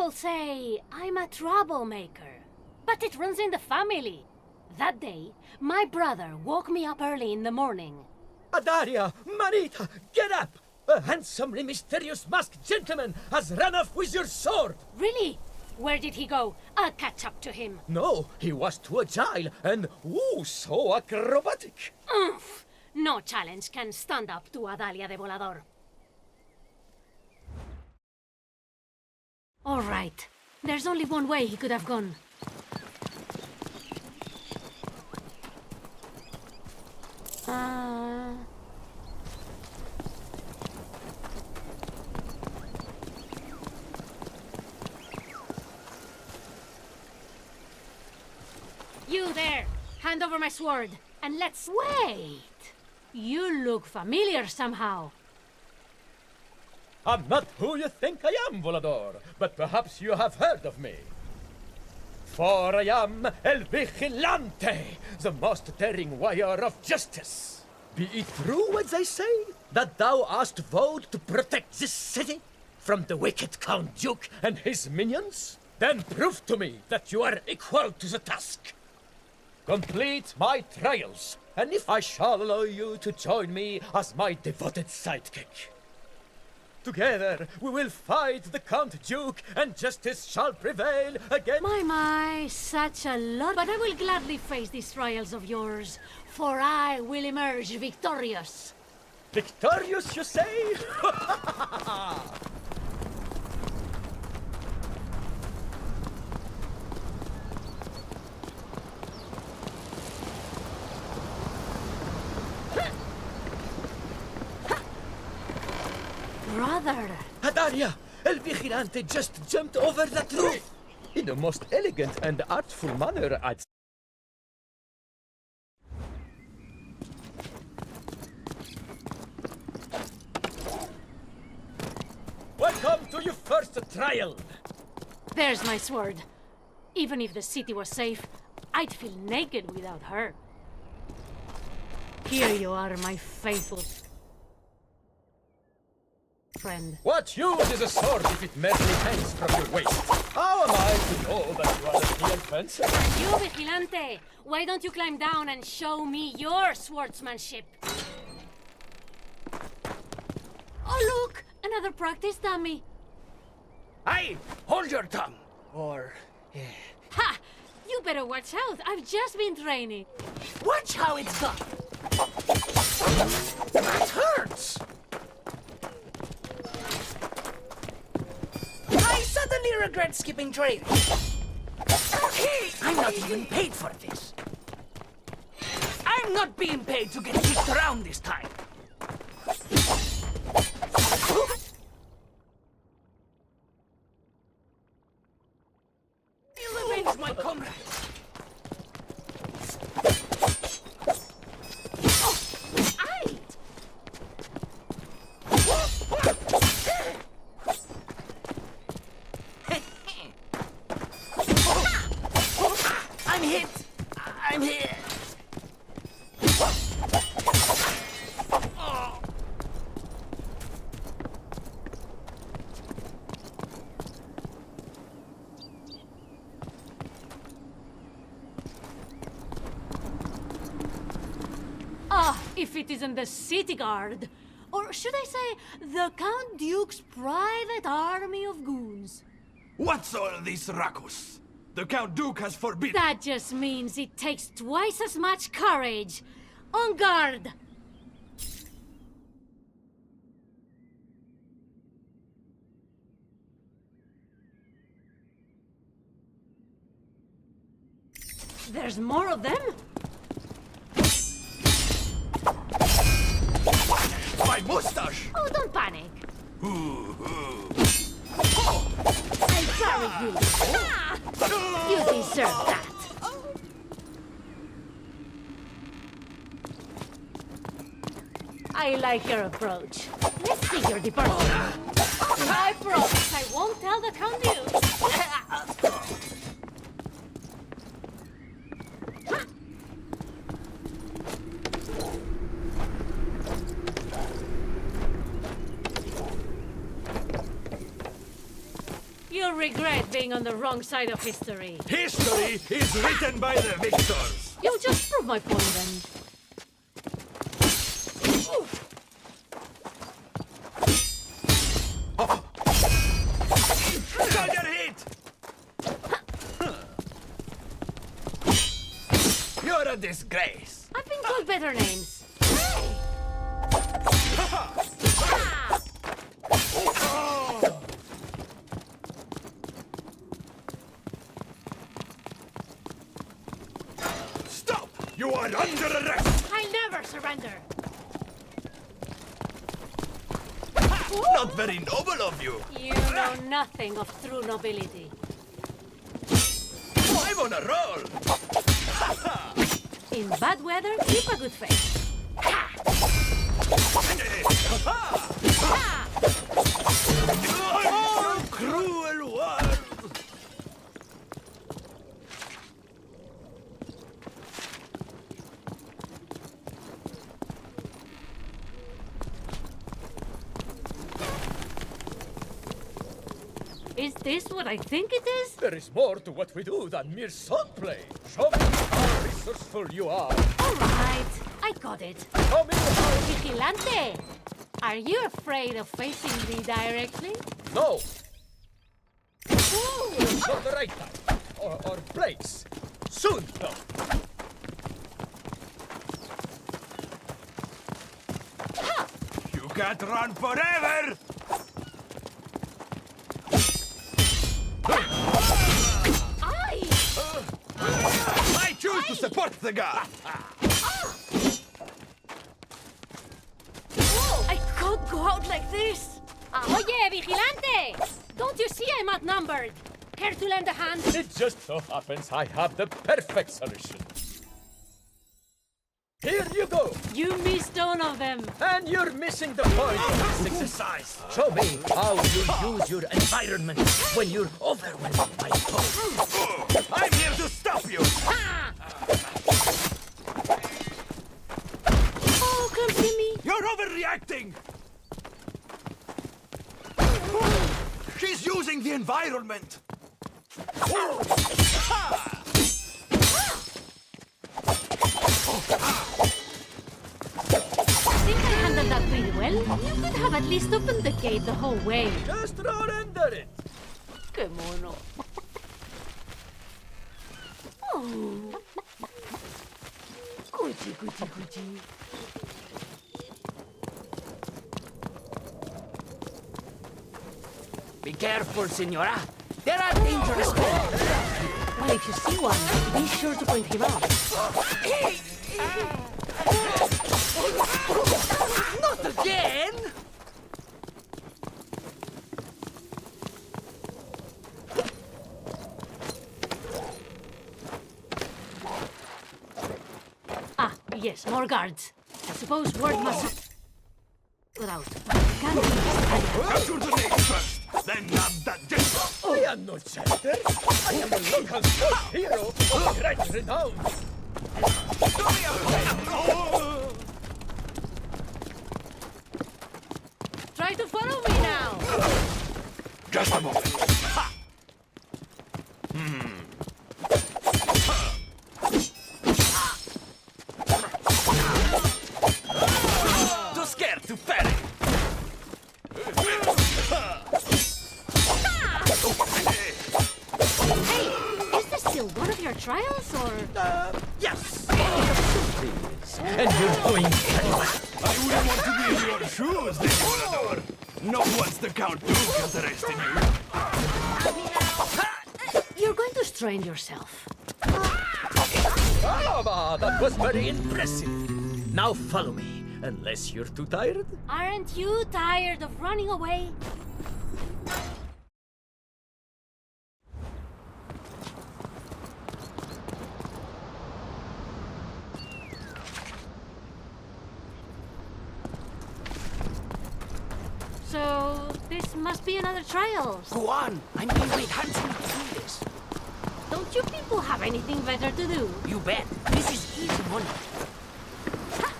People say I'm a troublemaker, but it runs in the family. That day, my brother woke me up early in the morning. Adaria, Manita, get up! A handsomely mysterious masked gentleman has run off with your sword! Really? Where did he go? I'll catch up to him. No, he was too agile and, ooh, so acrobatic. Oof! No challenge can stand up to Adalia de Volador. All right. There's only one way he could have gone. You there! Hand over my sword, and let's... Wait! You look familiar somehow. I'm not who you think I am, Volador, but perhaps you have heard of me. For I am El Vigilante, the most daring warrior of justice. Be it true what they say, that thou hast vowed to protect this city from the wicked Count Duke and his minions? Then prove to me that you are equal to the task. Complete my trials, and if I shall allow you to join me as my devoted sidekick. Together we will fight the Count Duke, and justice shall prevail against... My, such a lot. But I will gladly face these trials of yours, for I will emerge victorious. Victorious, you say? Brother! Adaria, El Vigilante just jumped over that roof! In the most elegant and artful manner, I'd... Welcome to your first trial! There's my sword. Even if the city was safe, I'd feel naked without her. Here you are, my faithful friend. What use is a sword if it merely hangs from your waist? How am I to know that you are a real fencer? You, Vigilante! Why don't you climb down and show me your swordsmanship? Oh, look! Another practice dummy. Hey, hold your tongue, or... Ha! You better watch out. I've just been training. Watch how it's done. That hurts! I suddenly regret skipping training. I'm not even paid for this. I'm not being paid to get kicked around this time. You avenge my comrade. I'm hit. I'm here. If it isn't the city guard, or should I say, the Count Duke's private army of goons. What's all this ruckus? The Count Duke has forbidden... That just means it takes twice as much courage. On guard! There's more of them? My mustache! Oh, don't panic. Ooh. I'm sorry, you. You deserve that. I like your approach. Let's see your departure. I promise I won't tell the Count Duke. You're regret being on the wrong side of history. History is written by the victors. You just prove my point then. Soldier hit! You're a disgrace. I've been called better names. Stop! You are under arrest! I never surrender. Not very noble of you. You know nothing of true nobility. I'm on a roll. In bad weather, keep a good face. Oh, cruel world! Is this what I think it is? There is more to what we do than mere swordplay. Show me how resourceful you are. All right, I got it. Show me how... Vigilante! Are you afraid of facing me directly? No! It's not the right time. Or place. Soon, though. You can't run forever! I choose to support the guard! I can't go out like this! Oye, vigilante! Don't you see I'm outnumbered? Care to lend a hand? It just so happens I have the perfect solution. Here you go! You missed all of them. And you're missing the point of this exercise. Show me how you use your environment when you're overwhelmed by foes. I'm here to stop you! Ha! Oh, come see me. You're overreacting! She's using the environment! I think I handled that pretty well. You could have at least opened the gate the whole way. Just run under it. Qué mono. Oh. Cuchi, cuchi, cuchi. Be careful, senora. There are dangerous men. Well, if you see one, be sure to point him out. Not again! Ah, yes, more guards. I suppose word must... Put out. Can't be Capture the name first, then nab that general! I am no jester. I am a local folk hero of great renown. Try to follow me now. Just a moment. Too scared to parry. Hey, is this still one of your trials, or...? Yes. And you're doing very well. I wouldn't want to be in your shoes, Decorador. Not once the Count Duke has arrested you. You're going to strain yourself. Ah, that was very impressive. Now follow me, unless you're too tired. Aren't you tired of running away? So, this must be another trial. Go on. I'm being paid handsomely to do this. Don't you people have anything better to do? You bet. This is easy money. Ha!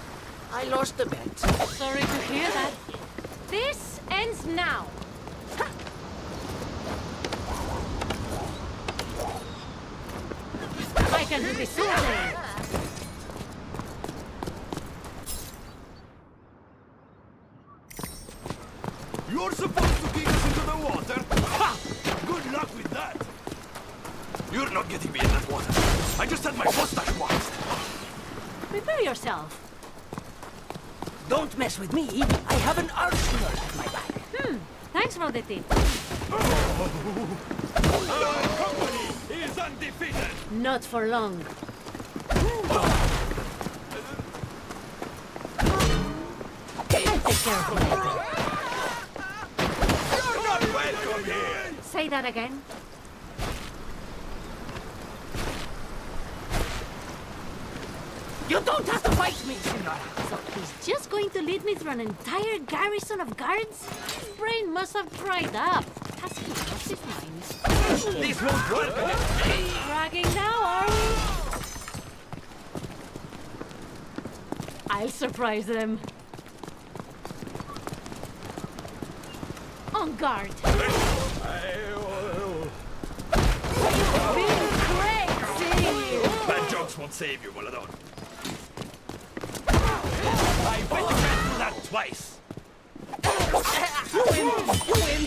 I lost the bet. Sorry to hear that. This ends now. can do this all day. You're supposed to kick us into the water? Ha! Good luck with that! You're not getting me in that water. I just had my mustache waxed. Prepare yourself. Don't mess with me. I have an arsenal at my back. Thanks for the tip. Our company is undefeated! Not for long. I'll take care of you later. You're not welcome here! Say that again. You don't have to fight me, Senora. So he's just going to lead me through an entire garrison of guards? His brain must have dried up. Has he lost his mind? This won't work against me! Bragging now, are we? I'll surprise them. On guard. Feel crazy! Bad jokes won't save you, Volador. I bet you can't do that twice. You win! You win!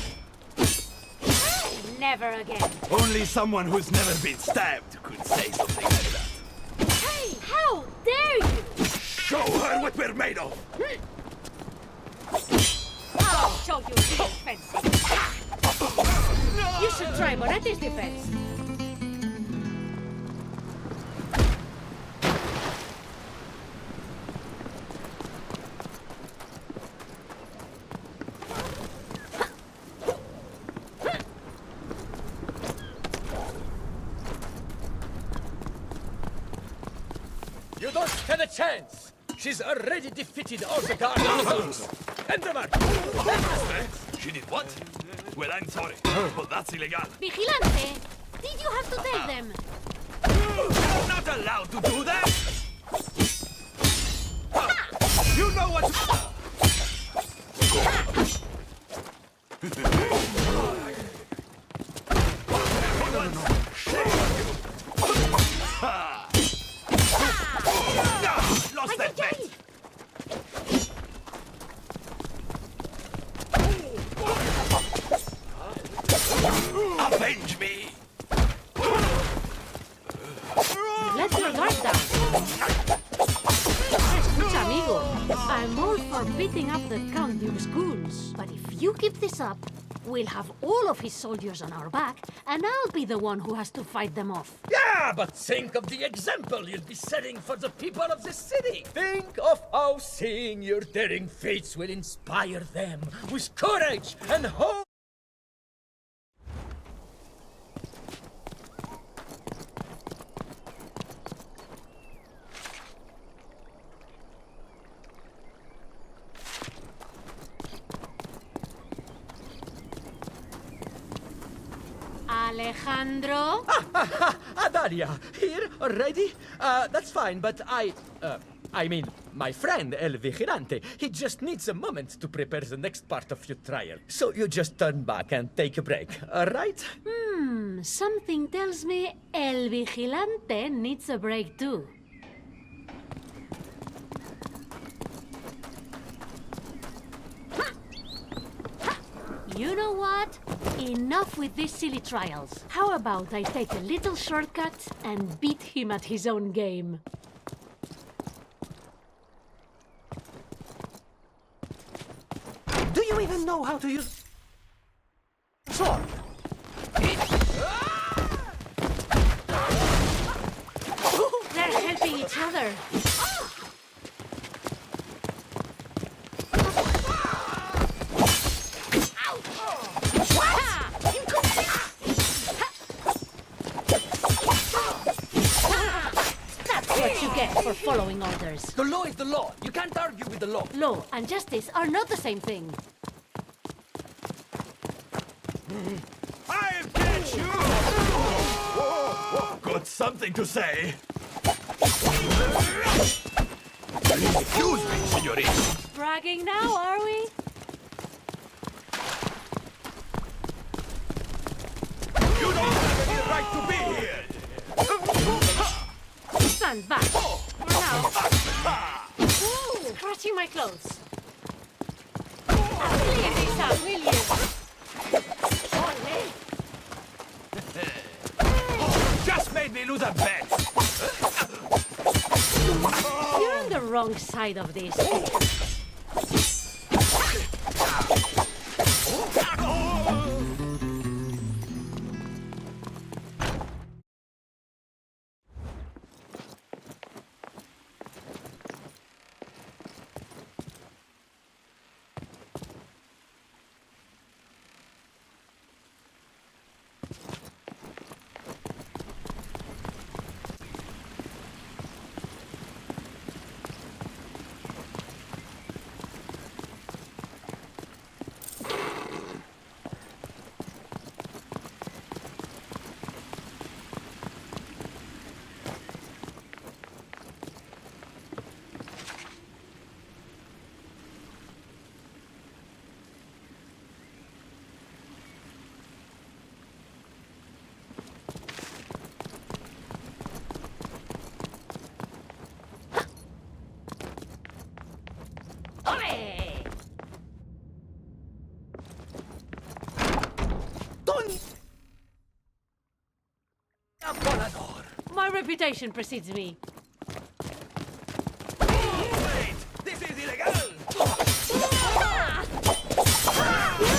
Never again. Only someone who's never been stabbed could say something like that. Hey, how dare you! Show her what we're made of! I'll show you real fencing. You should try Moretti's defense. You don't stand a chance! She's already defeated all the Garde rebels! End the march! She did what? Well, I'm sorry, but that's illegal. Vigilante, did you have to tell them? You're not allowed to do that! You know what? Lost that bet! Avenge me! Let your guard down. Escucha, amigo. I'm all for beating up the Count Duke's goons. But if you keep this up, we'll have all of his soldiers on our back, and I'll be the one who has to fight them off. Yeah, but think of the example you'll be setting for the people of the city. Think of how seeing your daring feats will inspire them with courage and hope. Alejandro? Adalia, here already? That's fine, but I mean, my friend El Vigilante, he just needs a moment to prepare the next part of your trial. So you just turn back and take a break, all right? Something tells me El Vigilante needs a break too. You know what? Enough with these silly trials. How about I take a little shortcut and beat him at his own game? Do you even know how to use sword? They're helping each other. That's what you get for following orders. The law is the law. You can't argue with the law. Law and justice are not the same thing. I'll get you! Got something to say? Excuse me, señorita. Bragging now, are we? You don't have any right to be here! Stand back. For now. Ooh, scratching my clothes. Clear this up, will you? Ole. Just made me lose a bet. You're on the wrong side of this. My reputation precedes me. Wait! This is illegal!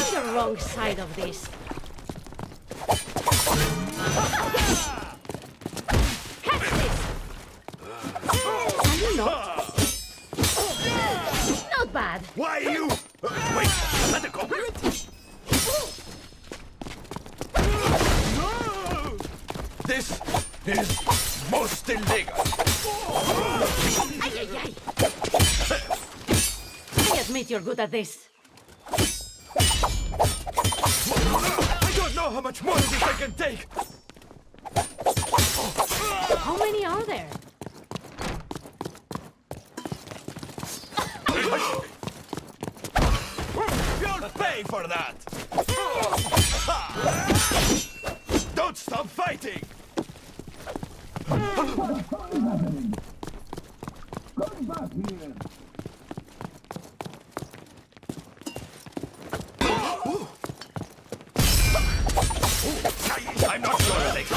You're on the wrong side of this. Catch this! Can you not? Not bad. Why you? Wait, is that a compliment? This is most illegal. Ay, ay, ay. I admit you're good at this. I don't know how much more of this I can take. How many are there? You'll pay for that. Don't stop fighting. I'm not sure it takes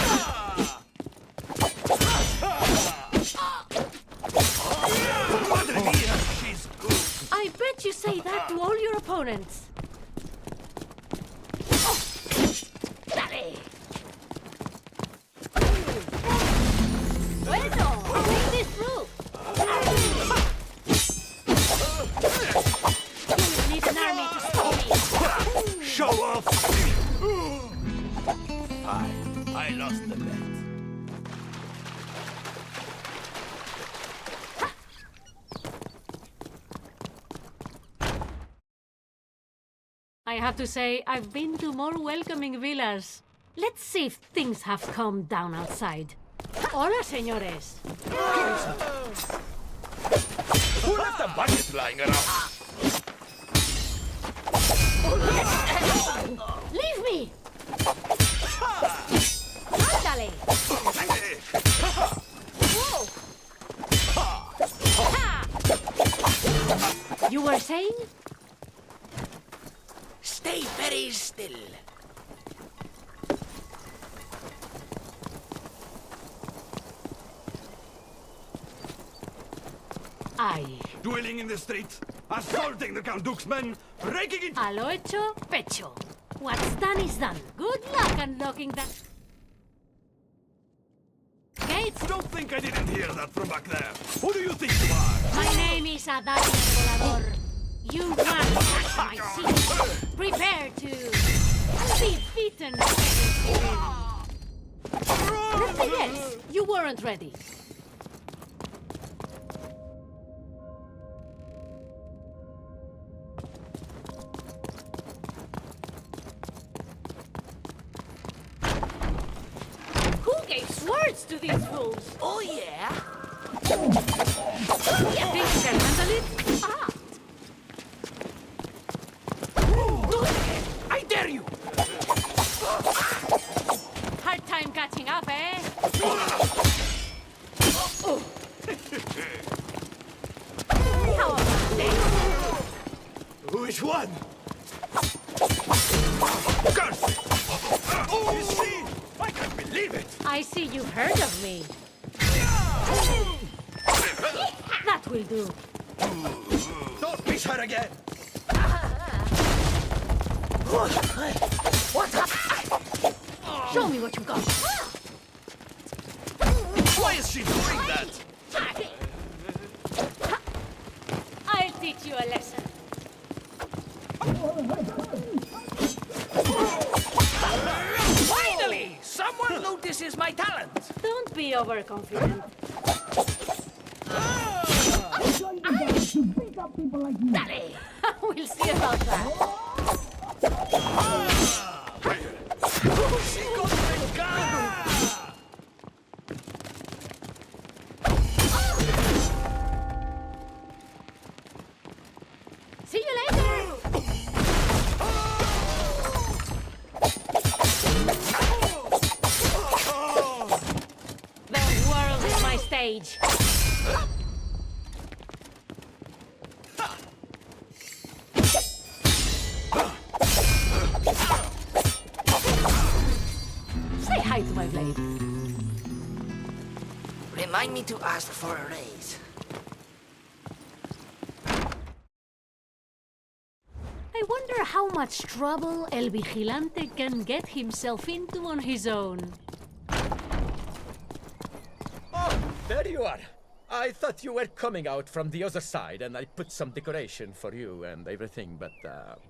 Madre mia, she's good. I bet you say that to all your opponents. Dale! Bueno, take this through. You need an army to stop me. Show off. I lost the bet. I have to say, I've been to more welcoming villas. Let's see if things have calmed down outside. Hola, señores. Who left a bucket lying around? Leave me! Ándale! Whoa! Ha! You were saying? Stay very still. Aye. Dueling in the street, assaulting the Count Duke's men, breaking into... A lo hecho, pecho. What's done is done. Good luck unlocking that. Gates, Don't think I didn't hear that from back there. Who do you think you are? my name is Adán el Volador. You want my seat. Prepare to be beaten. Nothing else. You weren't ready. Who gave swords to these fools? Oh, yeah? You think you can handle it? Ah! I dare you! Hard time catching up, eh? Oh. I see you've heard of me. That will do. Don't miss her again! What happened? Show me what you got. Why is she doing that? I'll teach you a lesson. Finally! Someone notices my talent! Don't be overconfident. Dale! We'll see about that. She got the gun! See you later. The world is my stage. Say hi to my blade. Remind me to ask for a raise. I wonder how much trouble El Vigilante can get himself into on his own. Oh, there you are. I thought you were coming out from the other side, and I put some decoration for you and everything, but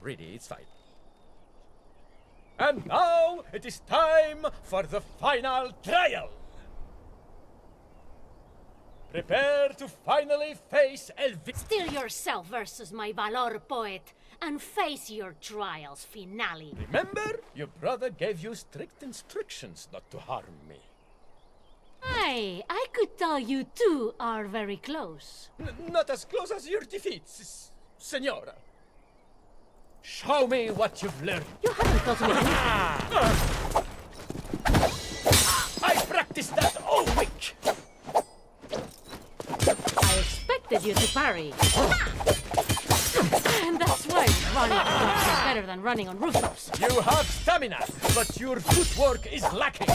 really, it's fine. And now it is time for the final trial. Prepare to finally face El Still yourself versus my Valor poet, and face your trials finale. Remember, your brother gave you strict instructions not to harm me. Hey, I could tell you two are very close. Not as close as your defeats, Senora. Show me what you've learned. You haven't taught me anything. I practiced that all week. I expected you to parry. And that's why running on rocks is better than running on rooftops. You have stamina, but your footwork is lacking.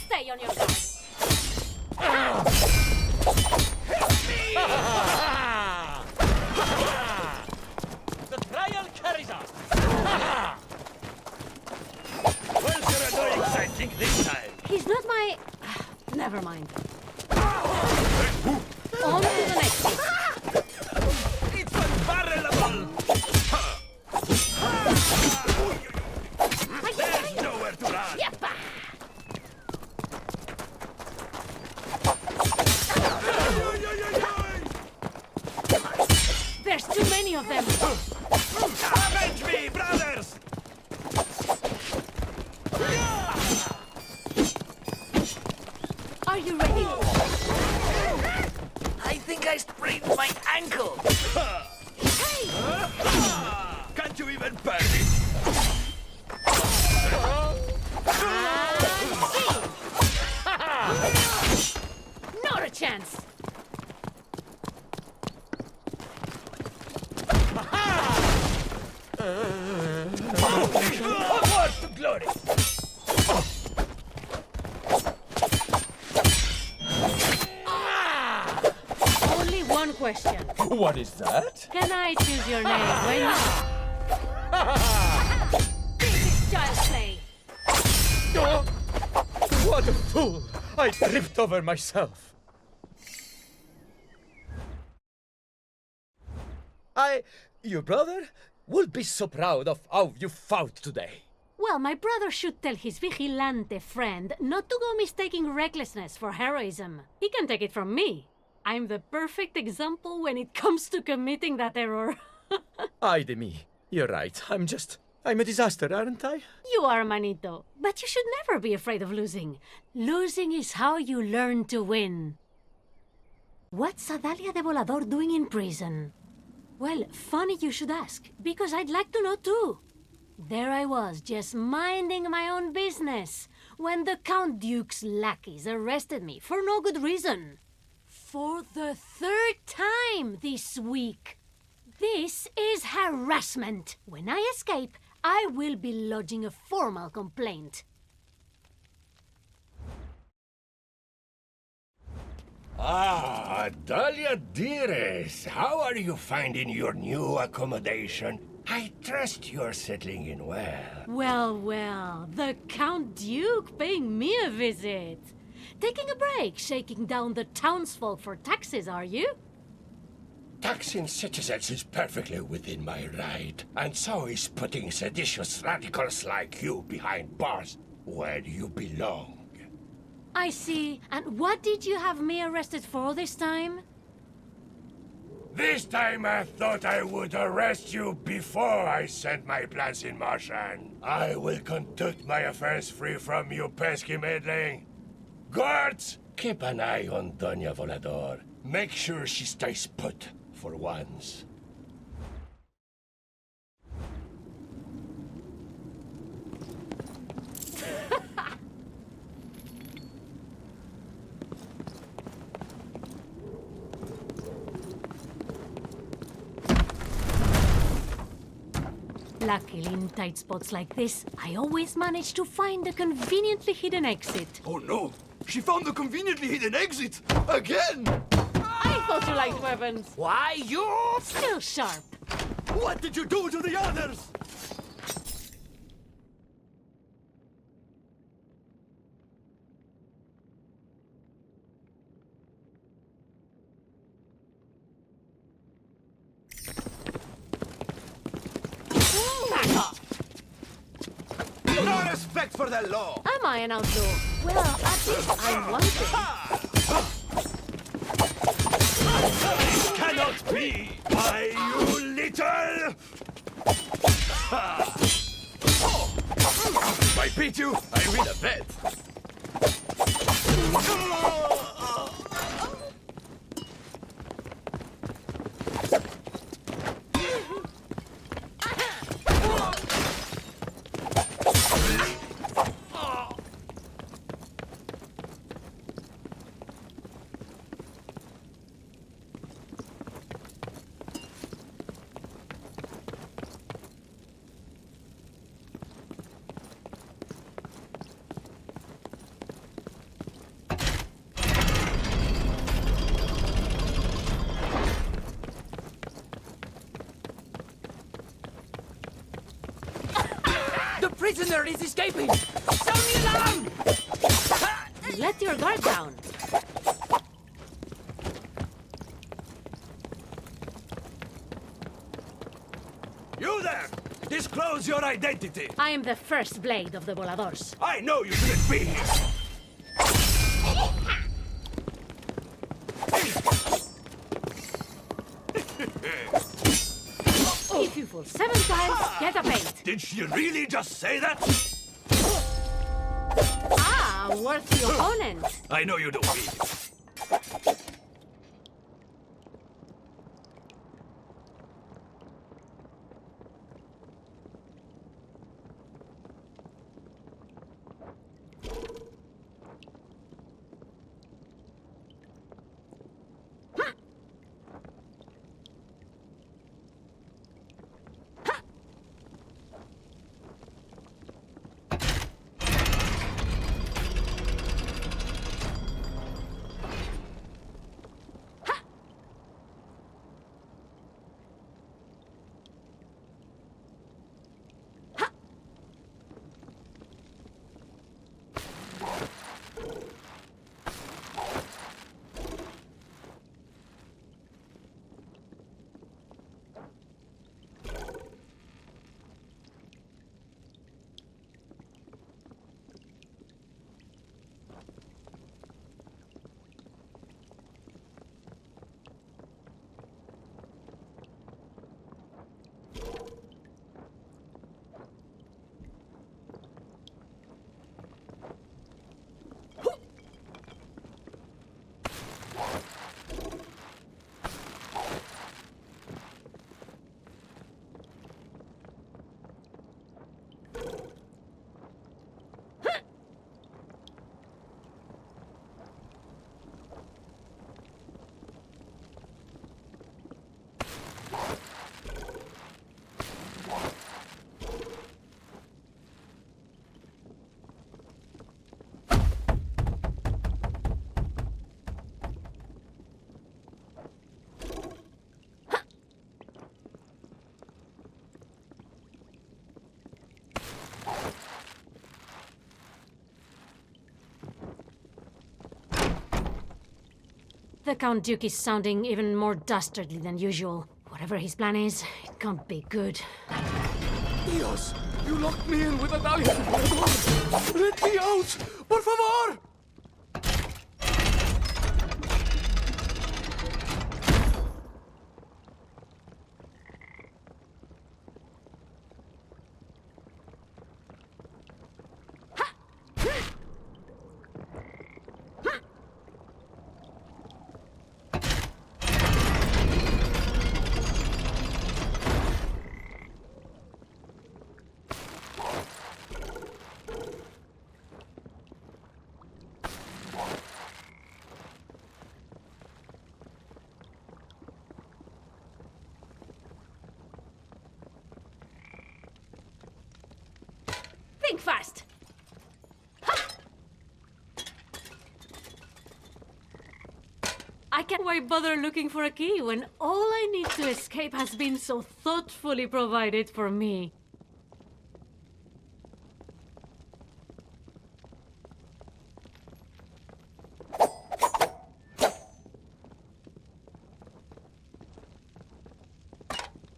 Stay on your guard. The trial carries on. Where's your annoying sidekick this time? He's not my... Never mind. On to the next hit. It's unparallelable! There's nowhere to run! Yeppa! There's too many of them. Avenge me, brothers! Are you ready? I think I sprained my ankle. Can't you even parry it? Not a chance. Onward to glory. Only one question. What is that? Can I choose your name when you... This is child's play. Oh, what a fool! I tripped over myself. Your brother, will be so proud of how you fought today. Well, my brother should tell his vigilante friend not to go mistaking recklessness for heroism. He can take it from me. I'm the perfect example when it comes to committing that error. Ay de me. You're right. I'm a disaster, aren't I? You are, Manito. But you should never be afraid of losing. Losing is how you learn to win. What's Adalia de Volador doing in prison? Well, funny you should ask, because I'd like to know too. There I was, just minding my own business, when the Count Duke's lackeys arrested me for no good reason. For the third time this week. This is harassment. When I escape, I will be lodging a formal complaint. Ah, Dahlia dearest, how are you finding your new accommodation? I trust you're settling in well. Well, the Count Duke paying me a visit. Taking a break, shaking down the townsfolk for taxes, are you? Taxing citizens is perfectly within my right, and so is putting seditious radicals like you behind bars where you belong. I see. And what did you have me arrested for this time? This time I thought I would arrest you before I set my plans in motion. I will conduct my affairs free from you pesky meddling. Guards, keep an eye on Doña Volador. Make sure she stays put for once. Luckily, in tight spots like this, I always manage to find a conveniently hidden exit. Oh no! She found the conveniently hidden exit! Again! I thought you liked weapons. Why, you... Still sharp. What did you do to the others? No respect for the law! Am I an outlaw? Well, at least I want it. Cannot be! Why, you little... If I beat you, I win a bet. The prisoner is escaping! Sound the alarm! Let your guard down. You there! Disclose your identity! I am the first blade of the Voladors. I know you shouldn't be here! If you fall 7 times, get a paint. Did she really just say that? Ah, worthy opponent. I know you don't mean it. The Count Duke is sounding even more dastardly than usual. Whatever his plan is, it can't be good. Dios! You locked me in with a Dahlia! Let me out! Por favor! Think fast! I can't why bother looking for a key when all I need to escape has been so thoughtfully provided for me.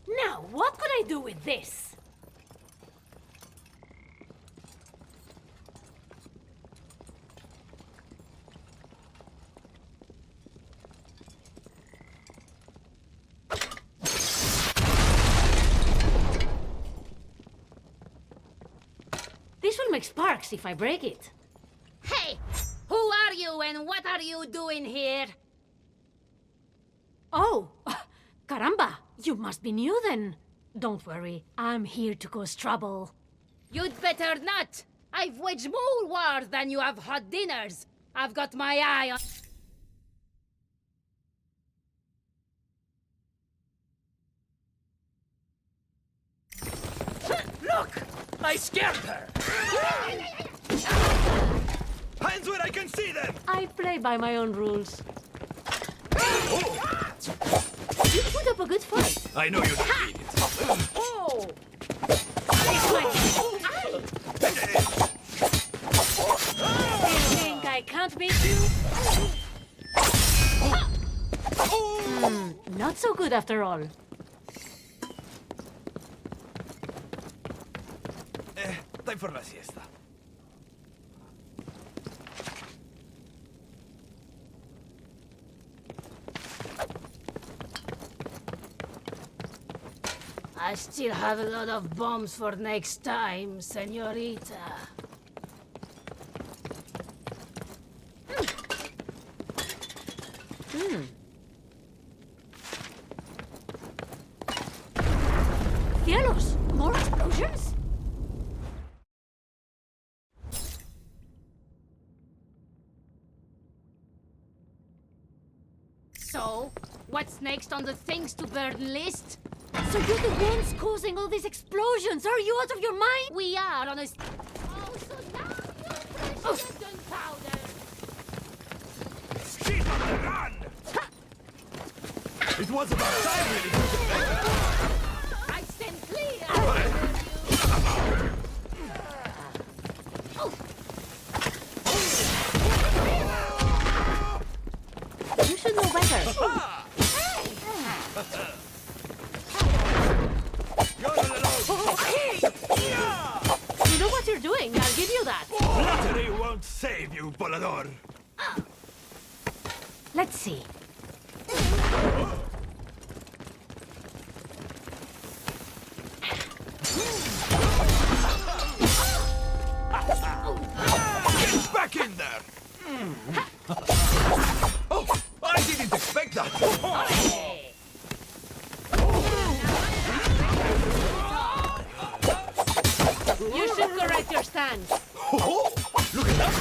Now, what could I do with this? This will make sparks if I break it. Hey! Who are you and what are you doing here? Oh! Caramba! You must be new then. Don't worry, I'm here to cause trouble. You'd better not! I've waged more wars than you have hot dinners! I've got my eye on... Look! I scared her! Hands where I can see them! I play by my own rules. You put up a good fight. I know you don't mean it. Oh! It's my... You think I can't beat you? Not so good after all. Time for la siesta. I still have a lot of bombs for next time, señorita. Cielos! More explosions? So, what's next on the things to burn list? So you're the ones causing all these explosions! Are you out of your mind? We are on a... Oh, so now you're precious gunpowder! She's on the run! It was about time really to defend her. I stand clear! You should know better. You're all alone. You know what you're doing, I'll give you that. Flattery won't save you, Volador. Let's see. Get back in there! Oh, I didn't expect that! You should correct your stance. Oh, look at that!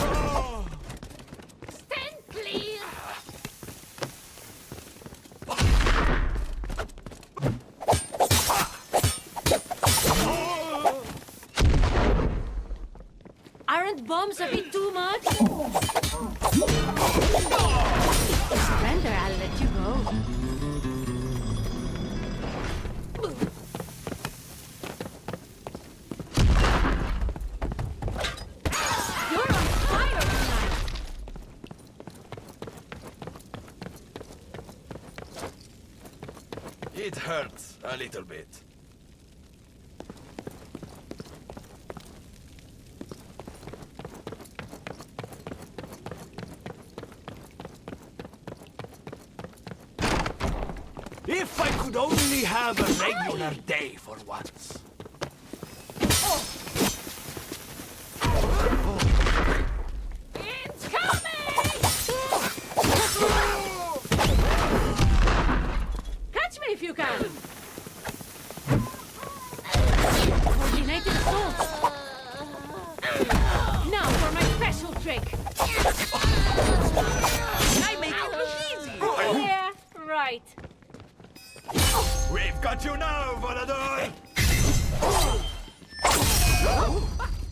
Stand clear! Aren't bombs a bit too much? Surrender, I'll let you go. You're on fire tonight. hurts a little bit. If I could only have a regular day for once. It's coming! Catch me if you can! Coordinated assault! Now for my special trick! I make it look easy. Yeah, right. We've got you now, Volador!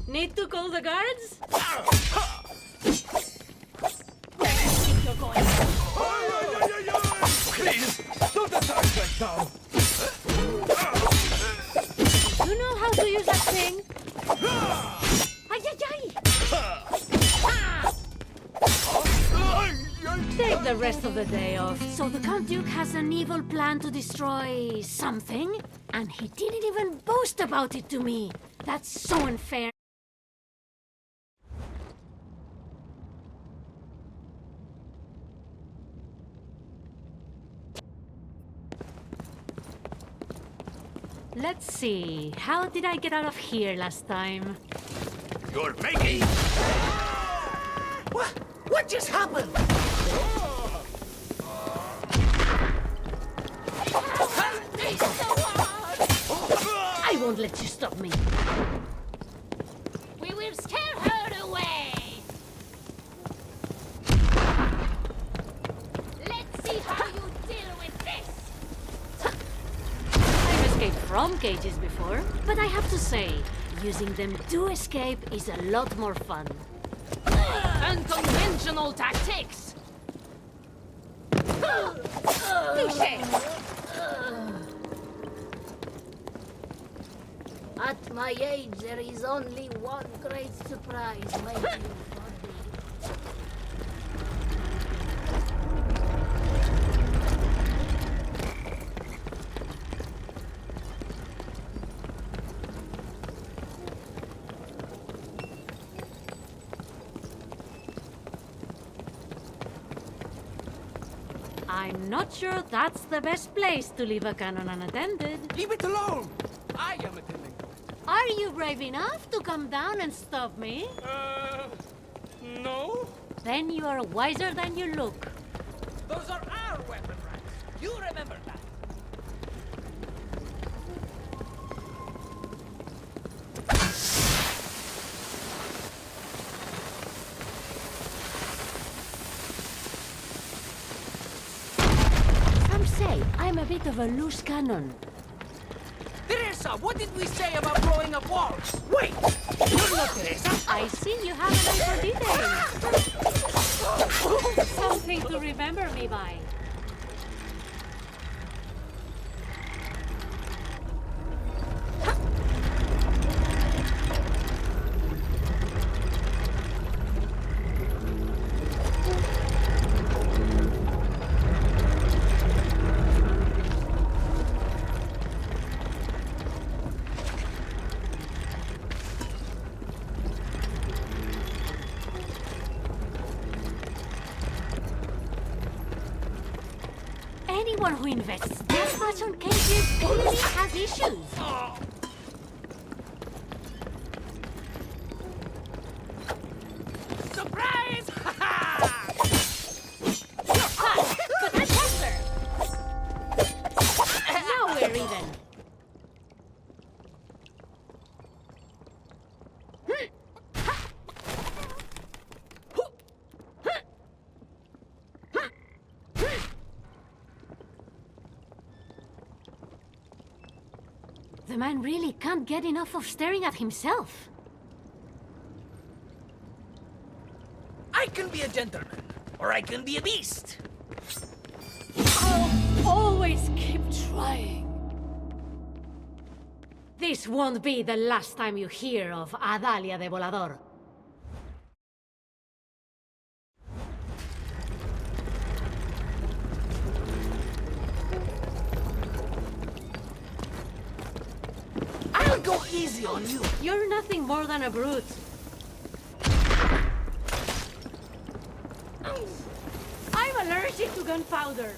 Need to call the guards? Please, don't attack right now! You know how to use that thing? Ay, ay, ay! Take the rest of the day off. So the Count Duke has an evil plan to destroy something? And he didn't even boast about it to me. That's so unfair. Let's see. How did I get out of here last time? You're making... What just happened? I won't let you stop me. We will scare her away! Let's see how you deal with this! I've escaped from cages before, but I have to say, using them to escape is a lot more fun. Unconventional tactics! Touché! At my age, there is only one great surprise waiting for me. I'm not sure that's the best place to leave a cannon unattended. Leave it alone. I am attending. Are you brave enough to come down and stop me? No. Then you are wiser than you look. Those are our weapon racks. You remember that. Some say I'm a bit of a loose cannon. Teresa, what did we say about blowing up walls? Wait! You're not Teresa! I see you have an eye for detail. Something to remember me by. Anyone who invests that much on cages clearly has issues. Surprise! But I'm faster. Now we're even. The man really can't get enough of staring at himself. I can be a gentleman, or I can be a beast. I'll always keep trying. This won't be the last time you hear of Adalia de Volador. go easy on you. You're nothing more than a brute. I'm allergic to gunpowder.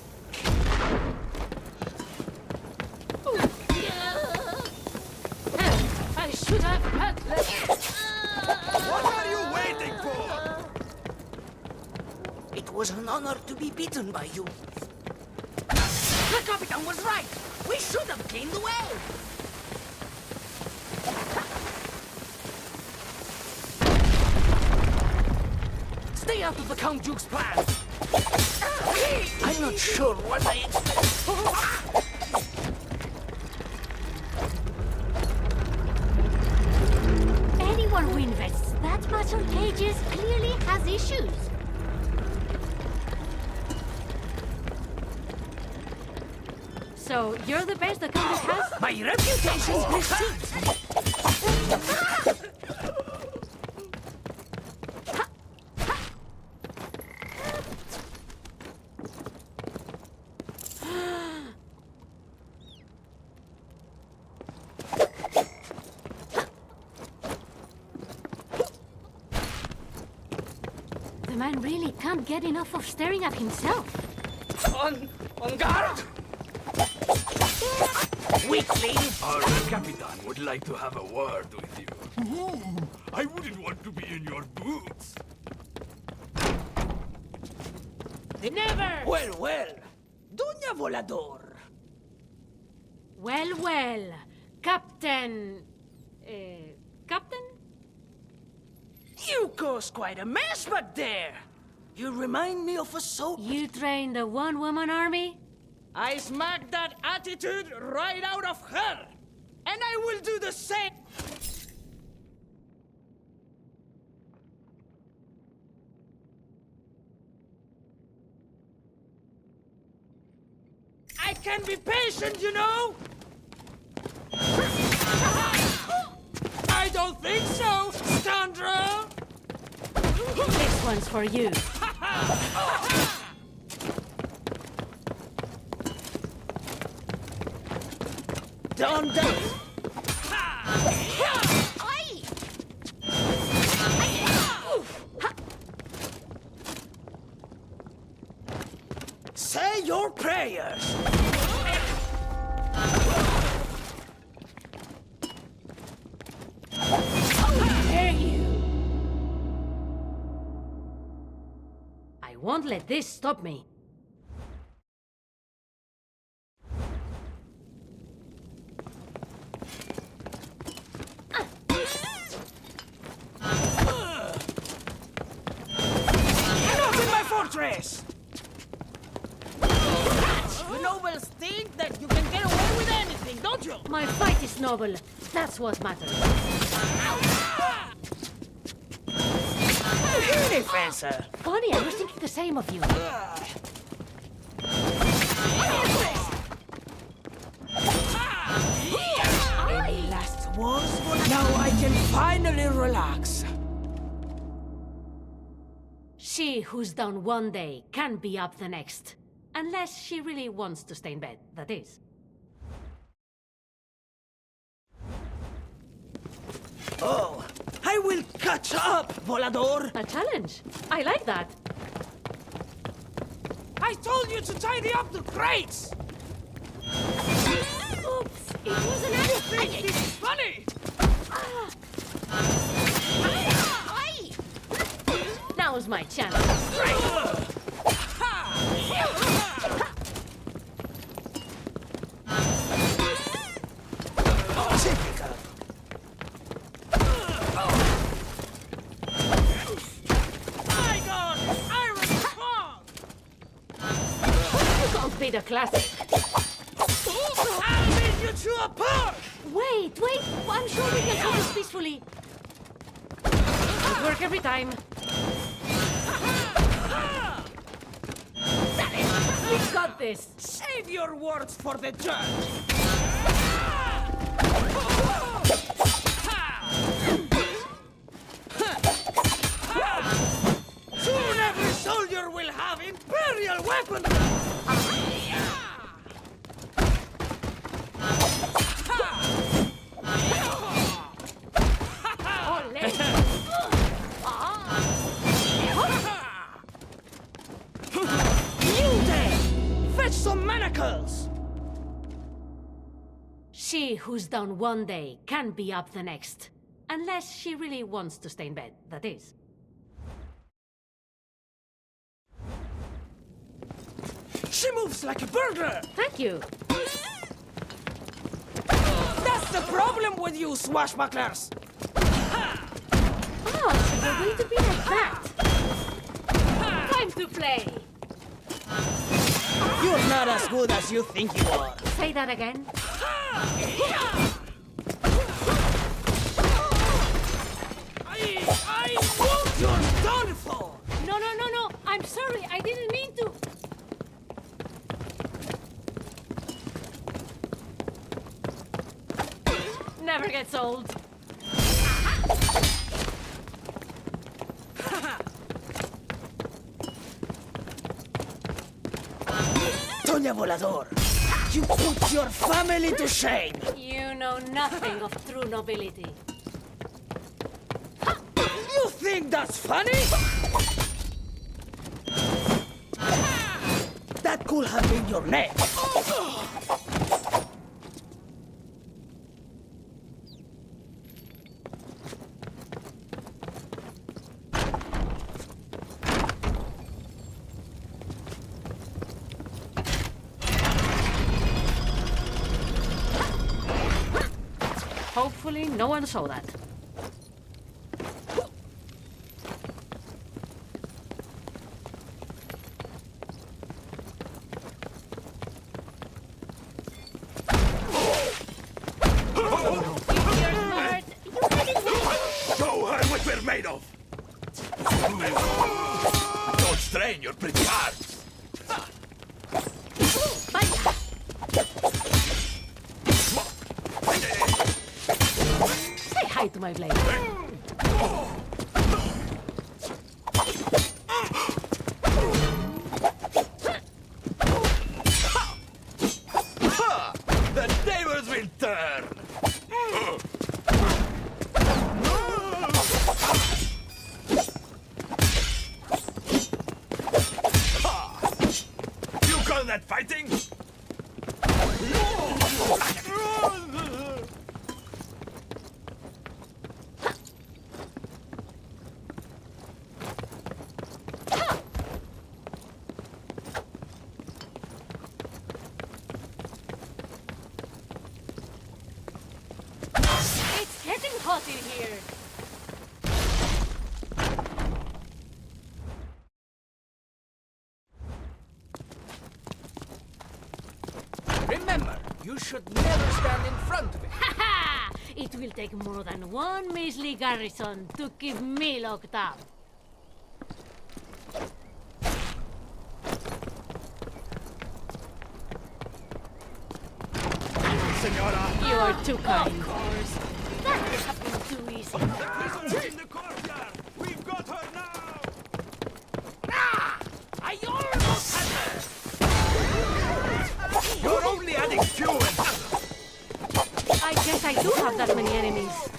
I should have had less. What are you waiting for? It was an honor to be beaten by you. The Capitan was right. We should have cleaned the well. Stay out of the Count Duke's plan. I'm not sure what I expect. Anyone who invests that much on cages clearly has issues. So, you're the best the country has? My reputation's precedes me. The man really can't get enough of staring at himself. On guard! Weakling! Our Capitan would like to have a word with you. Ooh, I wouldn't want to be in your boots. Never! Well. Doña Volador. Well, Captain... Captain? You caused quite a mess back there. You remind me of a soap. You trained a one-woman army? I smacked that attitude right out of her. And I will do the same. I can be patient, you know. I don't think so, scoundrel. This one's for you. Don't do it. Say your prayers. How dare you! I won't let this stop me. Fortress! You nobles think that you can get away with anything, don't you? My fight is noble. That's what matters. Really, Fencer? Funny, I was thinking the same of you. Any last words? Now I can finally relax. She who's down one day can be up the next. Unless she really wants to stay in bed, that is. Oh, I will catch up, Volador. A challenge. I like that. I told you to tidy up the crates. Oops, it was an accident. This is funny. Now's my chance. Typical. My God, Iron Fog! You can't beat a classic. I'll lead you to a port! Wait, I'm sure we can solve this peacefully. It works every time. We've got this. Save your words for the judge. Soon every soldier will have Imperial weapons. Fetch some manacles! She who's down one day can't be up the next. Unless she really wants to stay in bed, that is. She moves like a burglar! Thank you. That's the problem with you, swashbucklers! Oh, so you're going to be like that. Time to play. You're not as good as you think you are. Say that again. I want your downfall! No. I'm sorry. I didn't mean to. Never gets old. Doña Volador, you put your family to shame! You know nothing of true nobility. You think that's funny? That could have been your neck. Hopefully, no one saw that. Show her what we're made of! Don't strain your pretty arms! Say hi to my blade. The tables will turn! You call that fighting? It's getting hot in here. Remember, you should never stand in front of it. Ha! It will take more than one measly garrison to keep me locked up. Senora! You are too kind. Of course. That would have been too easy. Prisoners in the courtyard! We've got her now! I almost had her! You're only adding fuel! I guess I do have that many enemies.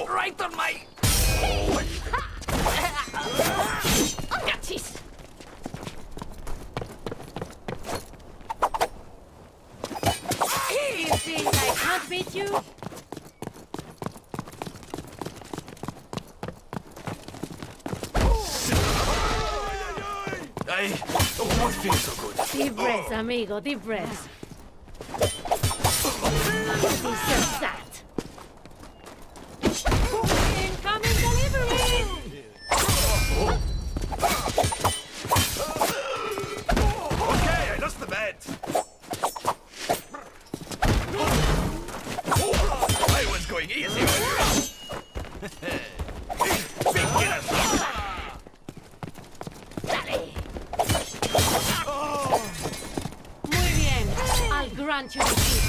Right on my... Gotchis! You think I can't beat you? I don't feel so good. Deep breaths, amigo, deep breaths. Deserve that. Incoming delivery! Okay, I lost the bet. I was going easy on you. Big killers. Dale! Muy bien. I'll grant you defeat.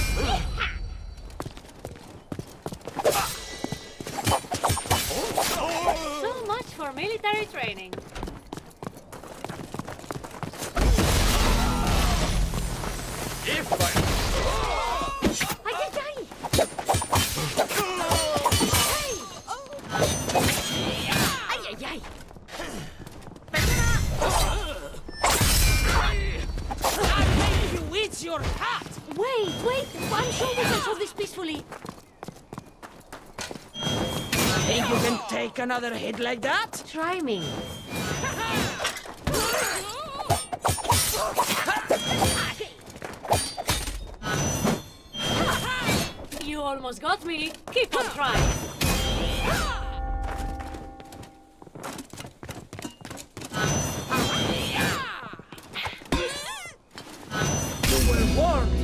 So much for military training. If I... Ay, ay, ay! Hey! Think you can take another hit like that? Try me. You almost got me. Keep on trying. You were warned.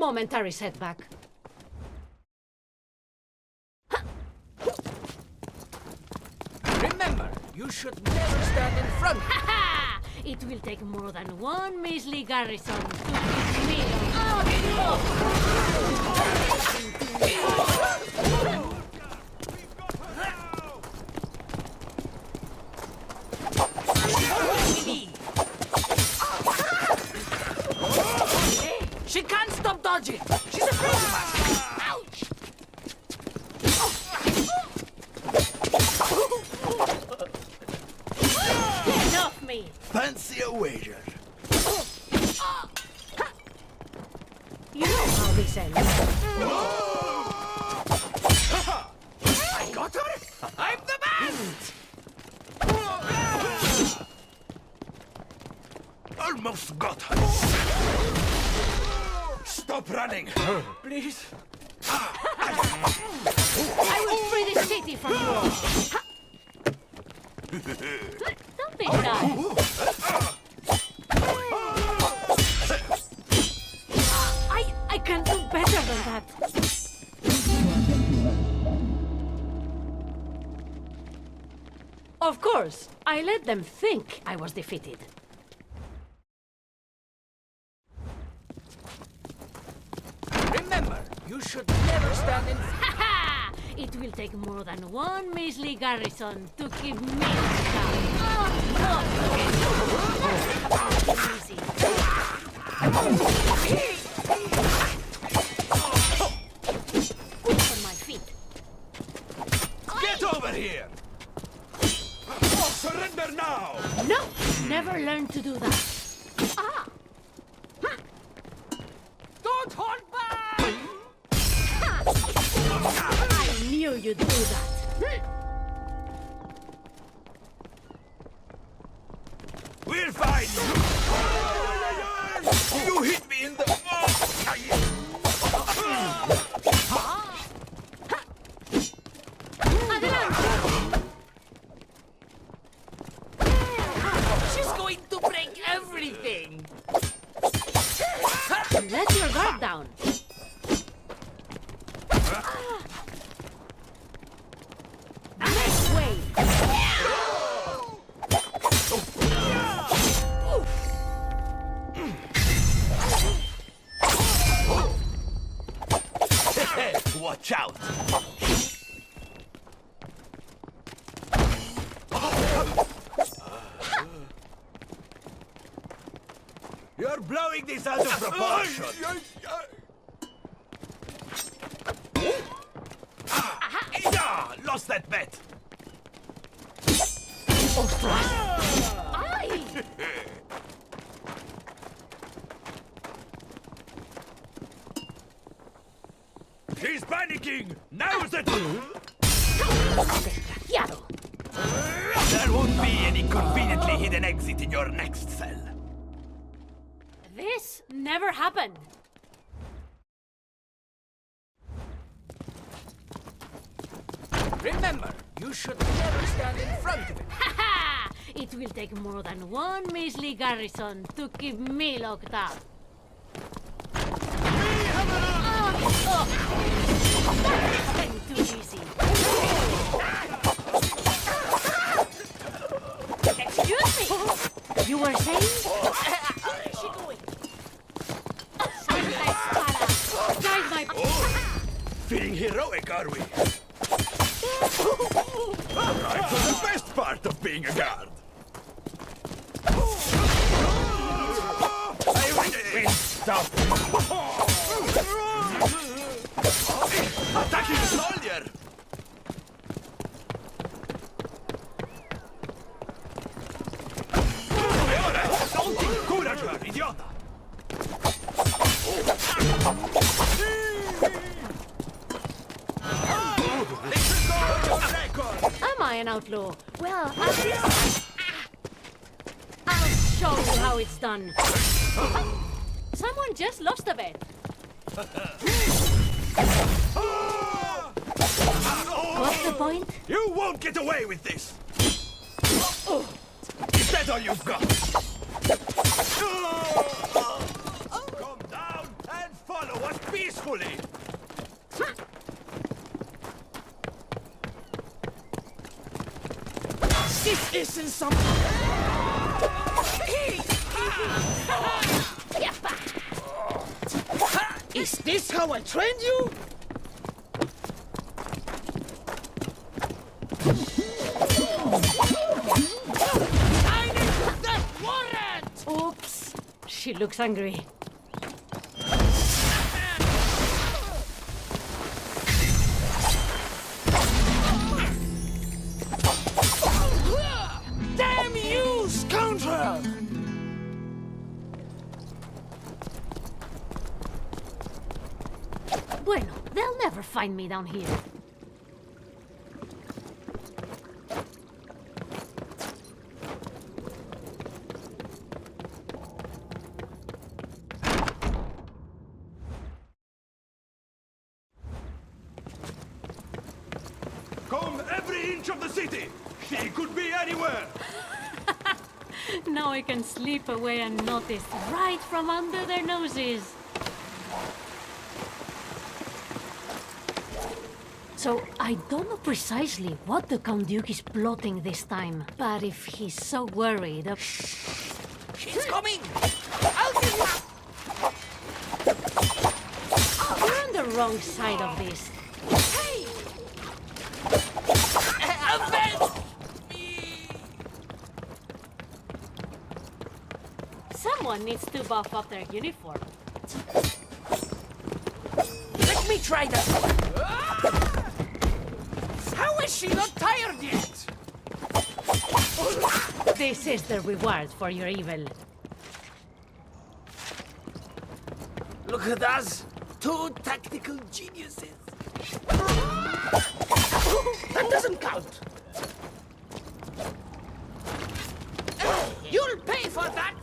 Momentary setback. Remember, you should never stand in front. It will take more than one measly garrison to keep me. She can't stop dodging. She's afraid of us. Ouch! Get off me! Fancy a wager. You know how this ends. I got her. I'm the best. Almost got her. Stop running, please. I will free the city from you all. Don't be shy. I can do better than that. Of course, I let them think I was defeated. Remember, you should never stand in front. It will take more than one measly garrison to keep me down. Easy. Quick on my feet. Get over here. Surrender now. No, never learned to do that. Don't hold back! I knew you'd do that. We'll find you. You hit me in the. She's going to break everything. Let your guard down. Next wave. Watch out. You're blowing this out of proportion. Lost that bet. Aye. She's panicking. Now's the time. Desgraciado. There won't be any conveniently hidden exit in your next cell. This never happened. Remember, you should never stand in front of it. It will take more than one measly garrison to keep me locked up. That's too easy. Excuse me. You were saying? Where is she going? Santa Espada. Guide my... Feeling heroic, are we? Right for the best part of being a guard. I will stop. Attacking soldier. E ora, non ti incuraggiare, idiota! an outlaw. Well, I'll show you how it's done. Someone just lost a bet. What's the point? You won't get away with this! Is that all you've got? Come down and follow us peacefully! This isn't some... Is this how I trained you? I need that warrant! Oops. She looks angry. Damn you, scoundrel! Bueno, they'll never find me down here. Comb every inch of the city! She could be anywhere! Now I can slip away unnoticed right from under their noses. So, I don't know precisely what the Count Duke is plotting this time, but if he's so worried... She's coming! I'll give you... You're on the wrong side of this. Hey! Avenge me! Someone needs to buff up their uniform. Let me try that. How is she not tired yet? This is the reward for your evil. Look at us, two tactical geniuses. That doesn't count. You'll pay for that.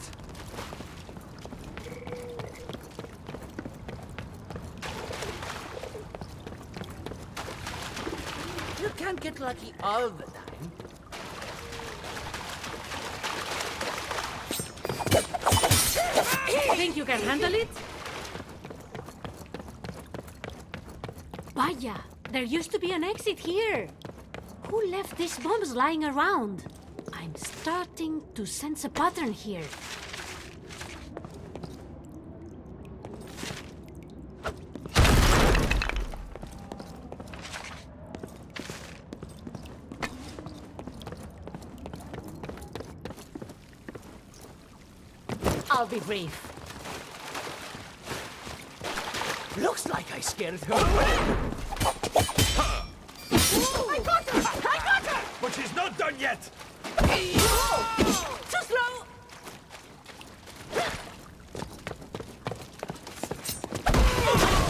You can't get lucky all the time. Think you can handle it? Vaya, there used to be an exit here. Who left these bombs lying around? I'm starting to sense a pattern here. I'll be brief. Looks like I scared her away. I got her! I got her! But she's not done yet! Too slow!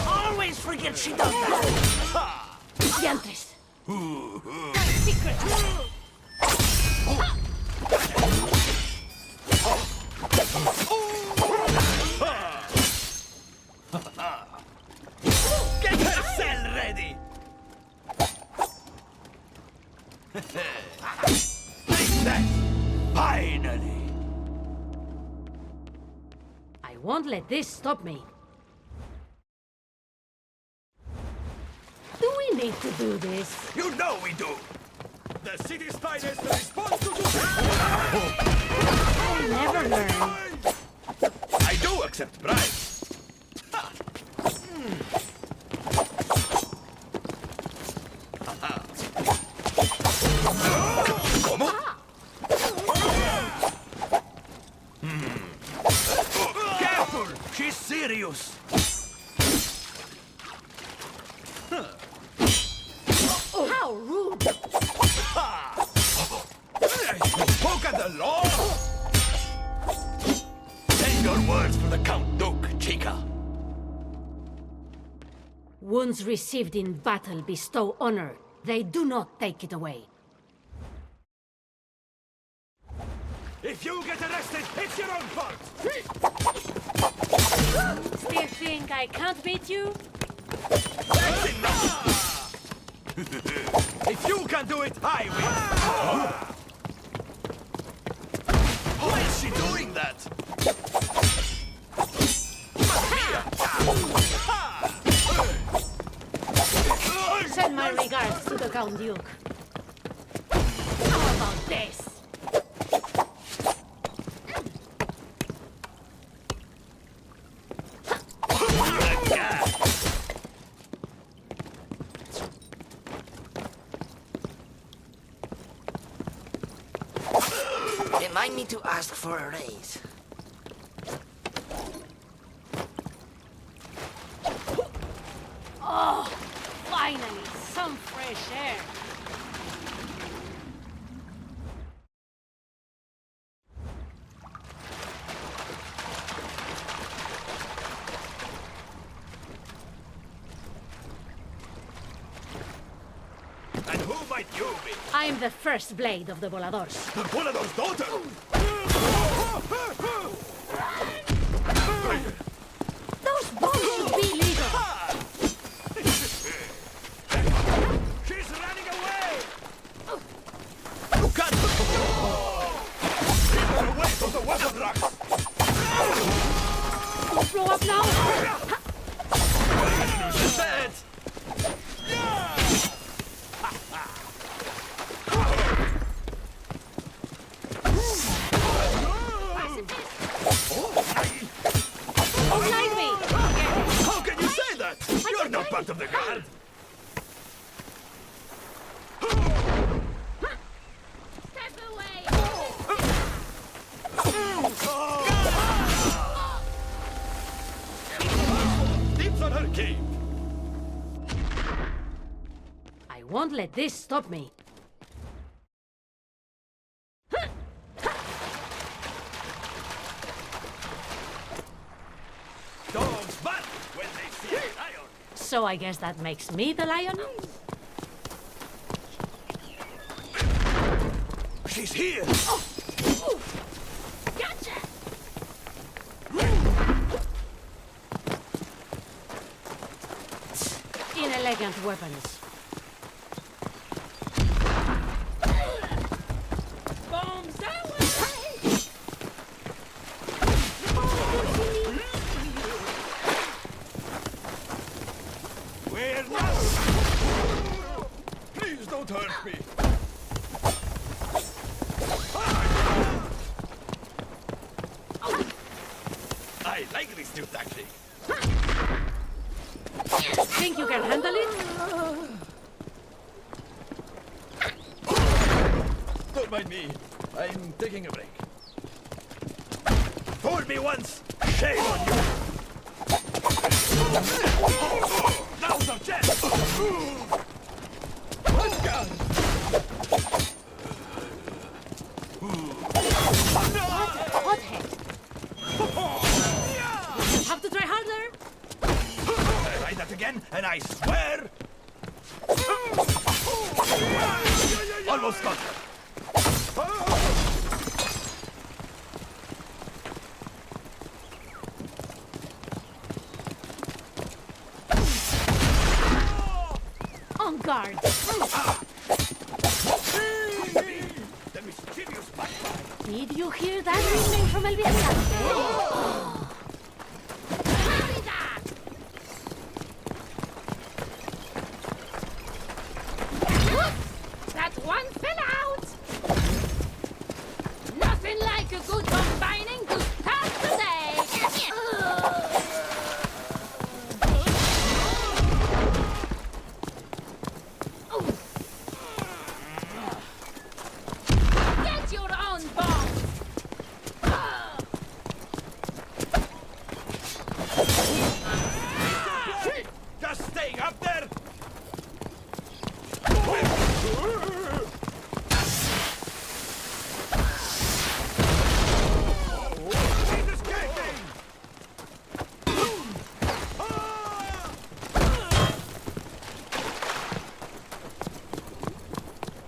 Always forget she does that! Diantres. Secret. Get her cell ready! Take that! Finally! I won't let this stop me. Do we need to do this? You know we do! The city's finest response to this! I never learn. I do accept bribes! ¿Cómo? Careful! She's serious! How rude! Poke at the law! Send your words to the Count Duke, Chica. Wounds received in battle bestow honor. They do not take it away. If you get arrested, it's your own fault! Still think I can't beat you? That's enough! If you can do it, I will! Why is she doing that? Send my regards to the Count Duke. How about this? Remind me to ask for a raise. Oh, finally, some fresh air. And who might you be? I'm the first blade of the Voladors. One of those daughters! Those bombs should be legal. She's running away! You can't... Keep her away from the weapon racks! Blow up now. She's dead! Outside me. How can you say that? You're not part of the Garde! Step away! Tips on her cape! I won't let this stop me. Dogs bark when they see a lion! So I guess that makes me the lion? She's here! Gotcha! Inelegant weapons. Bombs that way! Where now? Please don't hurt me! I like this new tactic. Think you can handle it? Don't mind me. I'm taking a break. Fooled me once. Shame on you. Now's our chance. Let's go. Hothead. Have to try harder. Try that again, and I swear. Almost got her. On guard. The mischievous butterfly. Did you hear that ringing from El Vigilante? Hurry that! That one fell out! Nothing like a good combining to start the day! Get your own bomb! Just staying up there. She's escaping.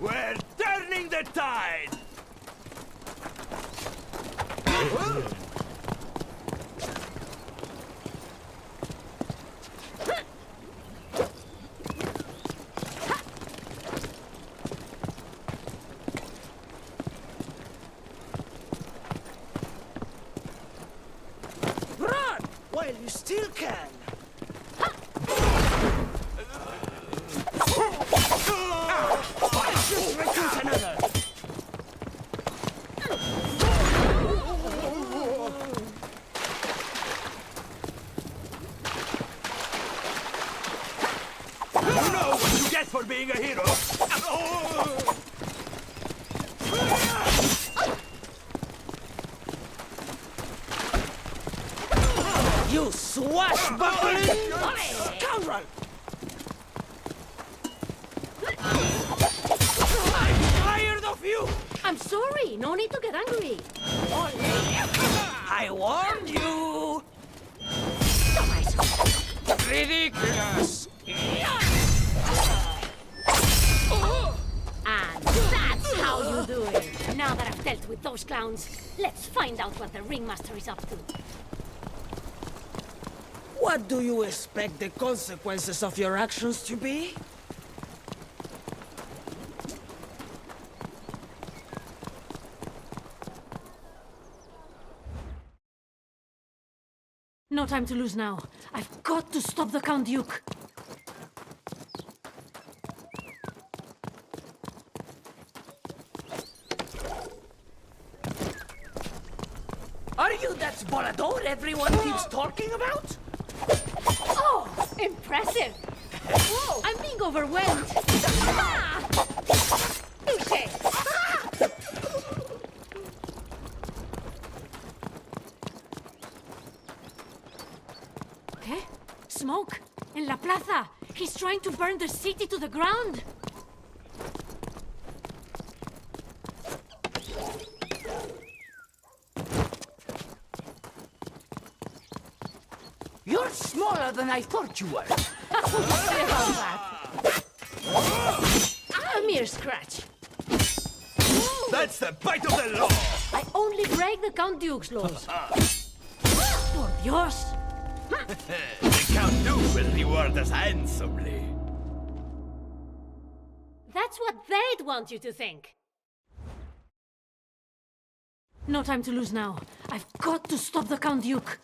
We're turning the tide. for being a hero. You swashbuckling scoundrel! I'm tired of you! I'm sorry, no need to get angry. I warned you! Ridiculous! And that's how you do it. Now that I've dealt with those clowns, let's find out what the ringmaster is up to. What do you expect the consequences of your actions to be? No time to lose now. I've got to stop the Count Duke. Are you that volador everyone keeps talking about? Oh, impressive. Whoa, I'm being overwhelmed. Touché. ¿Qué? Smoke. En la plaza. He's trying to burn the city to the ground. You're smaller than I thought you were. Say about that. A mere scratch. That's the bite of the law. I only break the Count Duke's laws. Por Dios. The Count Duke will reward us handsomely. That's what they'd want you to think. No time to lose now. I've got to stop the Count Duke.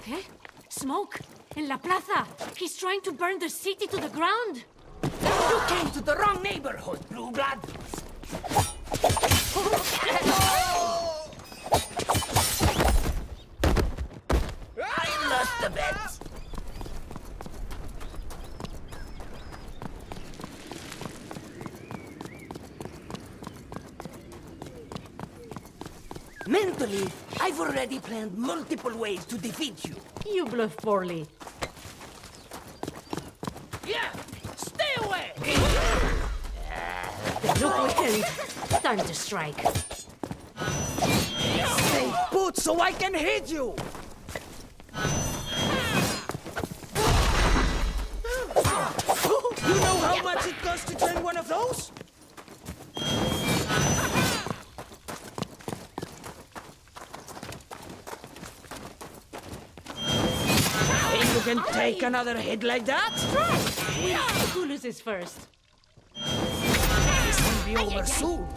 ¿Qué? Smoke. En la plaza. He's trying to burn the city to the ground. You came to the wrong neighborhood, Blue Blood. I lost the bet. Mentally, I've already planned multiple ways to defeat you. You bluff poorly. Yeah, stay away! They look weakened. Time to strike. Stay put so I can hit you! You know how much it costs to turn one of those? Think you can take another hit like that? Who loses first? This will be over soon.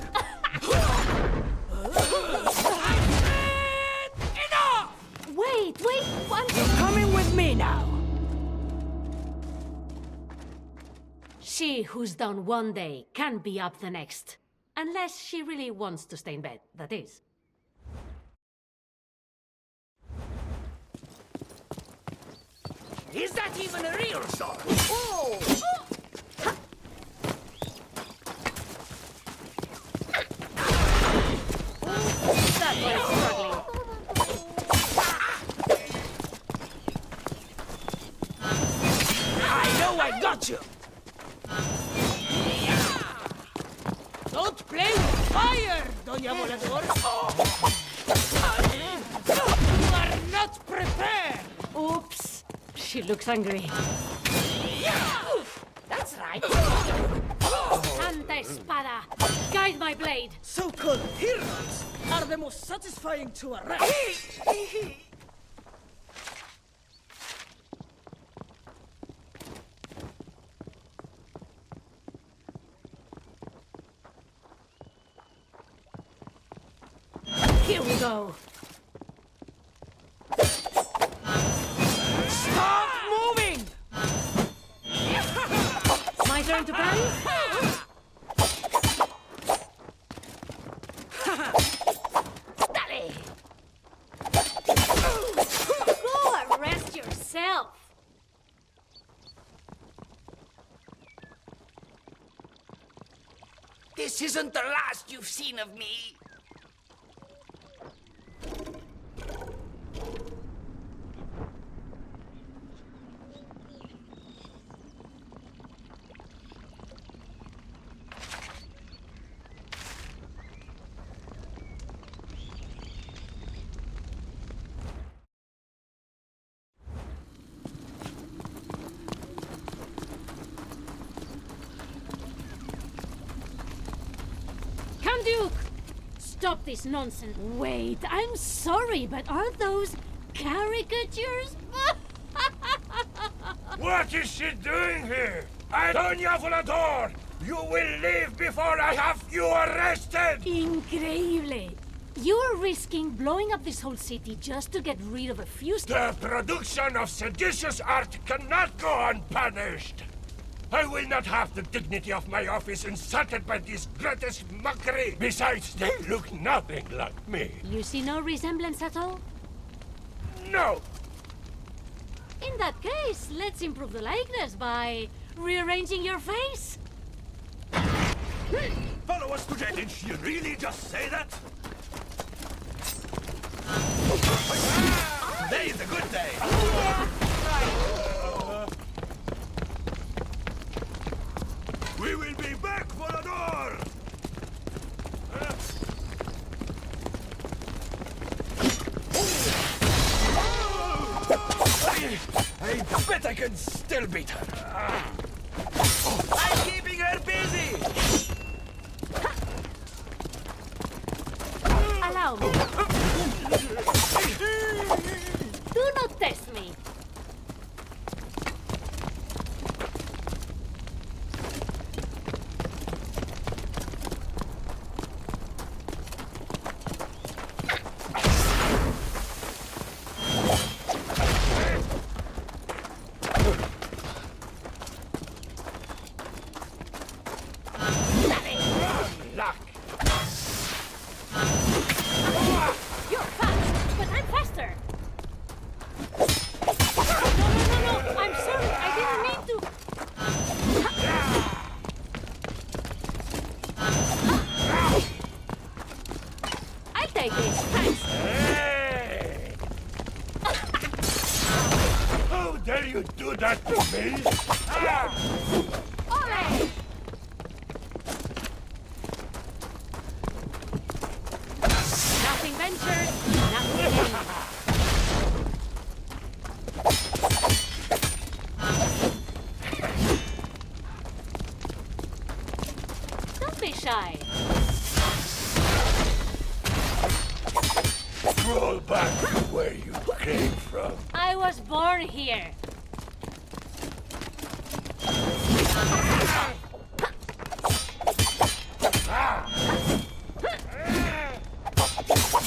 Enough! Wait, one. You're coming with me now. She who's down one day can be up the next. Unless she really wants to stay in bed, that is. Is that even a real sword? Oh! That one's struggling. I know I got you! Don't play with fire, Doña Volador! You are not prepared! Oops. She looks angry. That's right! Santa Espada! Guide my blade! So-called heroes are the most satisfying to arrest. Here we go. Stop moving! My turn to parry? Dale! Go arrest yourself! this isn't the last you've seen of me. Duke! Stop this nonsense. Wait, I'm sorry, but are those caricatures? What is she doing here? Antonia Volador! You will leave before I have you arrested! Increíble! You're risking blowing up this whole city just to get rid of a few... The production of seditious art cannot go unpunished! I will not have the dignity of my office insulted by this grotesque mockery! Besides, they look nothing like me. You see no resemblance at all? No! In that case, let's improve the likeness by rearranging your face. Follow us to jail. Did she really just say that? Today is a good day. We will be back for the door! I bet I can still beat her. I'm keeping her busy! Allow me. Do not test me. Dare you do that to me? Ole! Nothing ventured, nothing gained. Don't be shy. Roll back to where you came from. I was born here.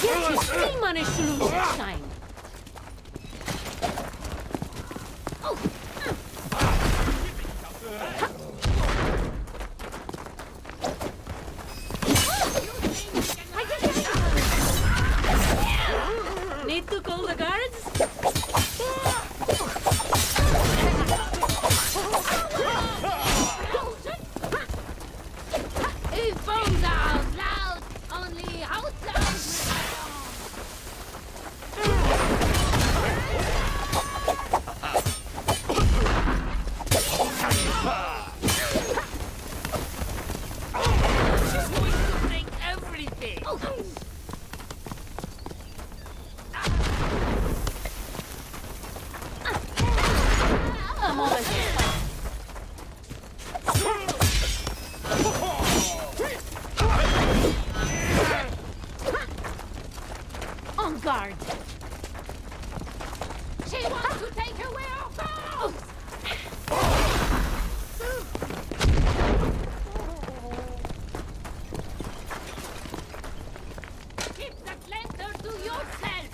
Yet you still managed to lose this time. Oh. Need to call the guards? If bombs are out loud, only out loud. She's going to break everything. I'm almost on guard. She wants to take away our phones! Keep that lantern to yourself!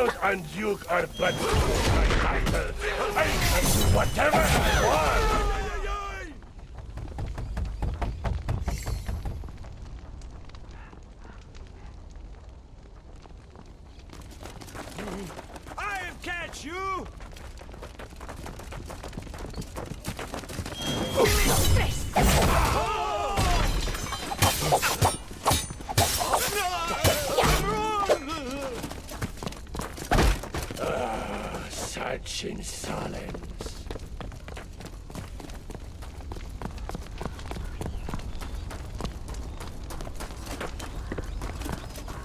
Count and Duke are but my title. I can do whatever I want. I'll catch you! Such insolence.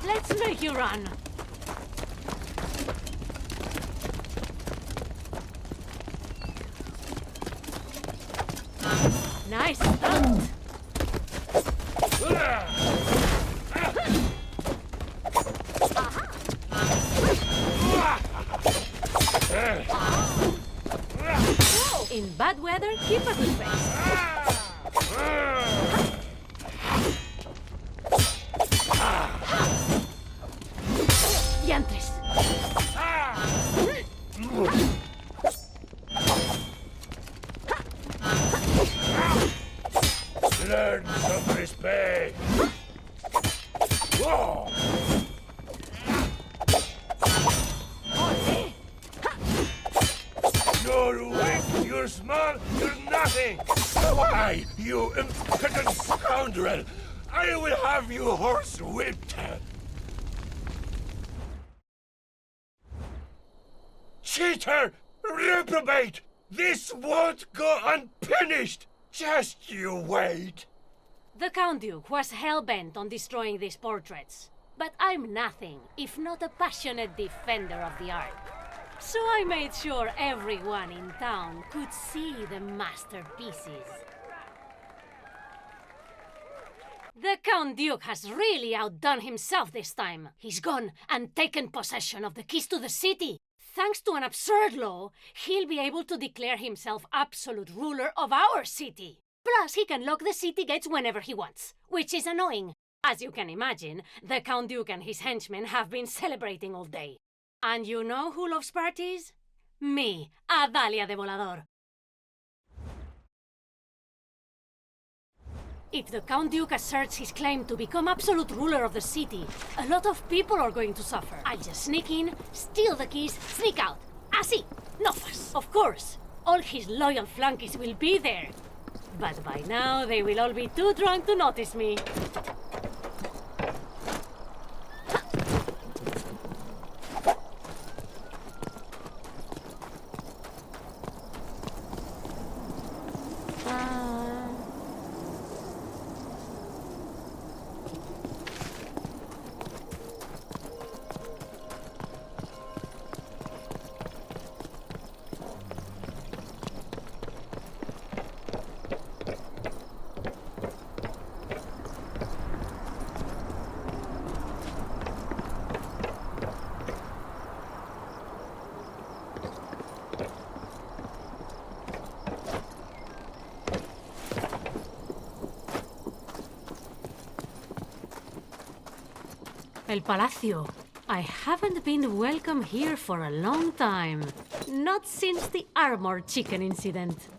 Let's make you run. Nice stunt. In bad weather, keep a good face. Diantres. Learn some respect. Whoa. You're weak, you're small, you're nothing. Why, you impudent scoundrel! I will have you horsewhipped. Cheater! Reprobate! This won't go unpunished! Just you wait! The Count Duke was hell-bent on destroying these portraits. But I'm nothing if not a passionate defender of the art. So I made sure everyone in town could see the masterpieces. The Count Duke has really outdone himself this time. He's gone and taken possession of the keys to the city. Thanks to an absurd law, he'll be able to declare himself absolute ruler of our city. Plus, he can lock the city gates whenever he wants, which is annoying. As you can imagine, the Count Duke and his henchmen have been celebrating all day. And you know who loves parties? Me, Adalia de Volador. If the Count Duke asserts his claim to become absolute ruler of the city, a lot of people are going to suffer. I'll just sneak in, steal the keys, sneak out. Así, no fuss. Of course, all his loyal flunkies will be there. But by now, they will all be too drunk to notice me. El Palacio. I haven't been welcome here for a long time. Not since the armored chicken incident.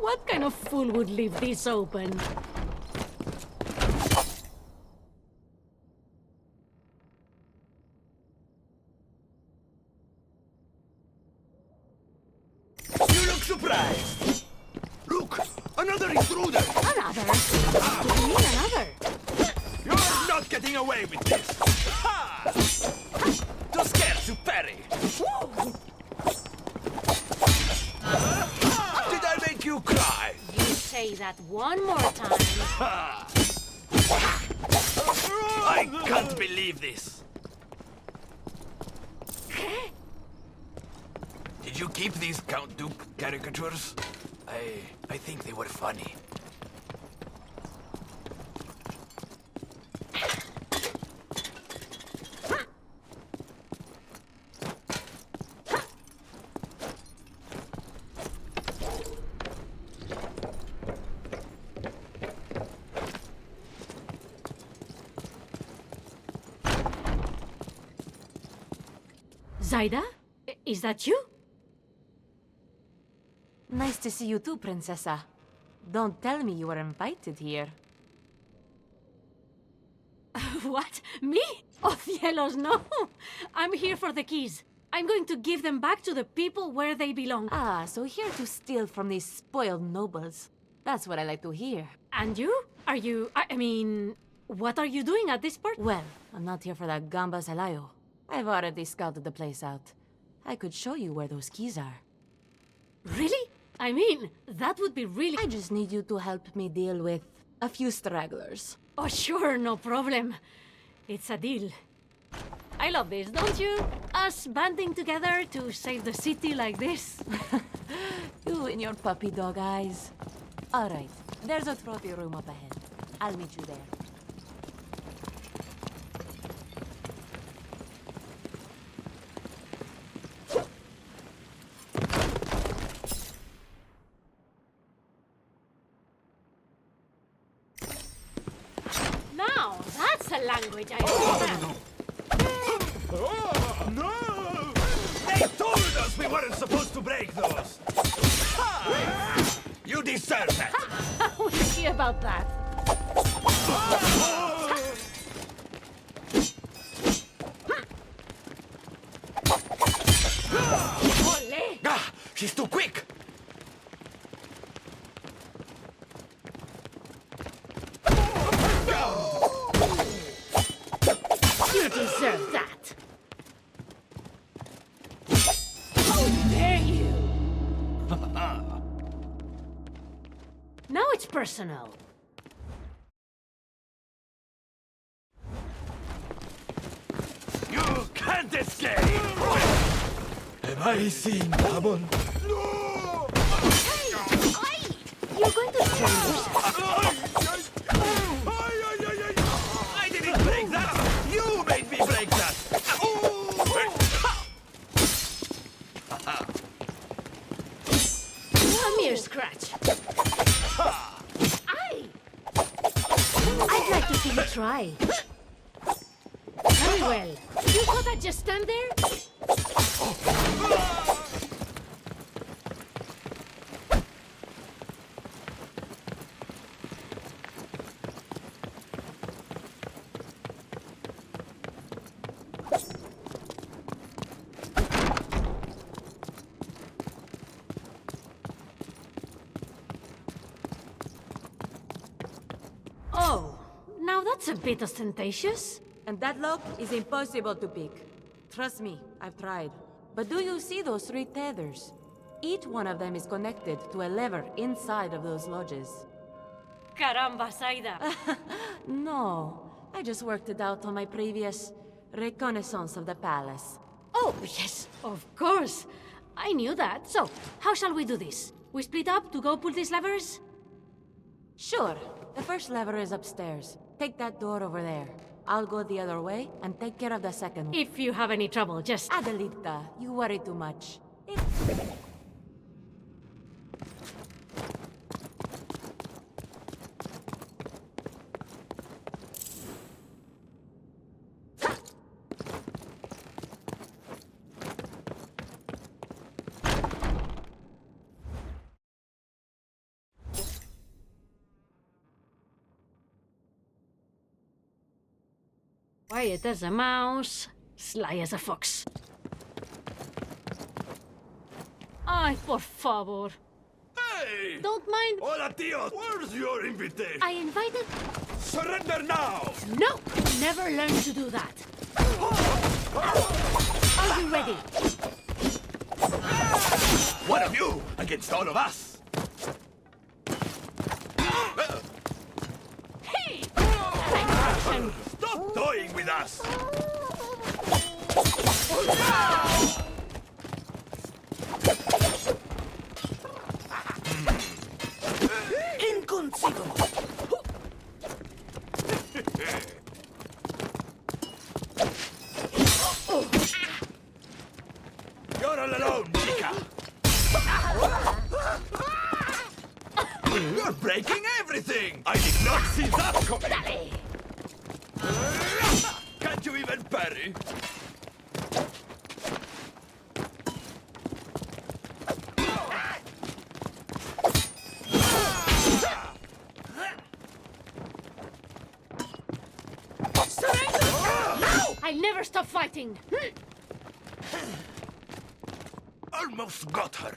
What kind of fool would leave this open? You look surprised. Look, Another intruder! Another? What do you mean another? You're not getting away with this! Ha! Too scared to parry! Did I make you cry? You say that one more time. I can't believe this! Did you keep these Count Duke caricatures? I think they were funny. Zaida? Is that you? Nice to see you too, Princessa. Don't tell me you were invited here. What? Me? Oh, cielos, no! I'm here for the keys. I'm going to give them back to the people where they belong. Ah, so here to steal from these spoiled nobles. That's what I like to hear. And you? Are you... I mean... What are you doing at this part? Well, I'm not here for that gamba salayo. I've already scouted the place out. I could show you where those keys are. Really? I mean, that would be really... I just need you to help me deal with a few stragglers. Oh, sure, no problem. It's a deal. I love this, don't you? Us banding together to save the city like this. You and your puppy dog eyes. All right, there's a trophy room up ahead. I'll meet you there. Now, that's a language I understand. No! They told us we weren't supposed to break those! Ha! You deserve that! We'll see about that. Ole! Ah, she's too quick! You deserve that. How dare you! Now it's personal. You can't escape! Have I seen Ramon? You're going to strain yourself. I didn't break that! You made me break that! A mere scratch. Aye! I'd like to see you try. Very well. You thought I'd just stand there? Oh, now that's a bit ostentatious. And that lock is impossible to pick. Trust me, I've tried. But do you see those 3 tethers? Each one of them is connected to a lever inside of those lodges. Caramba, Zaida. No, I just worked it out on my previous reconnaissance of the palace. Oh, yes, of course. I knew that. So, how shall we do this? We split up to go pull these levers? Sure, the first lever is upstairs. Take that door over there. I'll go the other way and take care of the second one. If you have any trouble, just... Adelita, you worry too much. Quiet as a mouse, sly as a fox. Ay, por favor. Hey! Don't mind. Hola, tío! Where's your invitation? I invited... Surrender now! No! Never learned to do that. Are you ready? One of you against all of us! Hey! Action! Stop toying with us! Inconceivable. You're all alone, chica! You're breaking everything! I did not see that coming! Can't you even parry? I'll never stop fighting. Almost got her.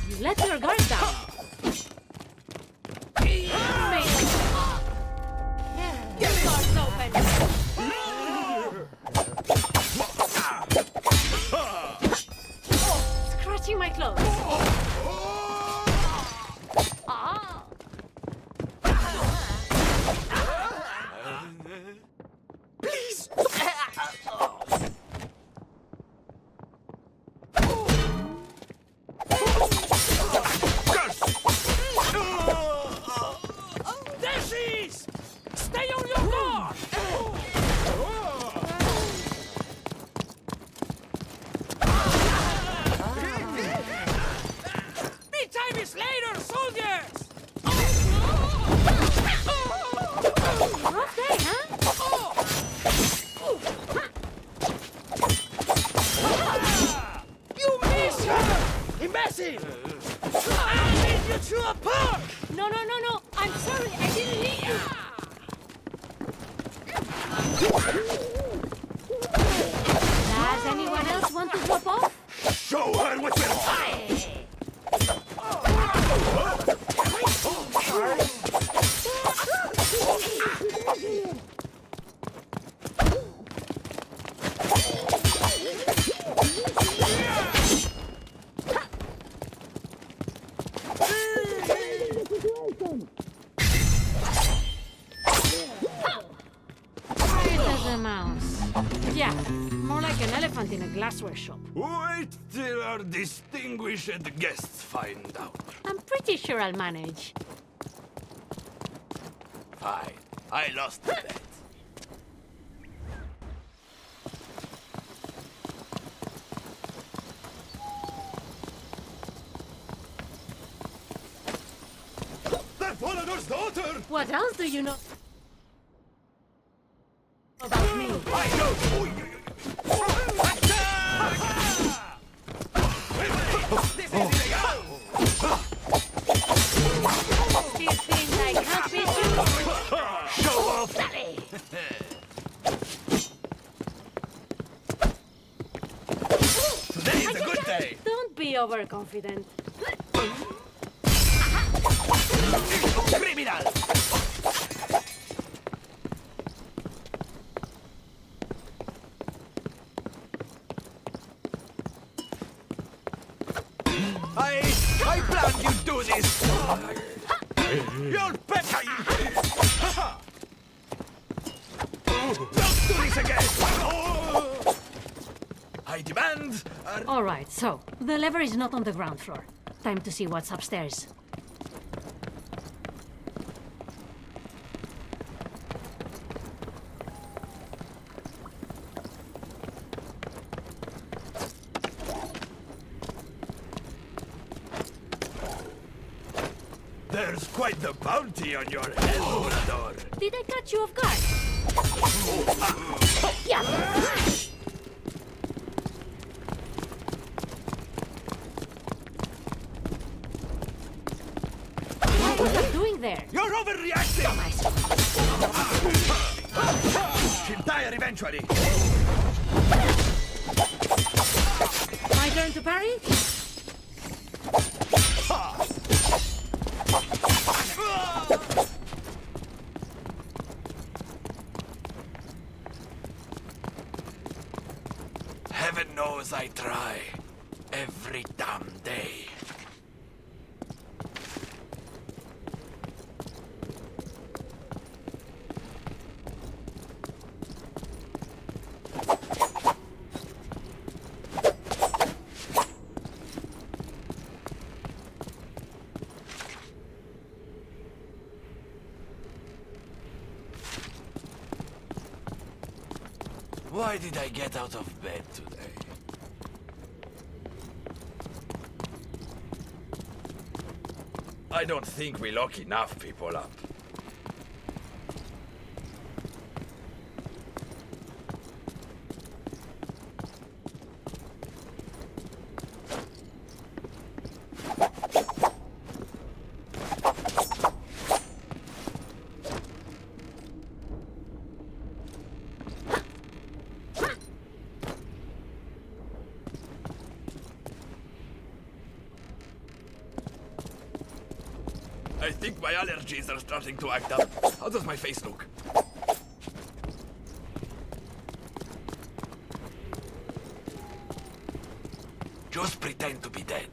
You let your guard down. Your guard's open. Scratching my clothes. Ah. Please. There she is! Stay on your guard! Big time is later, soldiers! Rough day, huh? You miss her! Imbecile! I'll lead you to a park! No. I'm sorry. I didn't mean you. Does anyone else want to drop off? Show her what you're like! Quiet as a mouse. Yeah, more like an elephant in a glassware shop. Wait till our distinguished guests find out. I'm pretty sure I'll manage. Fine. I lost the bet. That Volador's daughter! What else do you know about me? I know! Do you think I can't beat you? Show off! Today is a good day! Don't be overconfident. Criminal! I planned you do this! You're better! Don't do this again! I demand a... All right, so the lever is not on the ground floor. Time to see what's upstairs. There's quite the bounty on your head, Volador. Did I catch you off guard? Yeah. Why was I doing there. You're overreacting! She'll die eventually. My turn to parry? Heaven knows I try. Every damn day. Why did I get out of bed today? I don't think we lock enough people up. I think my allergies are starting to act up. How does my face look? Just pretend to be dead.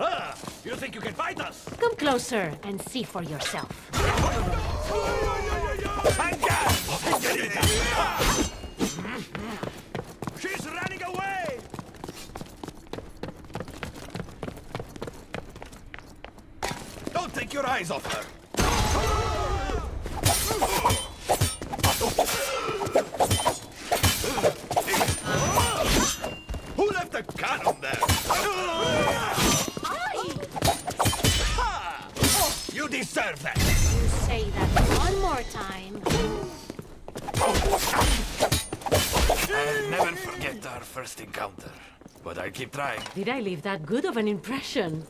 Ah! You think you can fight us? Come closer and see for yourself. She's running away! Don't take your eyes off her. Who left a cannon there? You deserve that! You say that one more time. I'll never forget our first encounter, but I'll keep trying. Did I leave that good of an impression?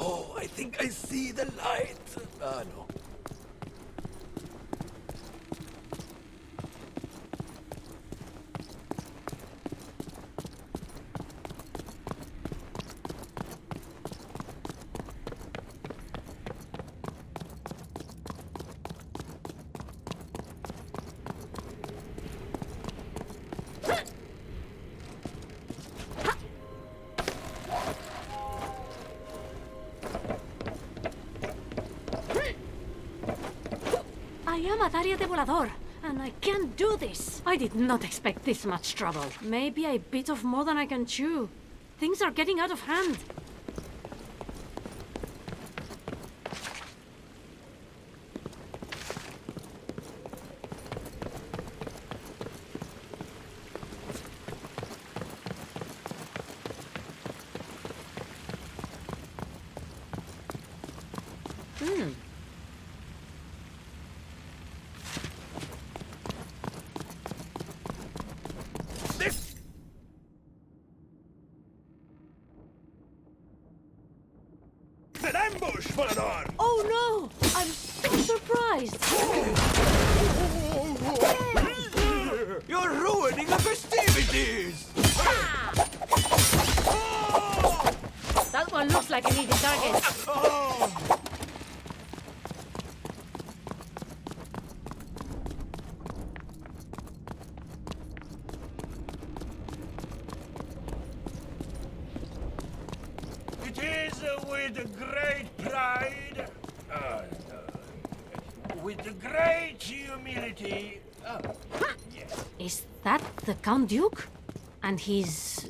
Oh, I think I see the light. Ah, no. I am a Daria de Volador, and I can't do this. I did not expect this much trouble. Maybe I bit off more than I can chew. Things are getting out of hand. An ambush, Volador! Oh no! I'm so surprised! You're ruining the festivities! target. It is with great pride, with great humility. Yes. Is that the Count Duke? And he's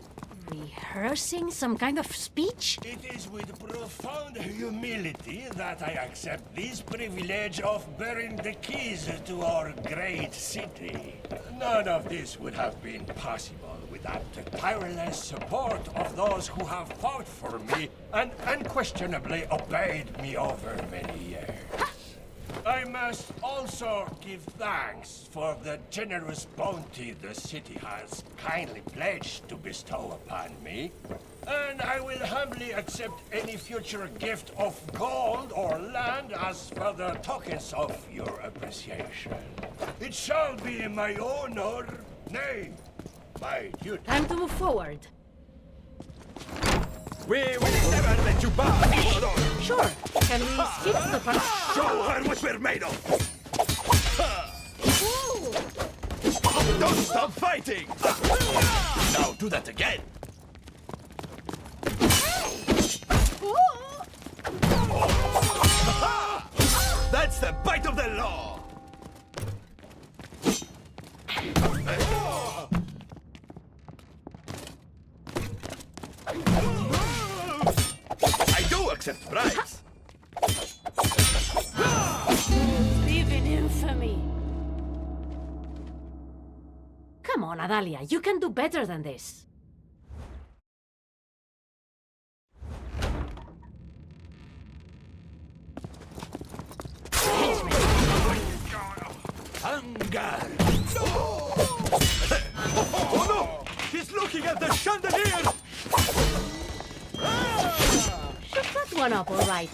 rehearsing some kind of speech? It is with profound humility that I accept this privilege of bearing the keys to our great city. None of this would have been possible without the tireless support of those who have fought for me and unquestionably obeyed me over many years. I must also give thanks for the generous bounty the city has kindly pledged to bestow upon me. And I will humbly accept any future gift of gold or land as further tokens of your appreciation. It shall be my honor, nay, my duty. Time to move forward. We will never let you pass, Volador. Sure. Can we skip the part? Show her what we're made of. Don't stop fighting. Now do that again. That's the bite of the law. I do accept bribes. Live in infamy. Come on, Adalia, you can do better than this. Hunger. Oh no! He's looking at the chandelier! Shoot that one up, all right.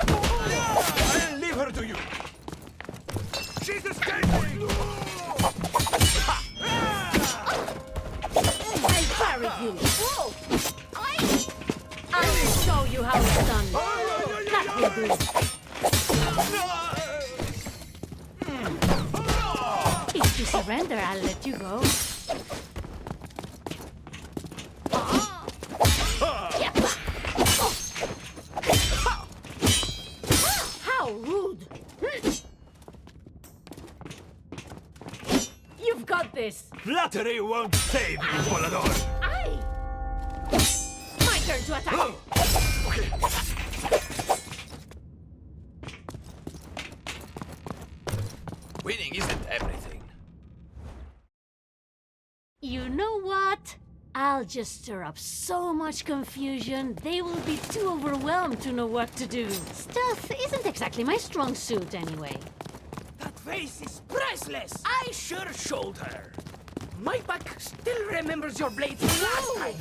I'll leave her to you. She's escaping! I'll carry you. I'll show you how it's done. That will do. If you surrender, I'll let you go. How rude! You've got this. Flattery won't save you, Volador. Aye! My turn to attack. Okay. Winning isn't everything. You know what? I'll just stir up so much confusion, they will be too overwhelmed to know what to do. Stealth isn't exactly my strong suit, anyway. That face is priceless. I sure showed her. My back still remembers your blade from last time.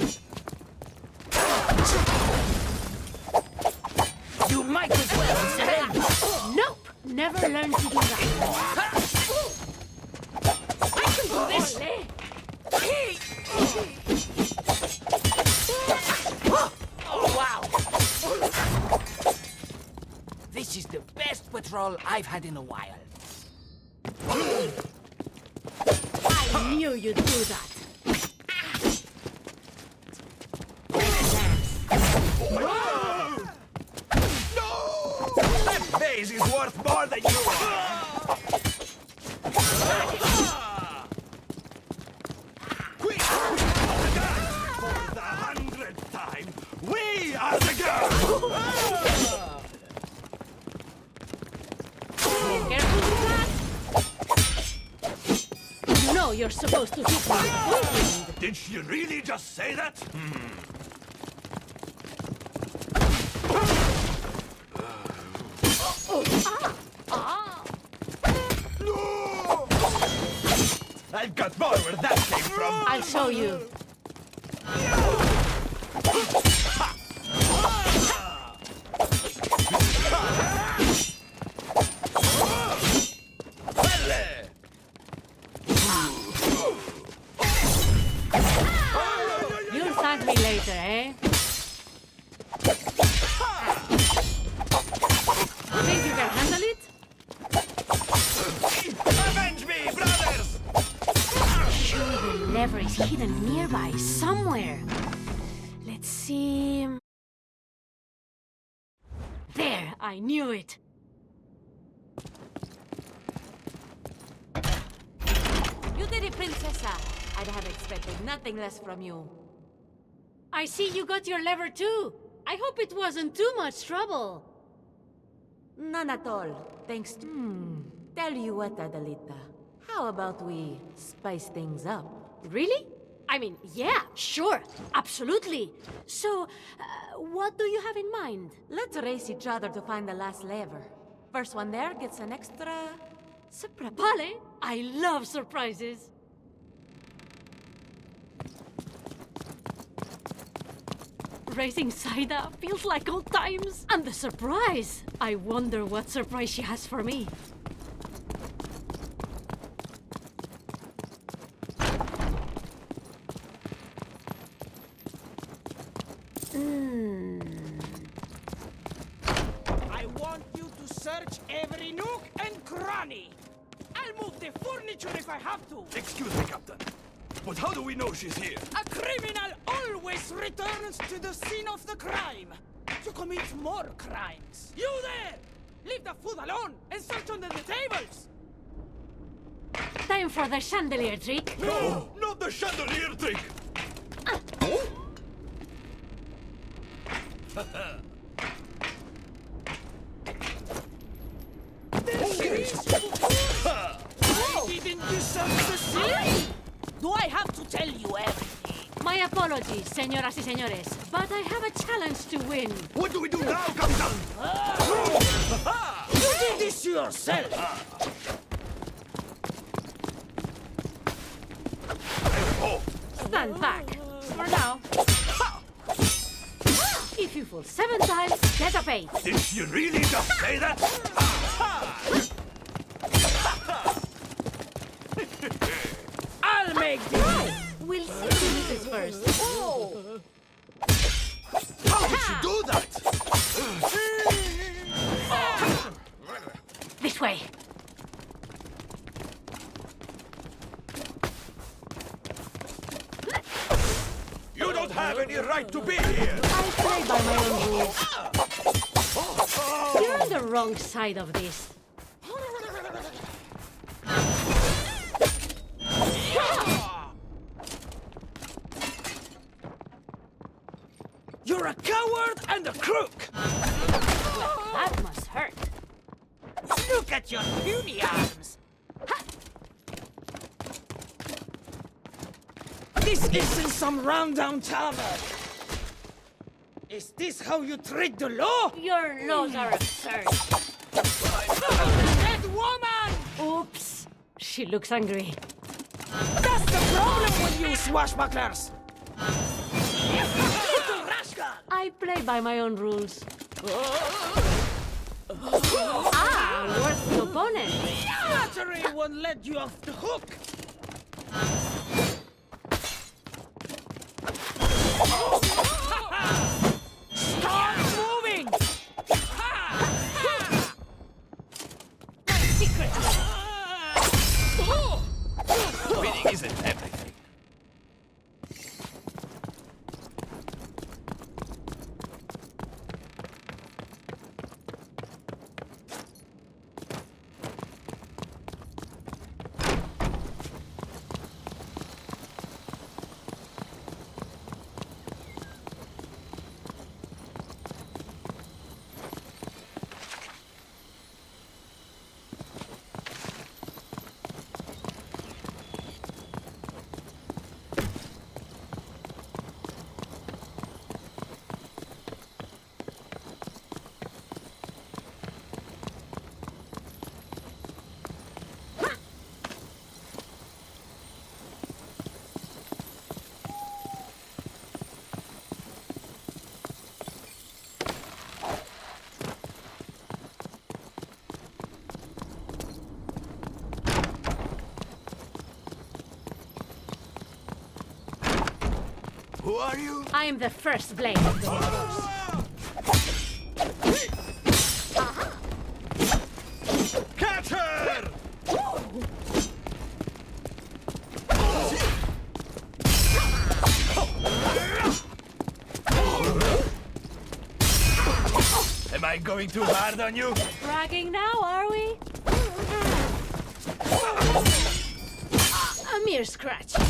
You might as well surrender. Nope! Never learned to do that. I can do this. Ole. Oh, wow. This is the best patrol I've had in a while. I knew you'd do that. That vase is worth more than you are! Quick! The guns! For the 100th time, we are the girls! Careful with that! You know you're supposed to hit me with the whirlwind. Did she really just say that? I've got more where that came from! I'll show you. You'll thank me later, eh? lever is hidden nearby, somewhere. Let's see... There, I knew it. You did it, Princessa. I'd have expected nothing less from you. I see you got your lever too. I hope it wasn't too much trouble. None at all, thanks to... Tell you what, Adelita. How about we spice things up? Really? I mean, yeah, sure, absolutely. So, what do you have in mind? Let's race each other to find the last lever. First one there gets an extra... surprise. Vale, I love surprises. Racing Saida feels like old times. And the surprise! I wonder what surprise she has for me. I want you to search every nook and cranny. I'll move the furniture if I have to. Excuse me, Captain. But how do we know she's here? A criminal always returns to the scene of the crime to commit more crimes. You there! Leave the food alone and search under the tables! Time for the chandelier trick. No! Not the chandelier trick! I didn't deserve to see! Do I have to tell you everything? My apologies, señoras y señores, but I have a challenge to win. What do we do now, Captain? You did this yourself! Stand back. For now. If you fall 7 times, get a pay. Did she really just say that? I'll make this! We'll see who loses first. How did she do that? This way. You don't have any right to be here! I play by my own rules. You're on the wrong side of this. You're a coward and a crook! That must hurt. Look at your puny arms! This isn't some rundown tavern! Is this how you treat the law? Your laws are absurd. Dead woman! Oops. She looks angry. That's the problem with you swashbucklers! Little rascal! I play by my own rules. Ah, worth the opponent. Flattery won't let you off the hook! Start moving! Secret. Winning isn't everything. Who are you? I am the first blade of the force. Catch her! I going too hard on you? Bragging now, are we? A mere scratch. You're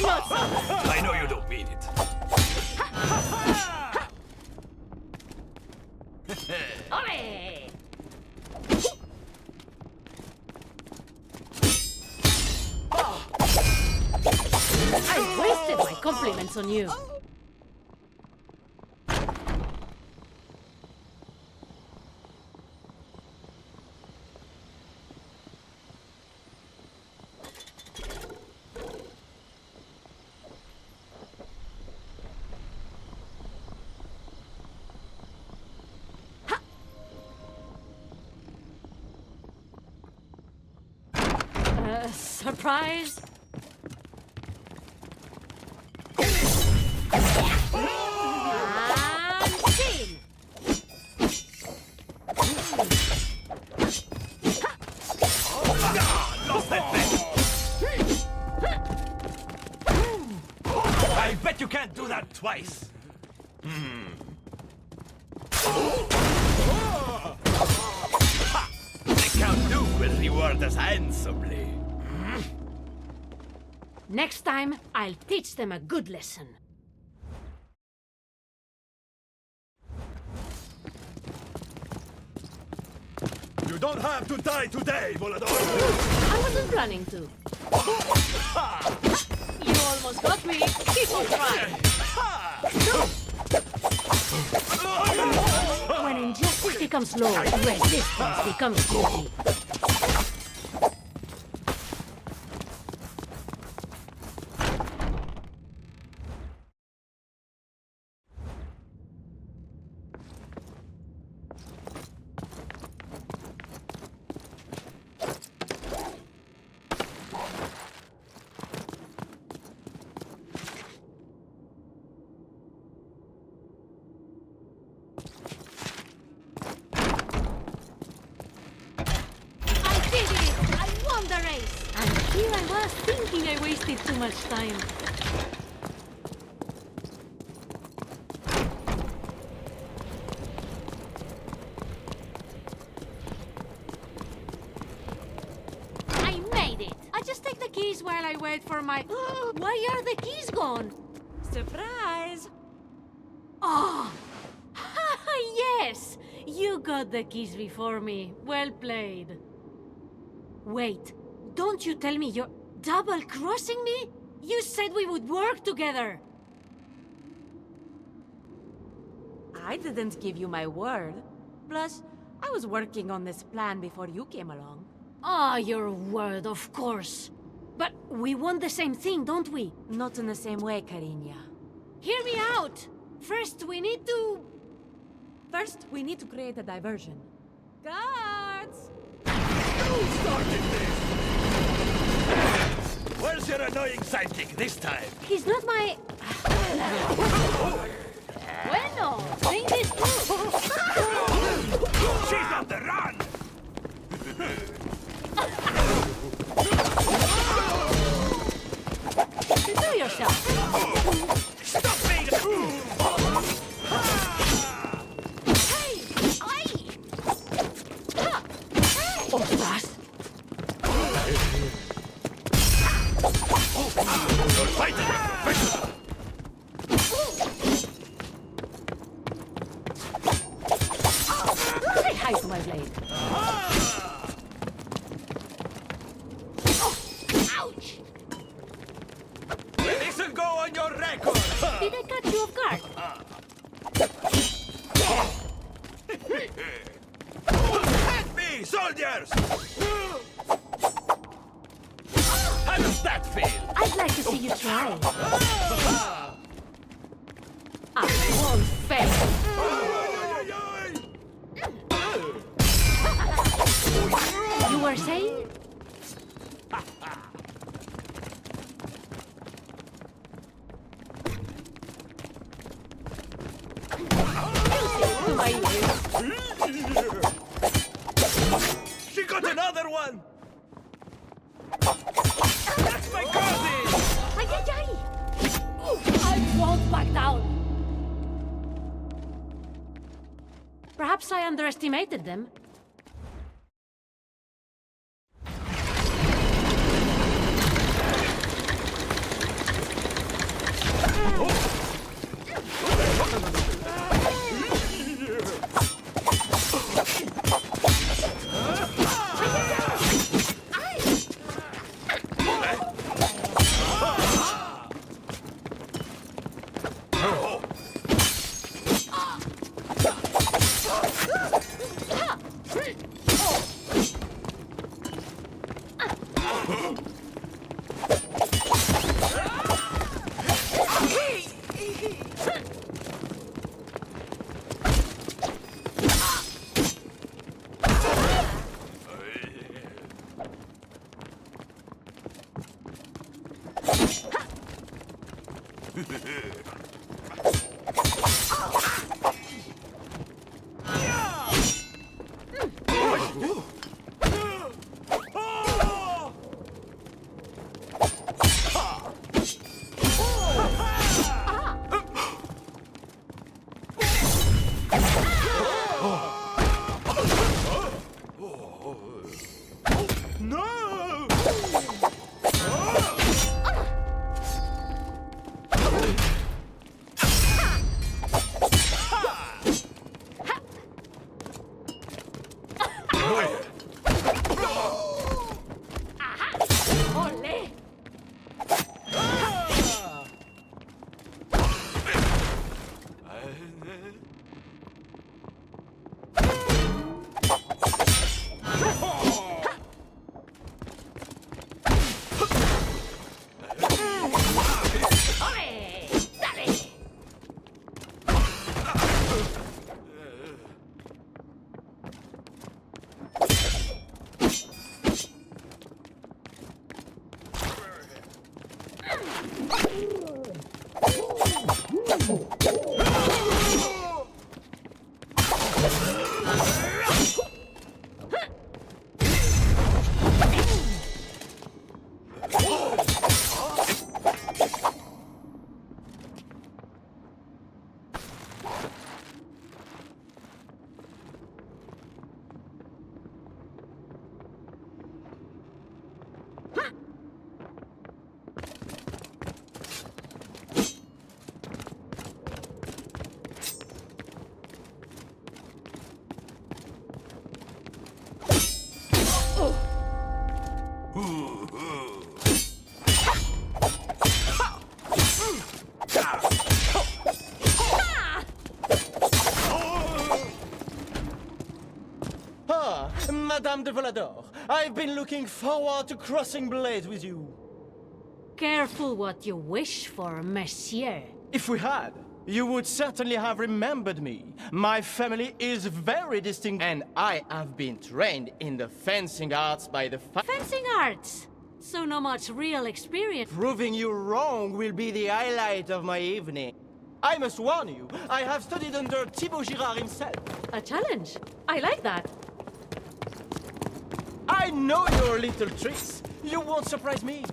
not so bad. I know you don't mean it. Ole! I wasted my compliments on you. Surprise? And scene! Lost that bet. I bet you can't do that twice. The Count Duke will reward us handsomely. Next time, I'll teach them a good lesson. You don't have to die today, Volador. I wasn't planning to. You almost got me. Keep on trying. When injustice becomes law, resistance becomes duty. Here I was thinking I wasted too much time. I made it! I just take the keys while I wait for my... Why are the keys gone? Surprise! Oh! Yes! You got the keys before me. Well played. Wait. Don't you tell me you're double-crossing me? You said we would work together! I didn't give you my word. Plus, I was working on this plan before you came along. Ah, your word, of course. But we want the same thing, don't we? Not in the same way, Cariña. Hear me out! First, we need to... First, we need to create a diversion. Guards! Who started this? Where's your annoying sidekick this time? He's not my... Bueno, think this through. She's on the run! Do yourself. Stop being a... Hey! Ay! Ha! Hey! Ostras! You're fighting with professional! Say hi to my blade. Oh, ouch! This'll go on your record! Did I catch you off guard? Hit me, soldiers! How does that feel? I'd like to see you try. I won't fail. You were saying? Music to my ears. She got another underestimated them. Madame de Volador, I've been looking forward to crossing blades with you. Careful what you wish for, monsieur. If we had, you would certainly have remembered me. My family is very distinct, and I have been trained in the fencing arts by the Fencing arts? So not much real experience. Proving you wrong will be the highlight of my evening. I must warn you, I have studied under Thibaut Girard himself. A challenge? I like that. I know your little tricks. You won't surprise me.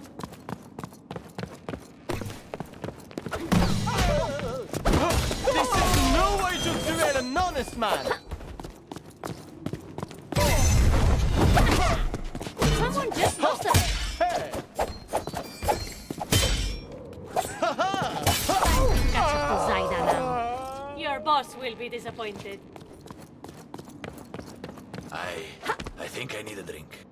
This is no way to duel an honest man. Someone just lost a... Hey. Catch up to Zaida now. Your boss will be disappointed. I think I need a drink.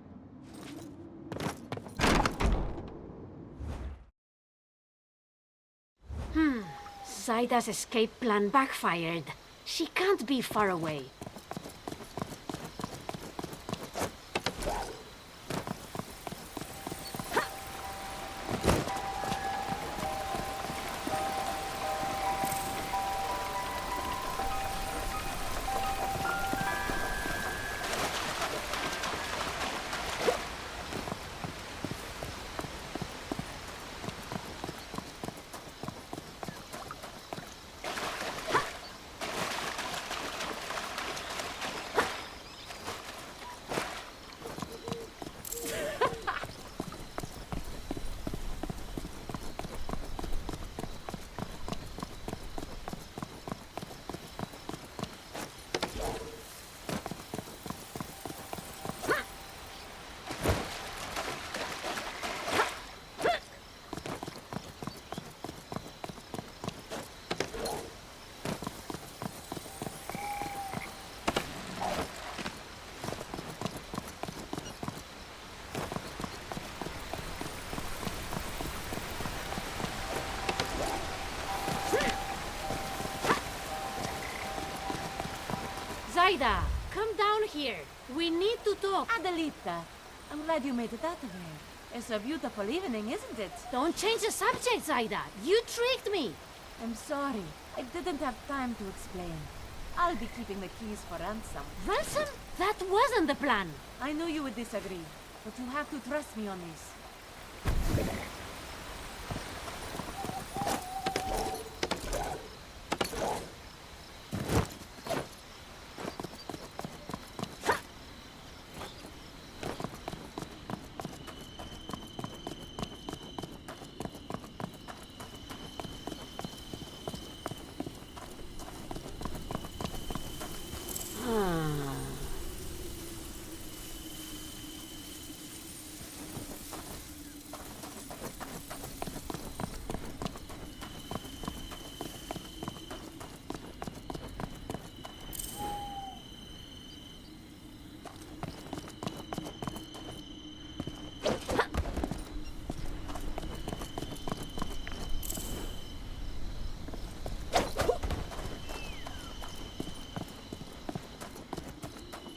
Zaida's escape plan backfired. She can't be far away. Zaida, come down here. We need to talk. Adelita, I'm glad you made it out of here. It's a beautiful evening, isn't it? Don't change the subject, Zaida. You tricked me. I'm sorry. I didn't have time to explain. I'll be keeping the keys for ransom. Ransom? That wasn't the plan. I knew you would disagree, but you have to trust me on this.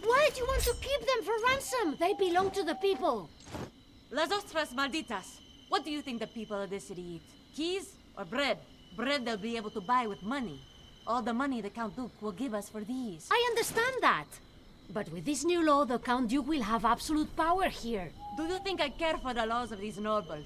Why do you want to keep them for ransom? They belong to the people. Las ostras malditas. What do you think the people of this city eat? Keys or bread? Bread they'll be able to buy with money. All the money the Count Duke will give us for these. I understand that. But with this new law, the Count Duke will have absolute power here. Do you think I care for the laws of these nobles?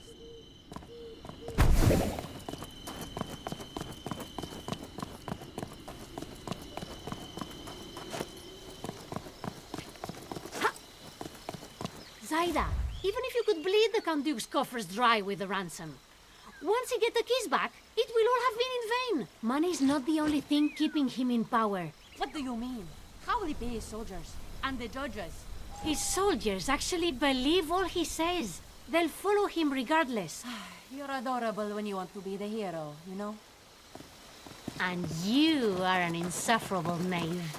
Zaida, even if you could bleed the Count Duke's coffers dry with the ransom, once he gets the keys back, it will all have been in vain. Money's not the only thing keeping him in power. What do you mean? How will he pay his soldiers? And the judges? His soldiers actually believe all he says. They'll follow him regardless. You're adorable when you want to be the hero, you know? And you are an insufferable knave.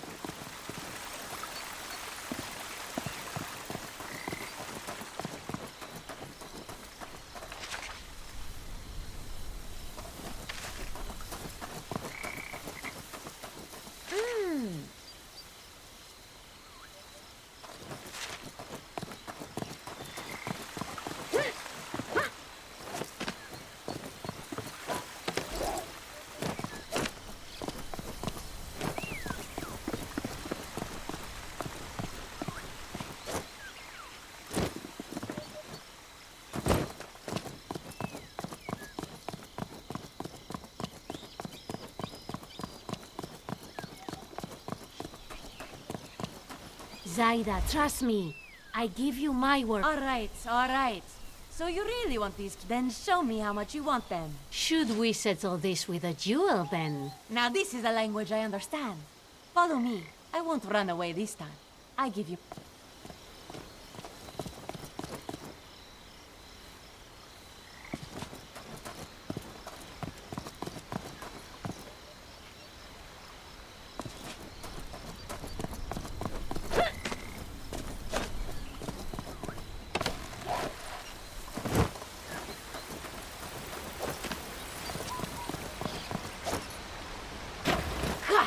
Zaida, trust me. I give you my word. All right, all right. So you really want these? Then show me how much you want them. Should we settle this with a duel, then? Now this is a language I understand. Follow me. I won't run away this time. I give you...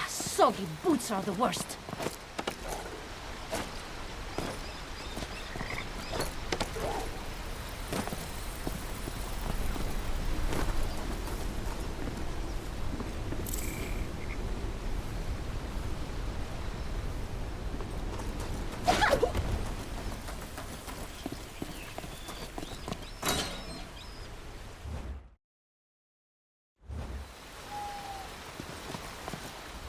Soggy boots are the worst.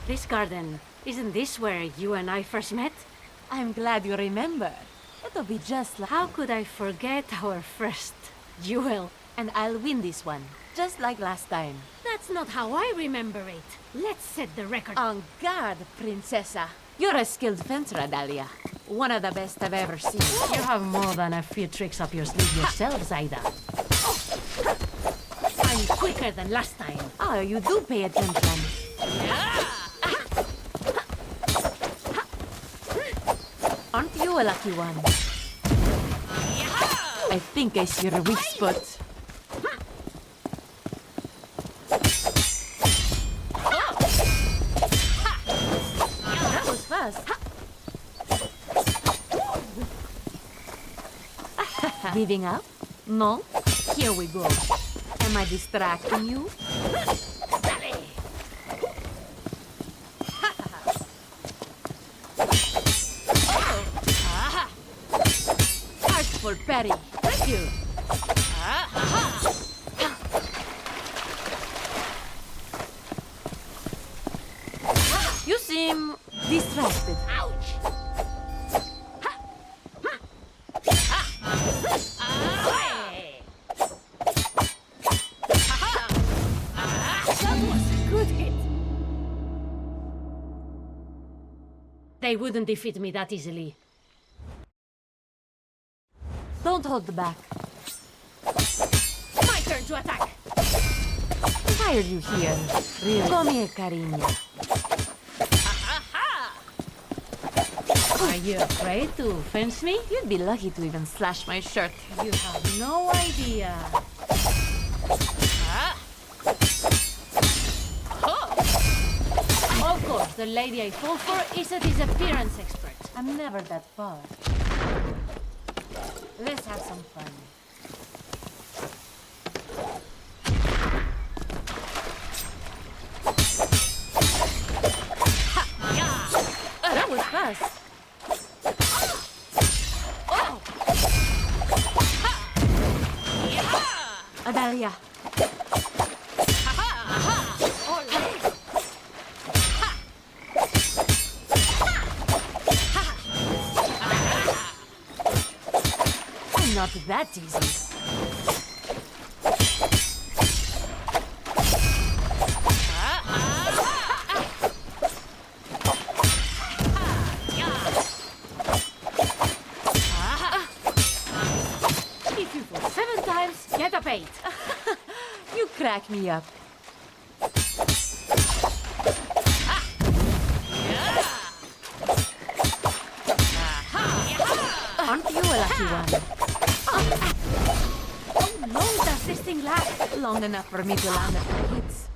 This garden, isn't this where you and I first met? I'm glad you remember. It'll be just like... How could I forget our first duel? And I'll win this one, just like last time. That's not how I remember it. Let's set the record. En garde, princesa. You're a skilled fencer, Dahlia. One of the best I've ever seen. You have more than a few tricks up your sleeve yourself, Zaida. I'm quicker than last time. Oh, you do pay attention. Aren't you a lucky one? I think I see your weak spot. That was fast. Giving up? No? Here we go. Am I distracting you? Artful parry. Thank you. You seem distracted. They wouldn't defeat me that easily. Don't hold back. My turn to attack! Why are you here? Really? Come here, cariño. Are you afraid to fence me? You'd be lucky to even slash my shirt. You have no idea. Of course, the lady I fall for is a disappearance expert. I'm never that far. Let's have some fun. That was fast. Adalia. Not that easy. If you fall 7 times, get a 8. You crack me up. Aren't you a lucky one? How long does this thing last? Long enough for me to land at my hits.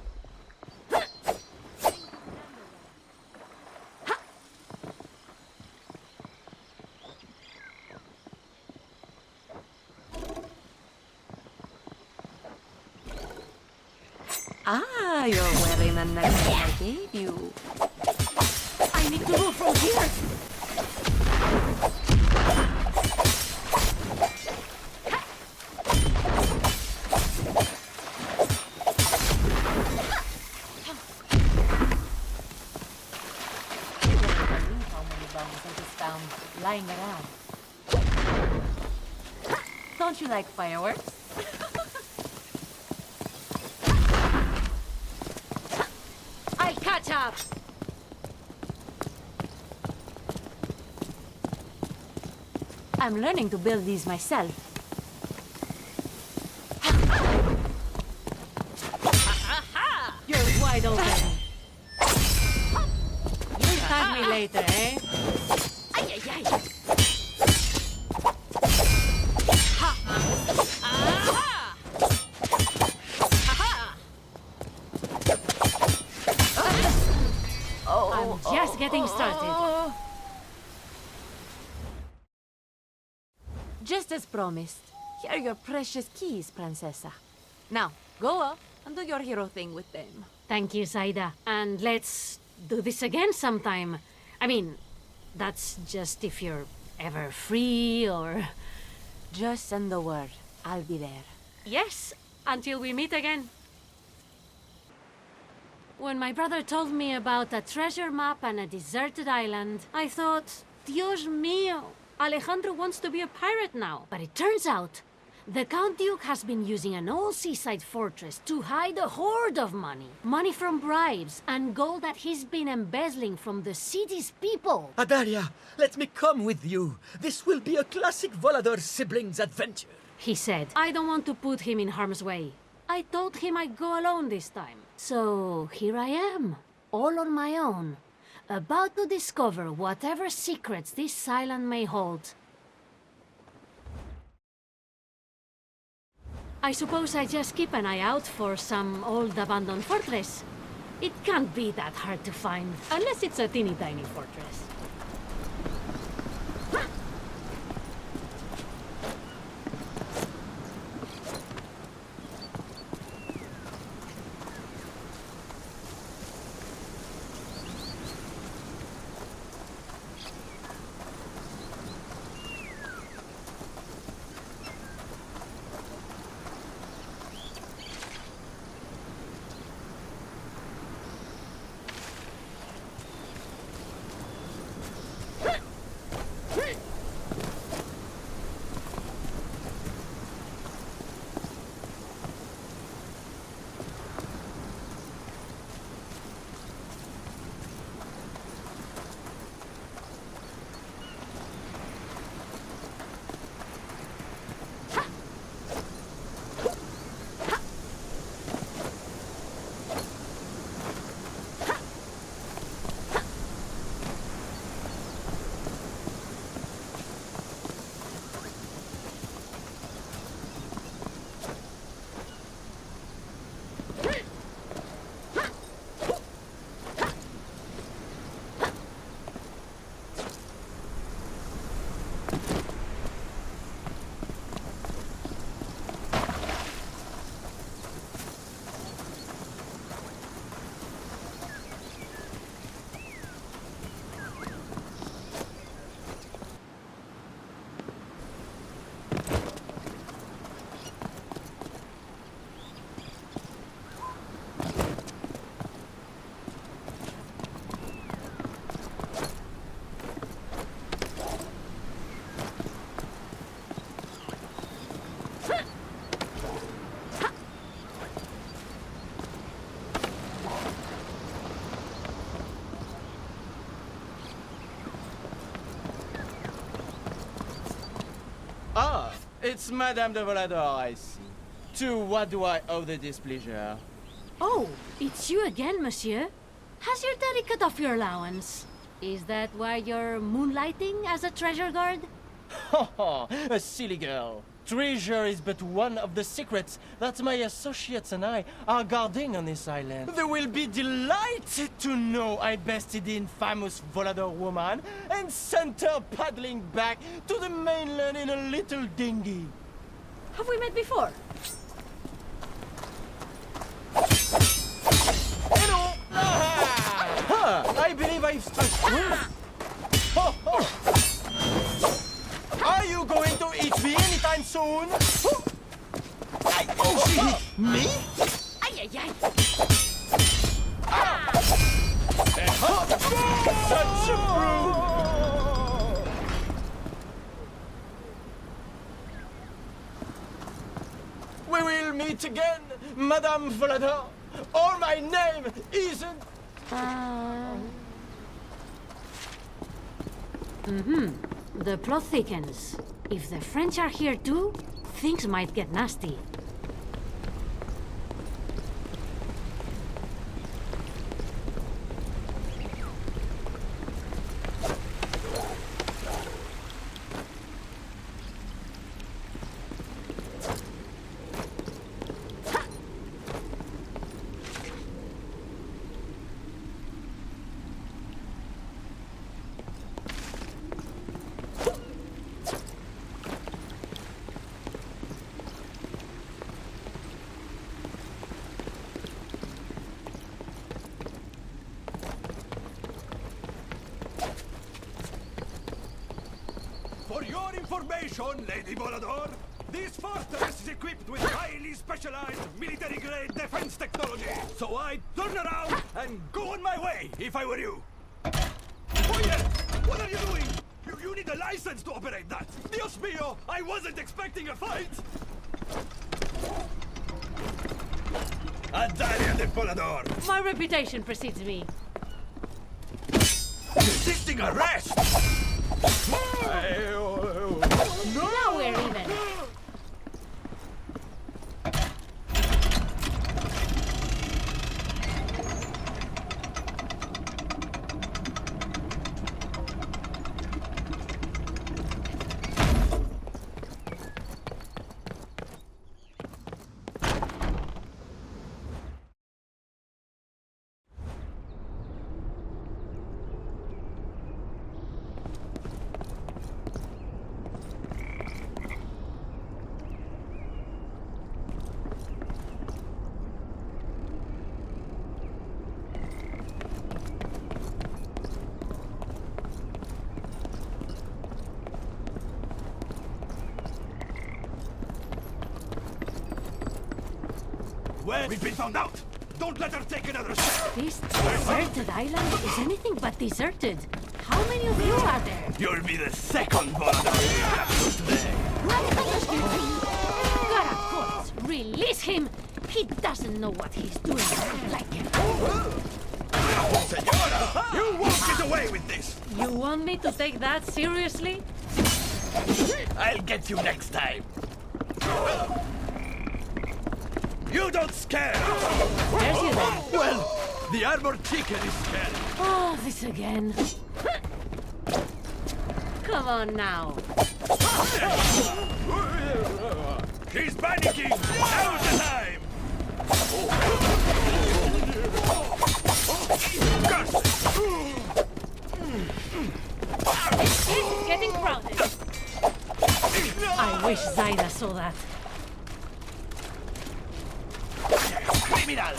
Ah, you're wearing the necklace I gave you. I need to move from here. Lying around. Don't you like fireworks? I'll catch up. I'm learning to build these myself. You're wide open. You'll thank me later, eh? Ay, ay, ay. I'm just getting started. Just as promised. Here are your precious keys, Princessa. Now, go up and do your hero thing with them. Thank you, Saida. And let's do this again sometime. I mean, that's just if you're ever free or... Just send the word. I'll be there. Yes, until we meet again. When my brother told me about a treasure map and a deserted island, I thought, Dios mío, Alejandro wants to be a pirate now. But it turns out, the Count Duke has been using an old seaside fortress to hide a hoard of money. Money from bribes and gold that he's been embezzling from the city's people. Adalia, let me come with you. This will be a classic Volador siblings adventure. He said, I don't want to put him in harm's way. I told him I'd go alone this time. So here I am, all on my own, about to discover whatever secrets this island may hold. I suppose I just keep an eye out for some old abandoned fortress. It can't be that hard to find, unless it's a teeny tiny fortress. It's Madame de Volador, I see. To what do I owe the displeasure? Oh, it's you again, monsieur. Has your daddy cut off your allowance? Is that why you're moonlighting as a treasure guard? Ha a silly girl. Treasure is but one of the secrets that my associates and I are guarding on this island. They will be delighted to know I bested the infamous Volador woman and sent her paddling back to the mainland in a little dinghy. Have we met before? Hello! I believe I've struck through. Are you going to eat me anytime soon? Oh, she hit me? Ay, ay, ay. Such a brute! We will meet again, Madame Volador. Or my name isn't... The plot thickens. If the French are here too, things might get nasty. For your information, Lady Volador, this fortress is equipped with highly specialized military-grade defense technology. So I'd turn around and go on my way if I were you. Oh yeah! What are you doing? You need a license to operate that. Dios mío! I wasn't expecting a fight! Adalia de Volador! My reputation precedes me. Resisting arrest! Now we're even. Well, we've been found out. Don't let her take another step. This deserted island is anything but deserted. How many of you are there? You'll be the second Volador we capture today. Caracos, release him! He doesn't know what he's doing. I don't like him. Senora, you won't get away with this. You want me to take that seriously? I'll get you next time. You don't scare. There's you then. Well, the armored chicken is scared. Oh, this again. Come on now. She's panicking. Now's the time. This is getting crowded. I wish Zaida saw that. Criminal.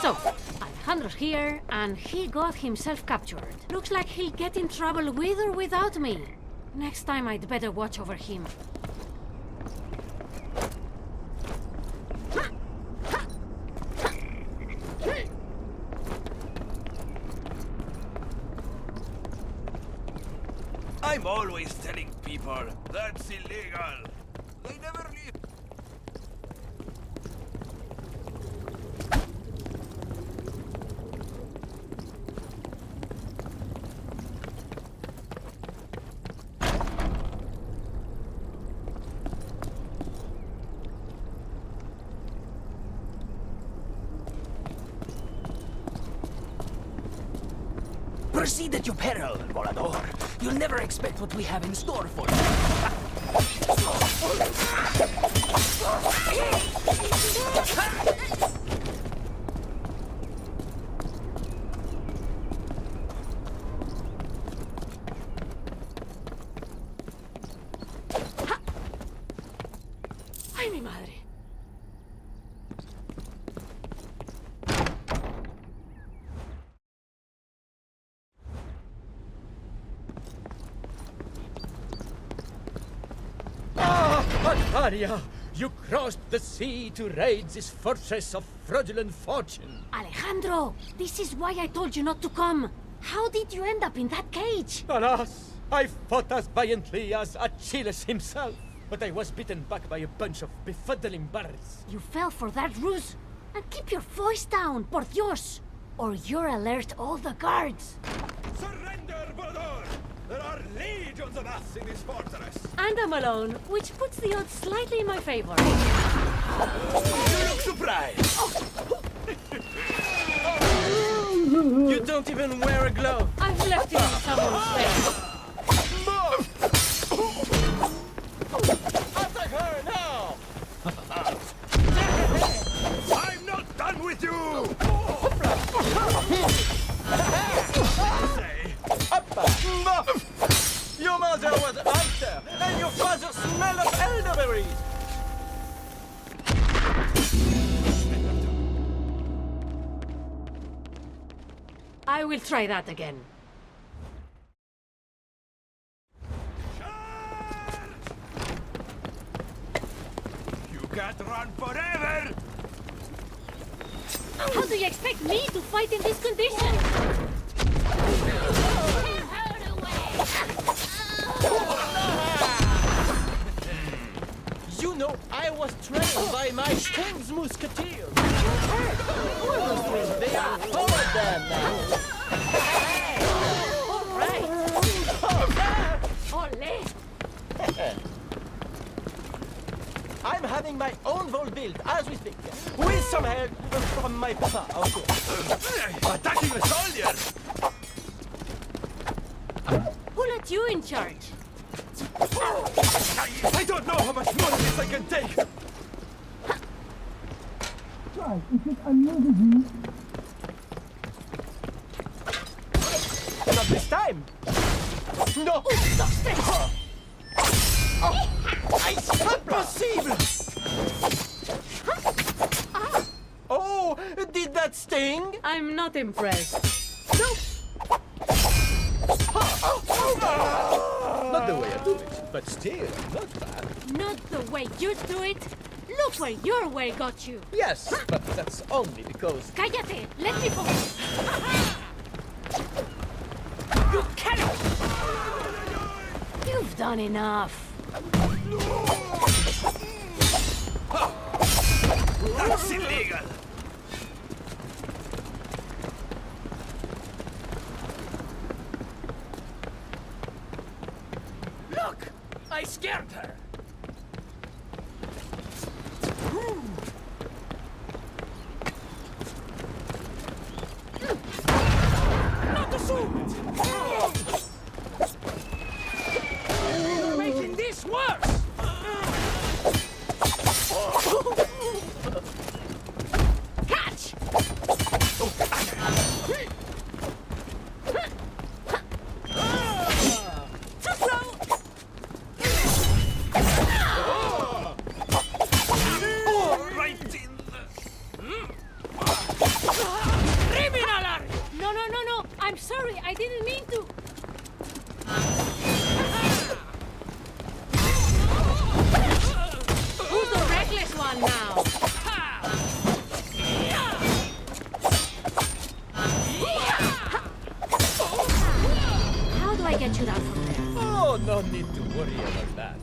So, Alejandro's here, and he got himself captured. Looks like he'll get in trouble with or without me. Next time I'd better watch over him. I'm always telling people that's illegal. They never leave. Proceed at your peril, Volador. You'll never expect what we have in store for you. ¡Ay, mi madre! Arya, you crossed the sea to raid this fortress of fraudulent fortune. Alejandro, this is why I told you not to come. How did you end up in that cage? Alas, I fought as valiantly as Achilles himself, but I was beaten back by a bunch of befuddling birds. You fell for that ruse? And keep your voice down, por Dios, or you'll alert all the guards. Surrender, Volador! There are legions of us in this fortress! And I'm alone, which puts the odds slightly in my favor. You look surprised! You don't even wear a glove. I've left it in someone's face. Attack her now! I'm not done with you! Your mother was after, and your father smelled of elderberries. I will try that again. You can't run forever! How do you expect me to fight in this condition? You know, I was trained by my king's musketeers. They are all of them now. All right. Ole. I'm having my own vault built as we speak, with some help from my papa, of course. Attacking the soldiers! Who let you in charge? I don't know how much more of this I can take! Not this time. No. Impossible! Oh, did that sting? I'm not impressed. Not the way I do it, but still, not bad. Not the way you do it. Look where your way got you. Yes, but that's only because... Cállate. Let me focus. You cannot! You've done enough. That's illegal! Look! I scared her! Not assumed! You're making this worse! Catch! Too slow! Right in Criminal! No. I'm sorry. I didn't mean to. Who's the reckless one now? How do I get you down from there? Oh, no need to worry about that.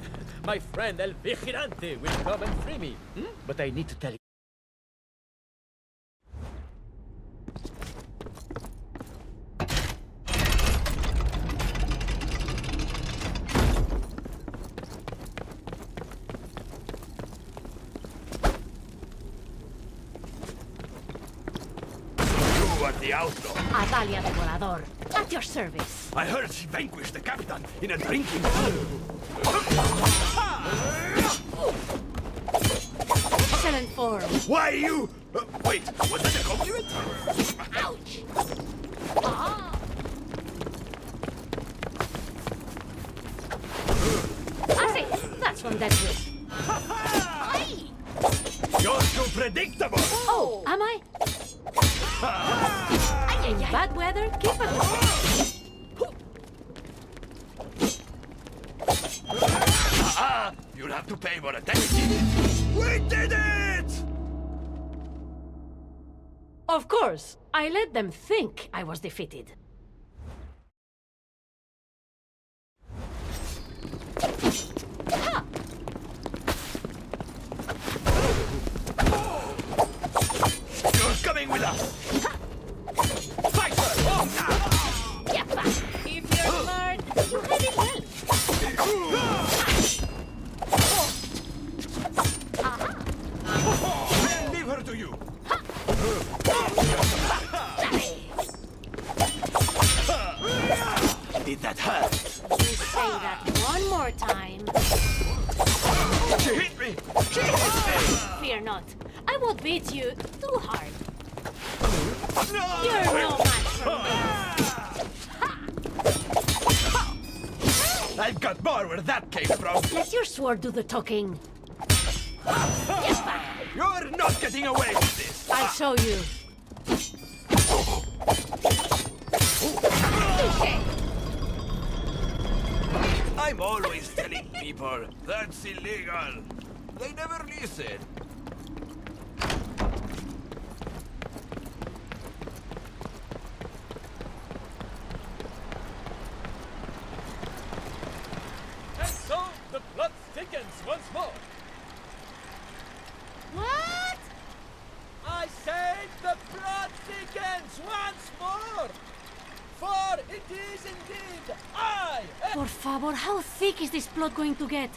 My friend El Vigilante will come and free me. But I need to tell you... what the outlaw. Atalia de Volador, at your service. I heard she vanquished the captain in a drinking. Excellent form. Why you? Wait, was that a compliment? Ouch! Ah. I see, that's from Deadwood. Aye. You're too predictable. Oh, am I? In bad weather, keep it. You'll have to pay more attention. We did it! Of course, I let them think I was defeated. Ha! You're coming with us. Fight her! Oh, Yappa! If you're smart, you had it well. I'll leave her to you. Did that hurt? You say that one more time. She hit me! She hit me! Fear not. I won't beat you too hard. No! You're no match for me. I've got more where that came from. Let your sword do the talking. You're not getting away with this. I'll show you. I'm always telling people that's illegal. They never listen. And so the plot thickens once more. What? I said the plot thickens once more. For it is indeed I. Por favor, how thick is this plot going to get?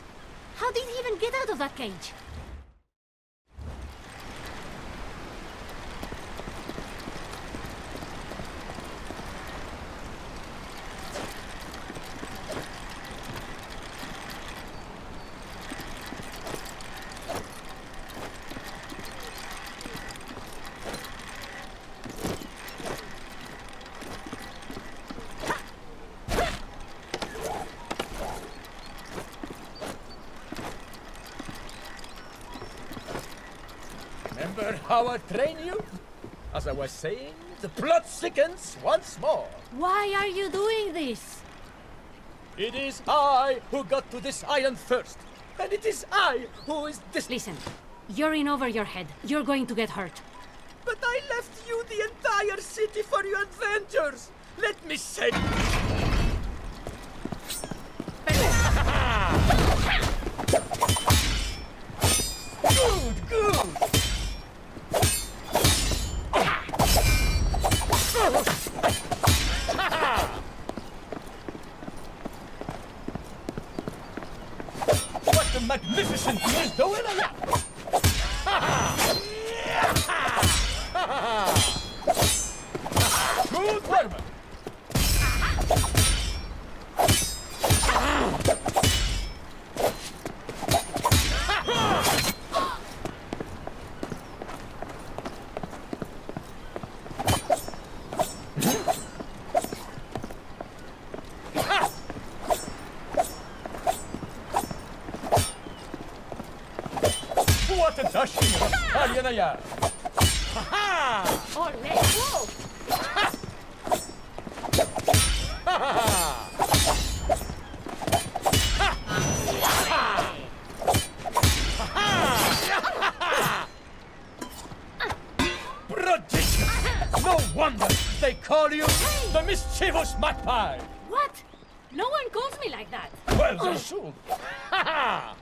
How did he even get out of that cage? Remember how I train you? As I was saying, the plot thickens once more. Why are you doing this? It is I who got to this island first. And it is I who is this. Listen, you're in over your head. You're going to get hurt. But I left you the entire city for your adventures. Let me say. Good, good. What a magnificent Mesто! Good work! What a dashing Australian! Ha-ha! Oh, let's go! Prodigious! No wonder they call you the mischievous magpie! What? No one calls me like that. Well, they should. Ha-ha!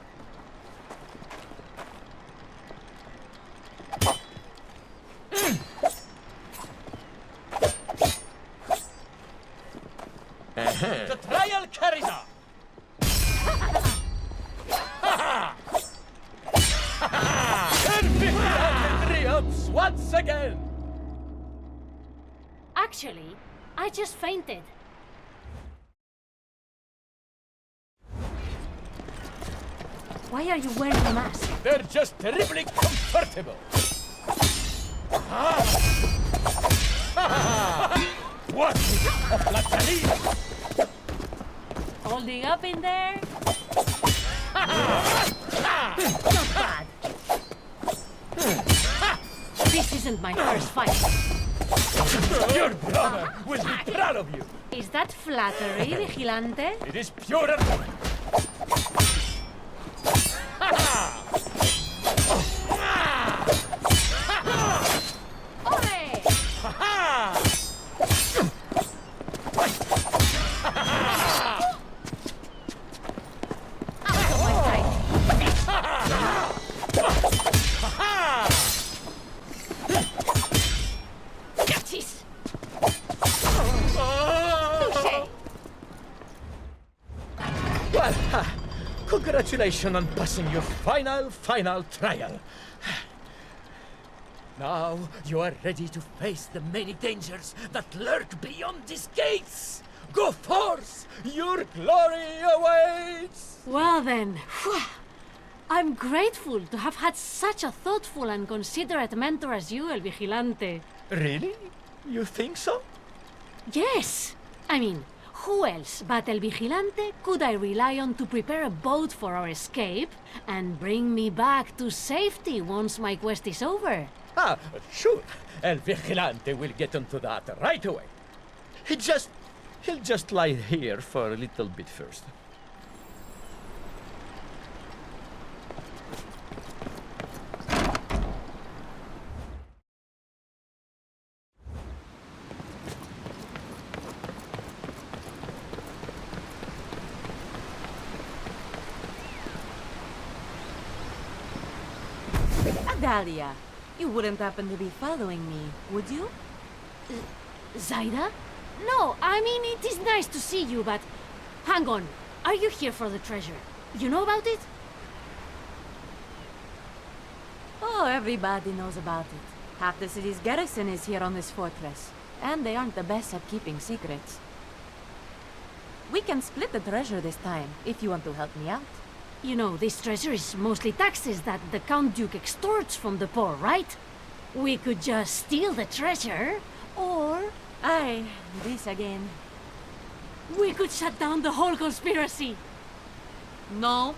The trial carries on. And victory triumphs once again. Actually, I just fainted. Why are you wearing a mask? They're just terribly comfortable. What is a flattery? Holding up in there? Not bad. This isn't my first fight. Your brother will be proud of you. Is that flattery, Vigilante? It is pure and... Ole! Catches! Touché! Well, congratulations on passing your final trial. Now you are ready to face the many dangers that lurk beyond these gates. Go forth! Your glory awaits! Well then, I'm grateful to have had such a thoughtful and considerate mentor as you, El Vigilante. Really? You think so? Yes! I mean, who else but El Vigilante could I rely on to prepare a boat for our escape and bring me back to safety once my quest is over? Ah, sure. El Vigilante will get onto that right away. He'll just lie here for a little bit first. Adalia, you wouldn't happen to be following me, would you? Zaida? No, I mean, it is nice to see you, but... Hang on, are you here for the treasure? You know about it? Oh, everybody knows about it. Half the city's garrison is here on this fortress, and they aren't the best at keeping secrets. We can split the treasure this time, if you want to help me out. You know, this treasure is mostly taxes that the Count Duke extorts from the poor, right? We could just steal the treasure, or... Aye, this again. we could shut down the whole conspiracy. No.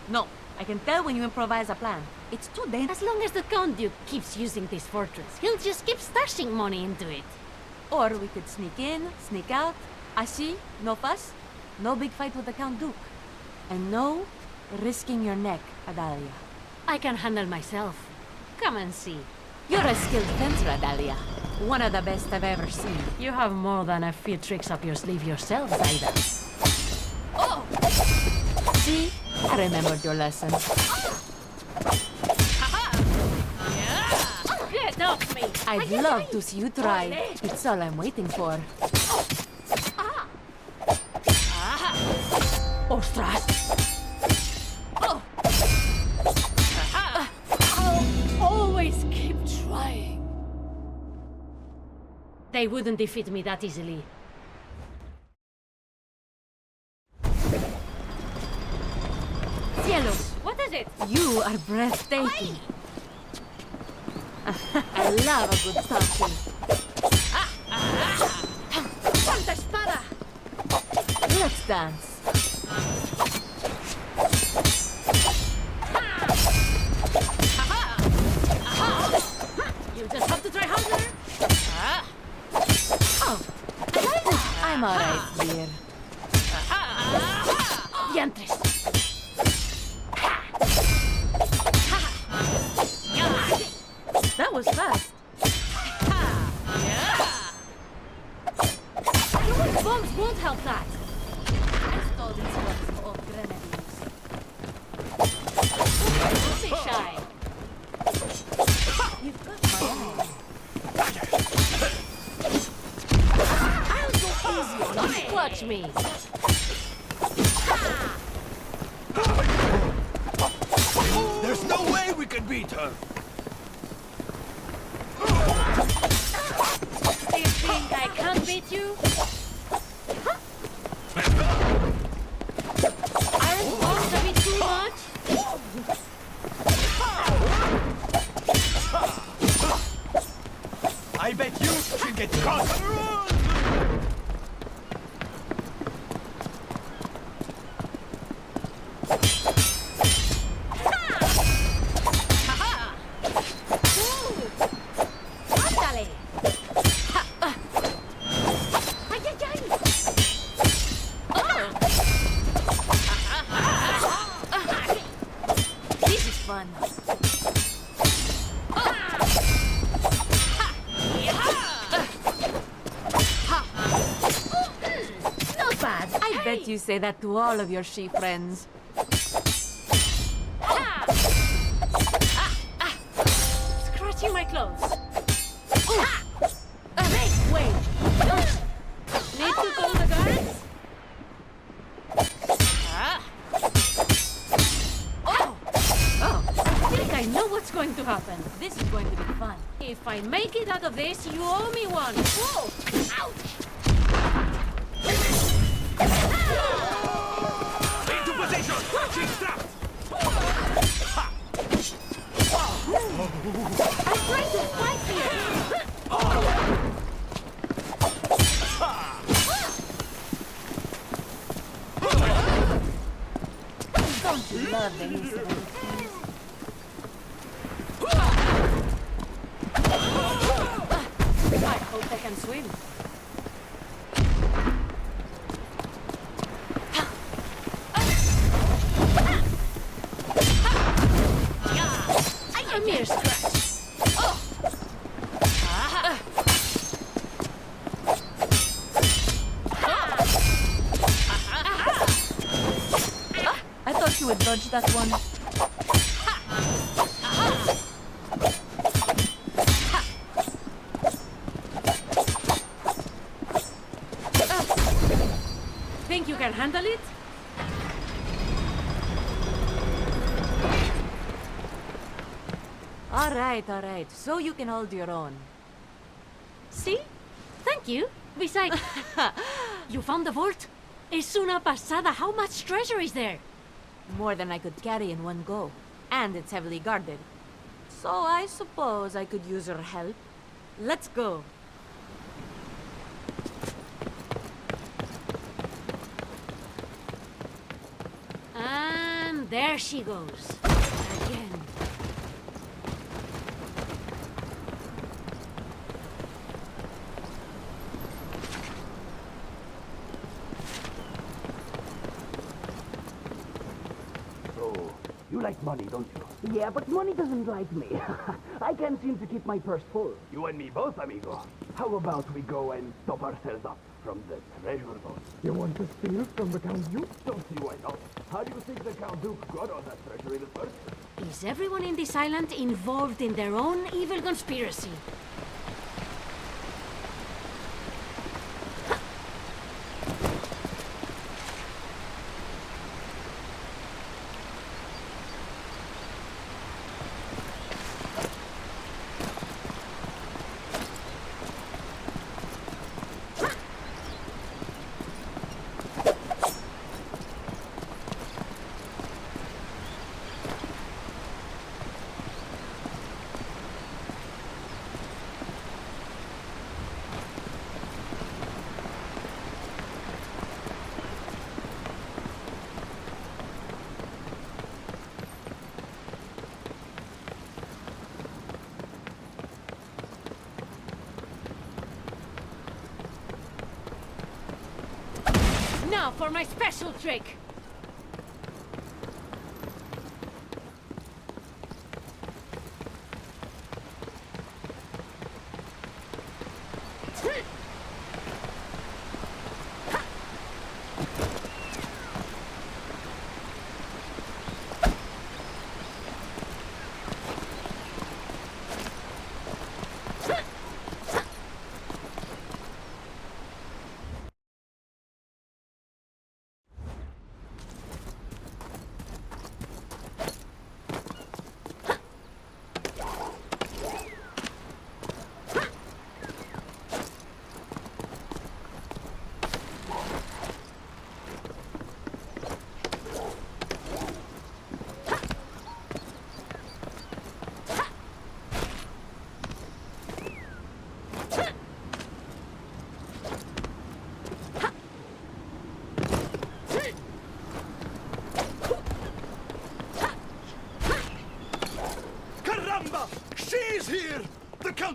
I can tell when you improvise a plan. It's too dangerous. As long as the Count Duke keeps using this fortress, he'll just keep stashing money into it. Or we could sneak in, sneak out. Así, no fuss, no big fight with the Count Duke. And no risking your neck, Adalia. I can handle myself. Come and see. You're a skilled fencer, Adalia. One of the best I've ever seen. You have more than a few tricks up your sleeve yourself, Zaida. Oh! See? I remembered your lesson. Get off me! I'd love to see you try. It's all I'm waiting for. Ostras! Always keep trying. They wouldn't defeat me that easily. Cielos, what is it? You are breathtaking. I love a good touching. Santa Espada! Let's dance. You just have to try harder. Oh, I'm alright, dear. Diantres. That was fast. Your bombs won't help that. I stole these from old grenadiers. Don't be shy. You've got my eye. I'll go easy on you. Watch me. There's no way we can beat her. Stay still. think I can't beat you? Aren't bombs a bit too much? I bet you should get caught. Ándale. Ay, ay, ay. This is fun. Not bad. I bet you say that to all of your she friends. Scratching my clothes. Wait. Need to call the guards? I think I know what's going to happen. This is going to be fun. If I make it out of this, you owe me one. Whoa! Ouch! Into position! She's trapped! I'm trying to fight here. Don't you love the use of it? I hope they can swim. A mere scratch. I thought you would dodge that one. Think you can handle it? All right. So you can hold your own. See? Thank you. Besides, you found the vault? Es una pasada. How much treasure is there? More than I could carry in one go. And it's heavily guarded. So I suppose I could use your help. Let's go. And there she goes. Again. So, you like money, don't you? Yeah, but money doesn't like me. I can't seem to keep my purse full. You and me both, amigo. How about we go and top ourselves up from the treasure vault? You want to steal from the Count Duke? Don't see why not. How do you think the Count Duke got all that treasure in the first place? Is everyone in this island involved in their own evil conspiracy? Now for my special trick.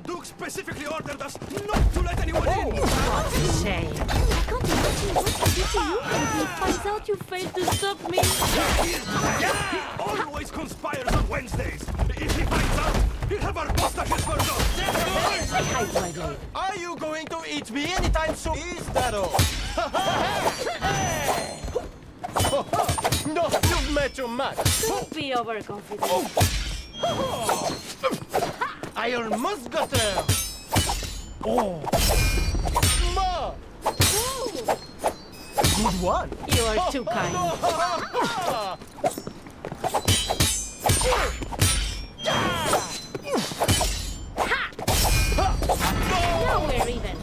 Grand Duke specifically ordered us not to let anyone in! Shame. I can't imagine what he did to you if he finds out you failed to stop me. He always conspires on Wednesdays! If he finds out, he'll have our mustaches burned off! Say hi to my blade. Are you going to eat me anytime soon? Is that all? No, you've met your match. Don't be overconfident. I almost got her. Oh. Ma. Good one. You are too kind. Now we're even.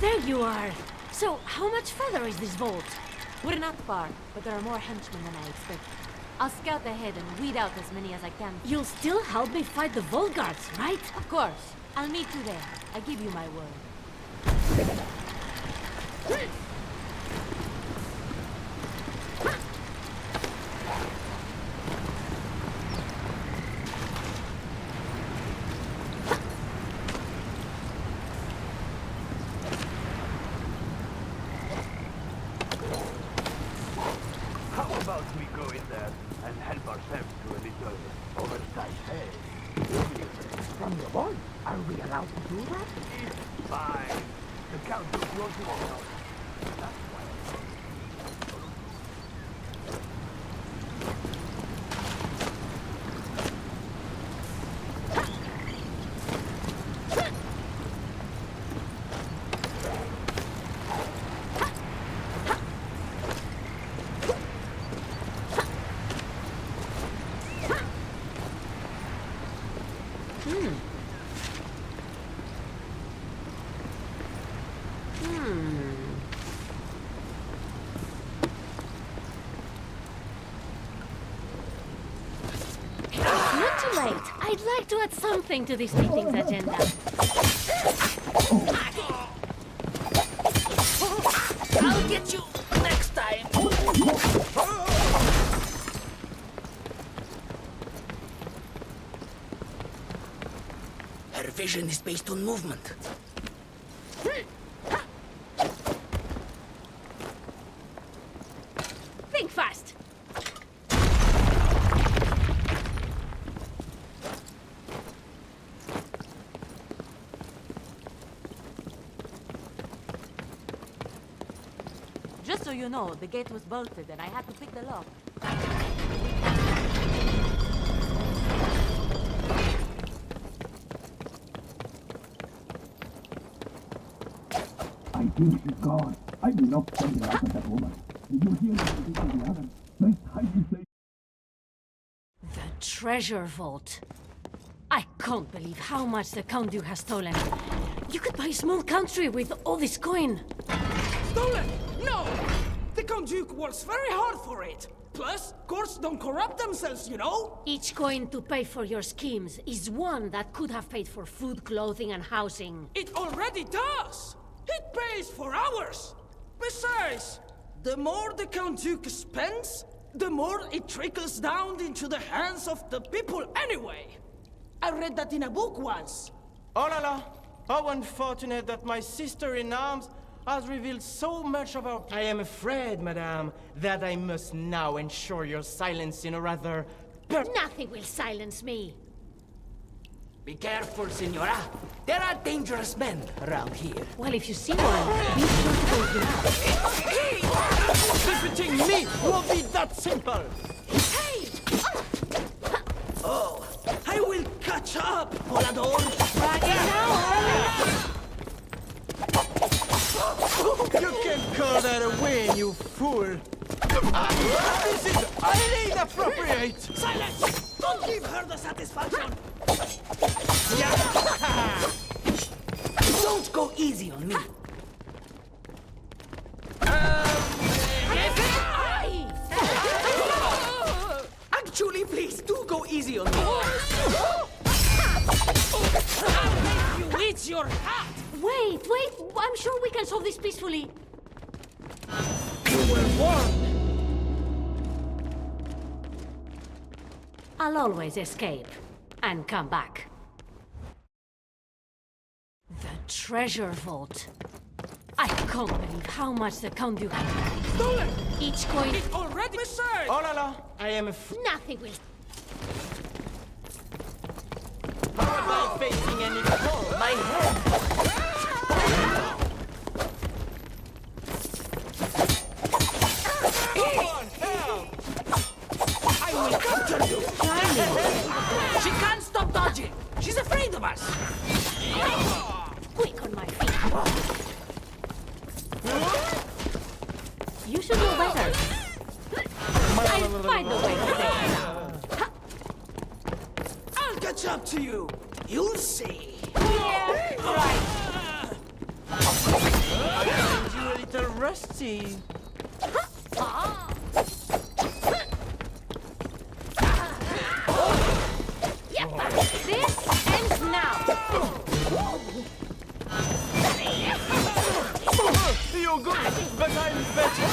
There you are. So, how much further is this vault? We're not far, but there are more henchmen than I expected. I'll scout ahead and weed out as many as I can. You'll still help me fight the vault guards, right? Of course. I'll meet you there. I give you my word. How about we go in there and help ourselves to a little oversight? Hey, from your boy, are we allowed to do that? It's fine. The Count took yours to all. That's why. Not too late. I'd like to add something to this meeting's agenda. I'll get you next time. Her vision is based on movement. Think fast. Just so you know, the gate was bolted and I had to pick the lock. I think she's gone. I do not send her after that woman. Did you hear anything from the others? Best hiding place. The treasure vault. I can't believe how much the Count Duke has stolen. You could buy a small country with all this coin. Stolen? No! The Count Duke works very hard for it. Plus, courts don't corrupt themselves, you know? Each coin to pay for your schemes is one that could have paid for food, clothing, and housing. It already does! It pays for ours! Besides, the more the Count Duke spends, the more it trickles down into the hands of the people anyway. I read that in a book once. Oh la la! How unfortunate that my sister-in-arms has revealed so much of our... I am afraid, madame, that I must now ensure your silence in a rather... Nothing will silence me. Be careful, Senora. There are dangerous men around here. Well, if you see one, be sure to go here. Defeating me will be that simple! Hey! Oh, I will catch up, Volador. You can call that a win, you fool! This is highly inappropriate! Silence! Don't give her the satisfaction! Don't go easy on me. your hat! Wait, wait! I'm sure we can solve this peacefully. You were warned! I'll always escape and come back. The treasure vault. I can't believe how much the Count Duke had. Stolen! Each coin... It already missing! Oh la la, I am a Nothing will... How am I facing any call? My head! I will capture you! She can't stop dodging! She's afraid of us! Quick on my feet. You should know better. I'll find a way to take it down. I'll catch up to you! You'll see! Yeah, right. You're a little rusty. This ends now. You're good, but I'm better.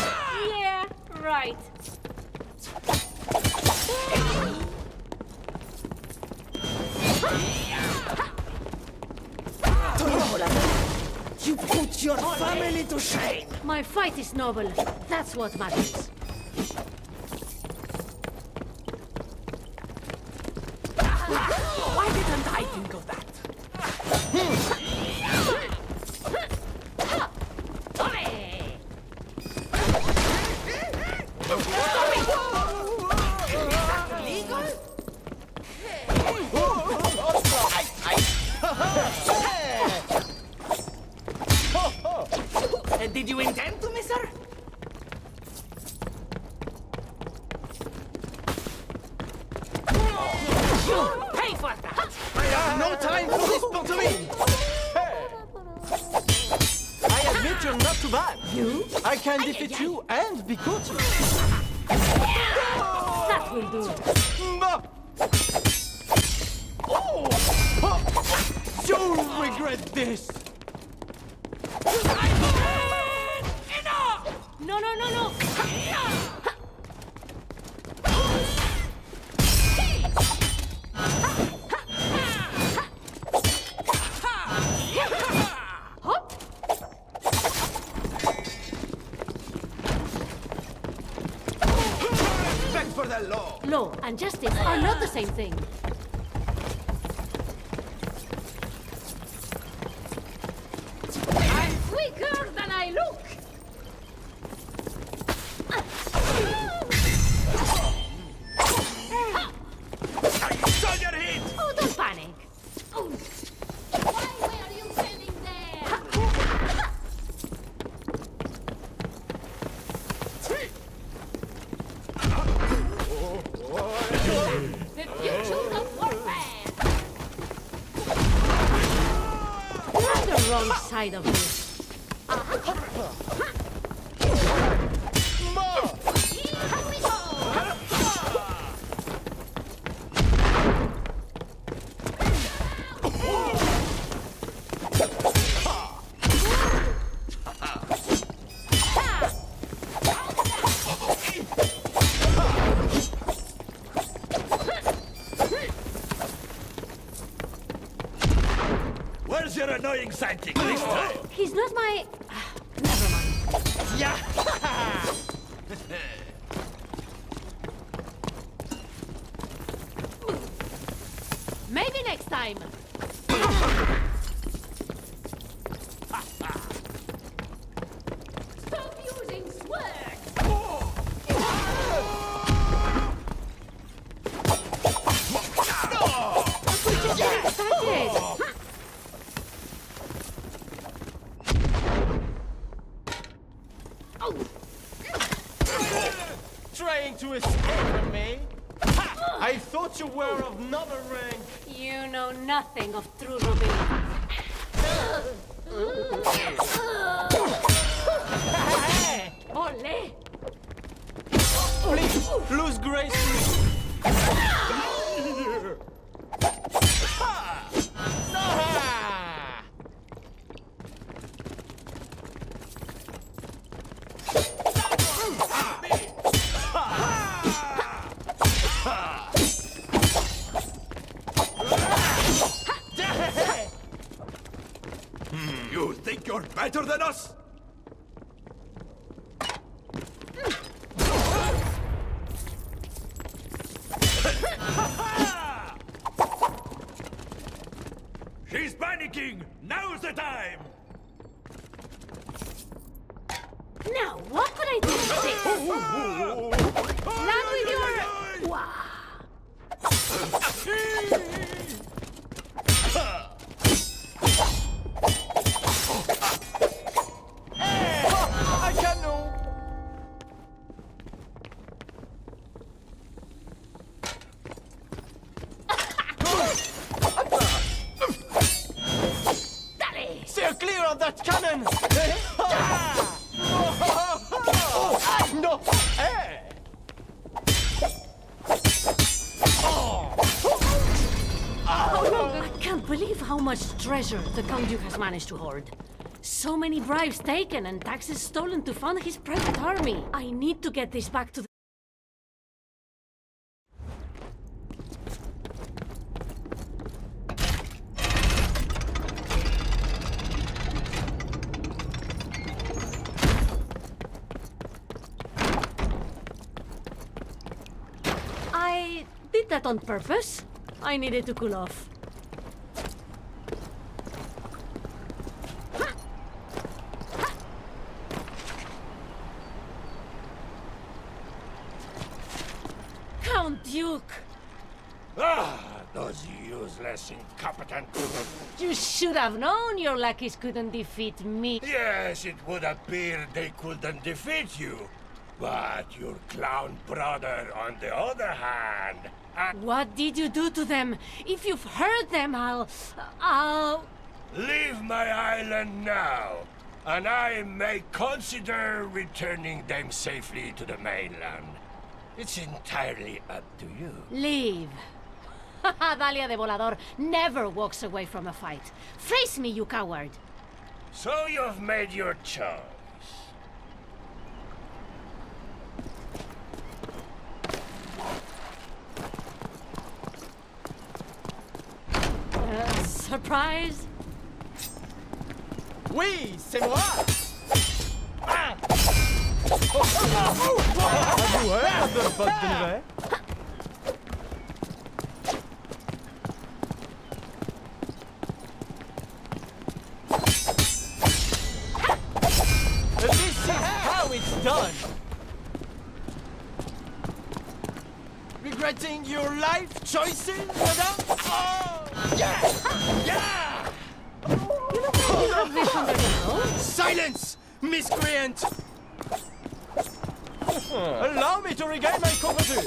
Yeah, right. You put your family to shame! My fight is noble. That's what matters. Why didn't I think of that? Did you intend to, mister? You pay for that! I have no time for this pantomime. I admit you're not too bad. You? I can defeat you and be courteous. That will do. You'll regret this. No, no, no, no. Hop. Respect for the law. Law and justice are not the same thing. I'm quicker than I look! Soldier hit! Oh, don't panic. Oh. Why were you standing there? The future of warfare! You're on the wrong side of this. Where's your annoying sidekick this time? He's not my... Never mind. Yeah! Maybe next time. Stop using swords! Started. Trying to escape from me? I thought you were of noble rank. You know nothing of true nobility. Ole! Please, lose gracefully. You think you're better than us? She's panicking! Now's the time! Now, what could I do with this? Land with your... Wow. I can't know. Steer clear of that cannon! No! Hey! I can't believe how much treasure the Count Duke has managed to hoard. So many bribes taken and taxes stolen to fund his private army. I need to get this back to the... I did that on purpose. I needed to cool off. Count Duke! Ah, those useless, incompetent... You should have known your lackeys couldn't defeat me. Yes, it would appear they couldn't defeat you. But your clown brother, on the other hand... What did you do to them? If you've hurt them, I'll... Leave my island now, and I may consider returning them safely to the mainland. It's entirely up to you. Leave. Dalia de Volador never walks away from a fight. Face me, you coward. So you've made your choice. Surprise? Oui, c'est moi! Ah! Have the bonne nouvelle? This is how it's done! Regretting your life choices, madame? Oh! Yeah! Yeah! You look like you have vision under the nose. Silence, miscreant! Allow me to regain my composure!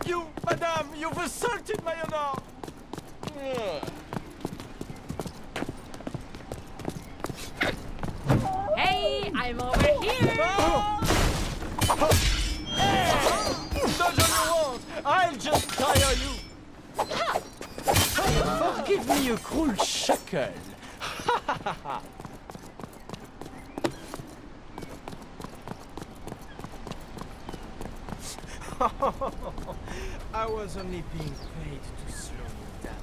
You, madame, you've assaulted my honor! Hey, I'm over here! Dodge on your walls! I'll just tire you! Give me a cruel shekel! I was only being paid to slow you down.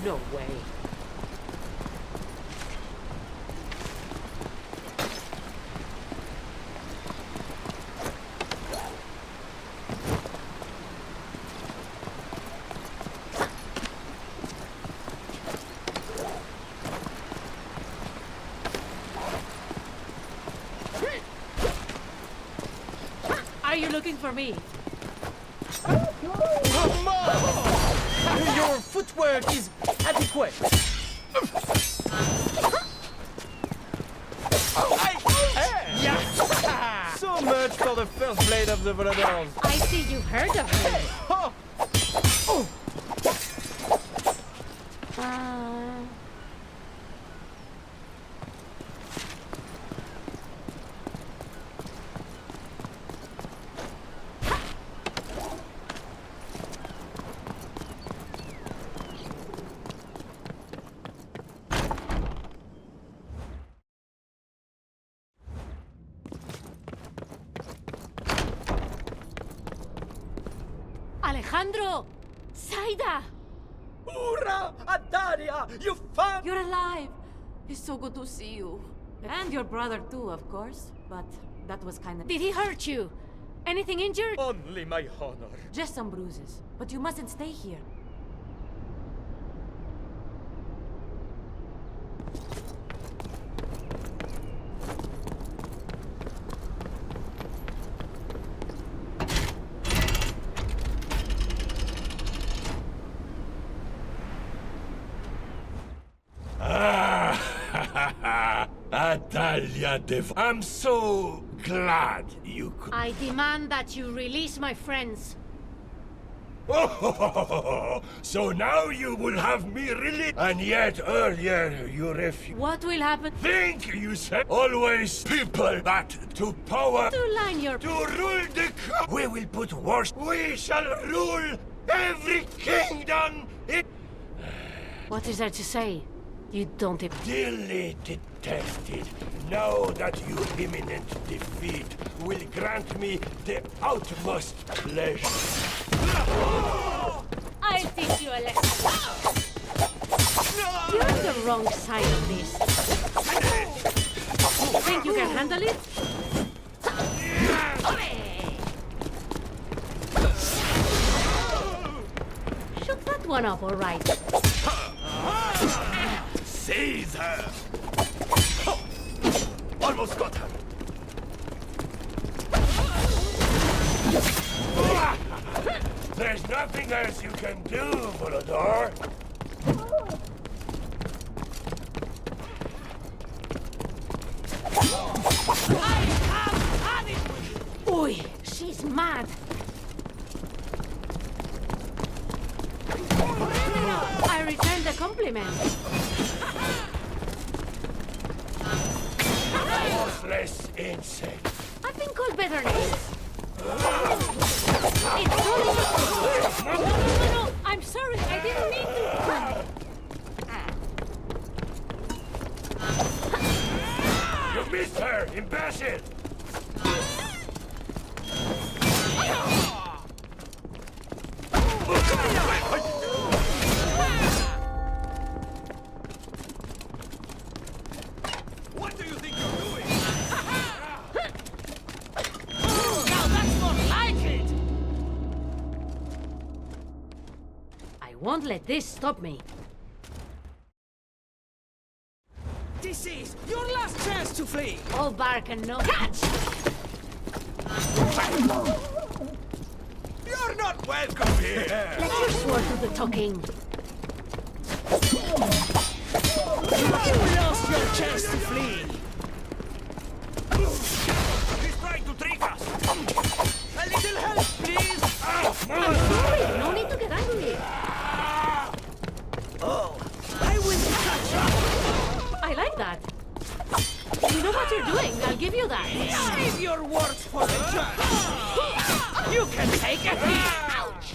No way. Are you looking for me? Your footwork is adequate. So much for the first blade of the Voladors. I see you've heard of me. Alejandro! Saida! Hurrah! Adaria! You found... You're alive! It's so good to see you. And your brother too, of course. But that was kind of... Did he hurt you? Anything injured? Only my honor. Just some bruises. But you mustn't stay here. I'm so glad you could. I demand that you release my friends. So now you will have me released. And yet earlier you refused. What will happen? Think you said always people that to power To line your... to rule the we will put wars. We shall rule every kingdom. What is there to say? You don't... Dearly detested, know that your imminent defeat will grant me the utmost pleasure. I'll teach you a lesson. You're on the wrong side of this. Think you can handle it? Shoot that one up, all right. Seize her! Almost got her. There's nothing else you can do, Volador. Oi, she's mad. I returned the compliment. Worthless insect. I've been called better names. It's only... No, I'm sorry, I didn't mean to. You missed her, imbecile! What do you think you're doing? Now that's more like it! I won't let this stop me. This is your last chance to flee! All bark and no catch. You're not welcome here! Let your sword do the talking. You lost your chance to flee! He's trying to trick us! A little help, please! I'm sorry, no need to get angry. Oh, I will catch you! I like that. You know what you're doing, I'll give you that. Save your words for the judge! You can take a hit! Ouch!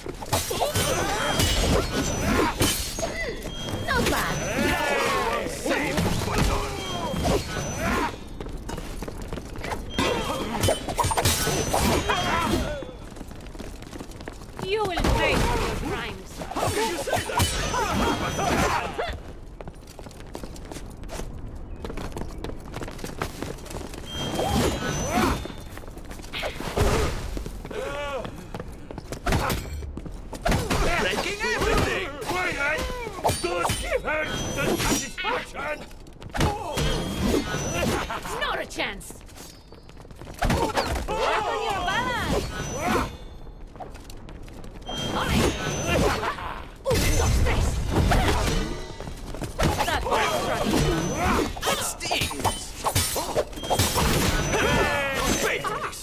Not bad. Save Volador! You will pay for your crimes. How can you say that? Breaking everything! Quiet! Don't give her the satisfaction! Not a chance. Work on your balance. Dos, tres. That works, Roddy. It stings! Don't pay for this!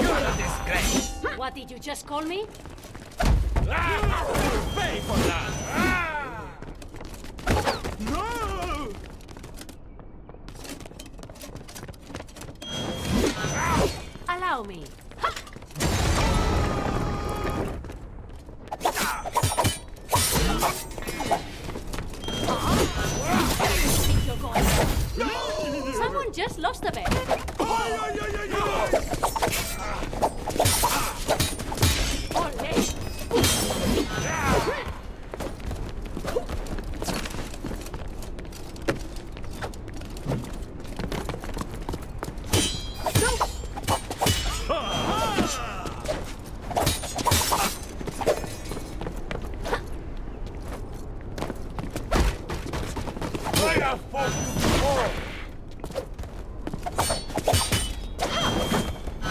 You're a disgrace! What did you just call me? Pay for that! No! Allow me. Someone just lost a bet. Ole!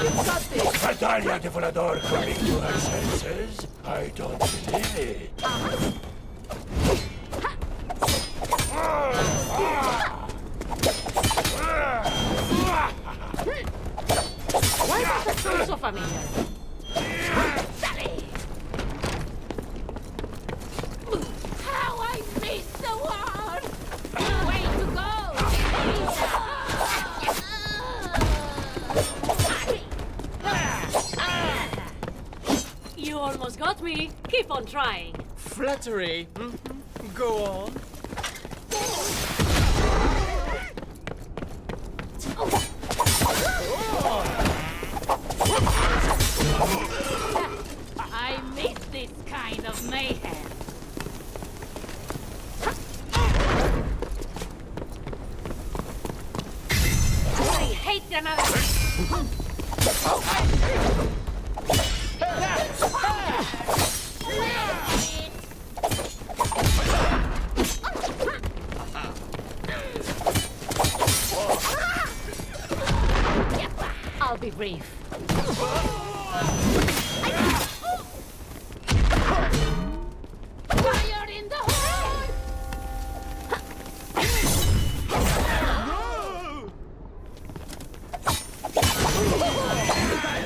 Natalia de Volador coming to her senses? I don't believe it. Why does that sound so familiar? How I missed the war! Way to go! You almost got me. Keep on trying. Flattery. Go on. I miss this kind of mayhem. I hate granadas. I'll be brief. Fire in the hole!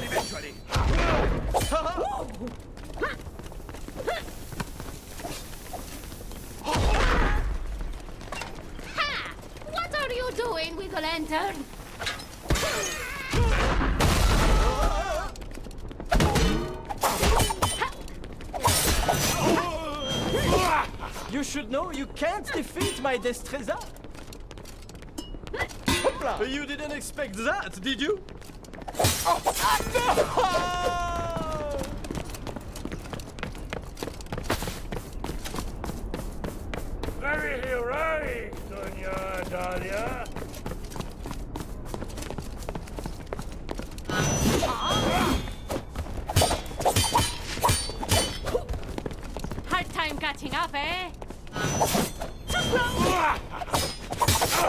Eventually. Ha! What are you doing with the lantern? You should know you can't defeat my destreza. Hopla! You didn't expect that, did you? Oh, no! Very heroic, Doña Dahlia. Hard time catching up, eh?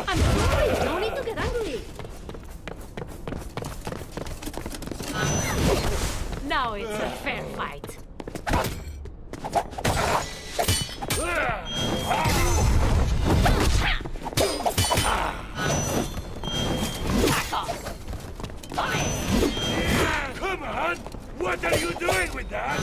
I'm sorry, no need to get angry. Now it's a fair fight. Come on! What are you doing with that?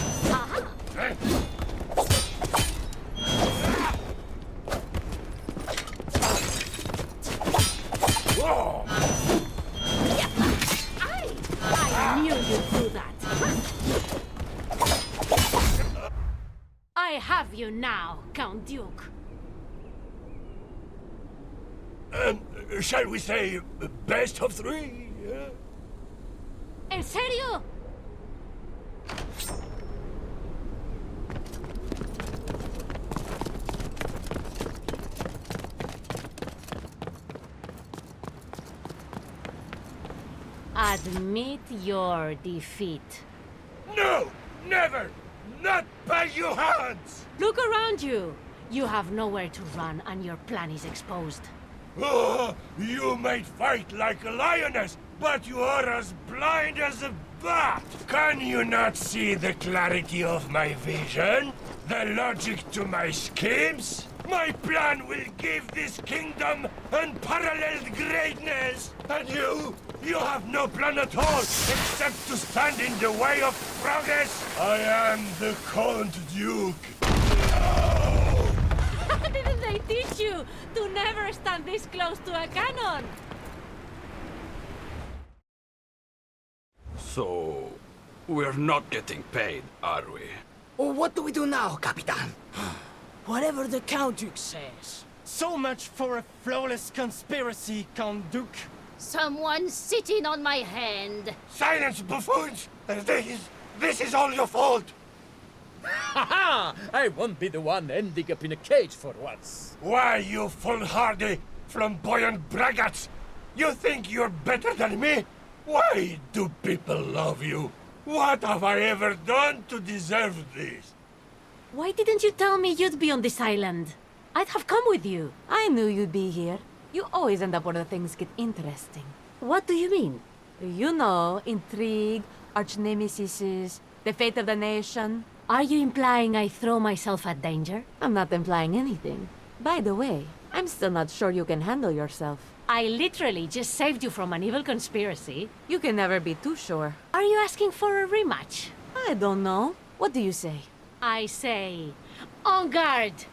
Whoa! I knew you'd do that. I have you now, Count Duke. Shall we say best of three? ¿En serio? Admit your defeat. No! Never! Not by your hands! Look around you. You have nowhere to run and your plan is exposed. Oh, you might fight like a lioness, but you are as blind as a bat! Can you not see the clarity of my vision? The logic to my schemes? My plan will give this kingdom unparalleled greatness! And you have no plan at all, except to stand in the way of progress! I am the Count Duke. Didn't they teach you to never stand this close to a cannon? So, we're not getting paid, are we? What do we do now, Capitan? Whatever the Count Duke says. So much for a flawless conspiracy, Count Duke. Someone sitting on my hand. Silence, buffoons! This is all your fault! Ha! I won't be the one ending up in a cage for once. Why, you foolhardy, flamboyant braggarts! You think you're better than me? Why do people love you? What have I ever done to deserve this? Why didn't you tell me you'd be on this island? I'd have come with you. I knew you'd be here. You always end up where the things get interesting. What do you mean? You know, intrigue, arch-nemesis, the fate of the nation. Are you implying I throw myself at danger? I'm not implying anything. By the way, I'm still not sure you can handle yourself. I literally just saved you from an evil conspiracy. You can never be too sure. Are you asking for a rematch? I don't know. What do you say? I say, en garde!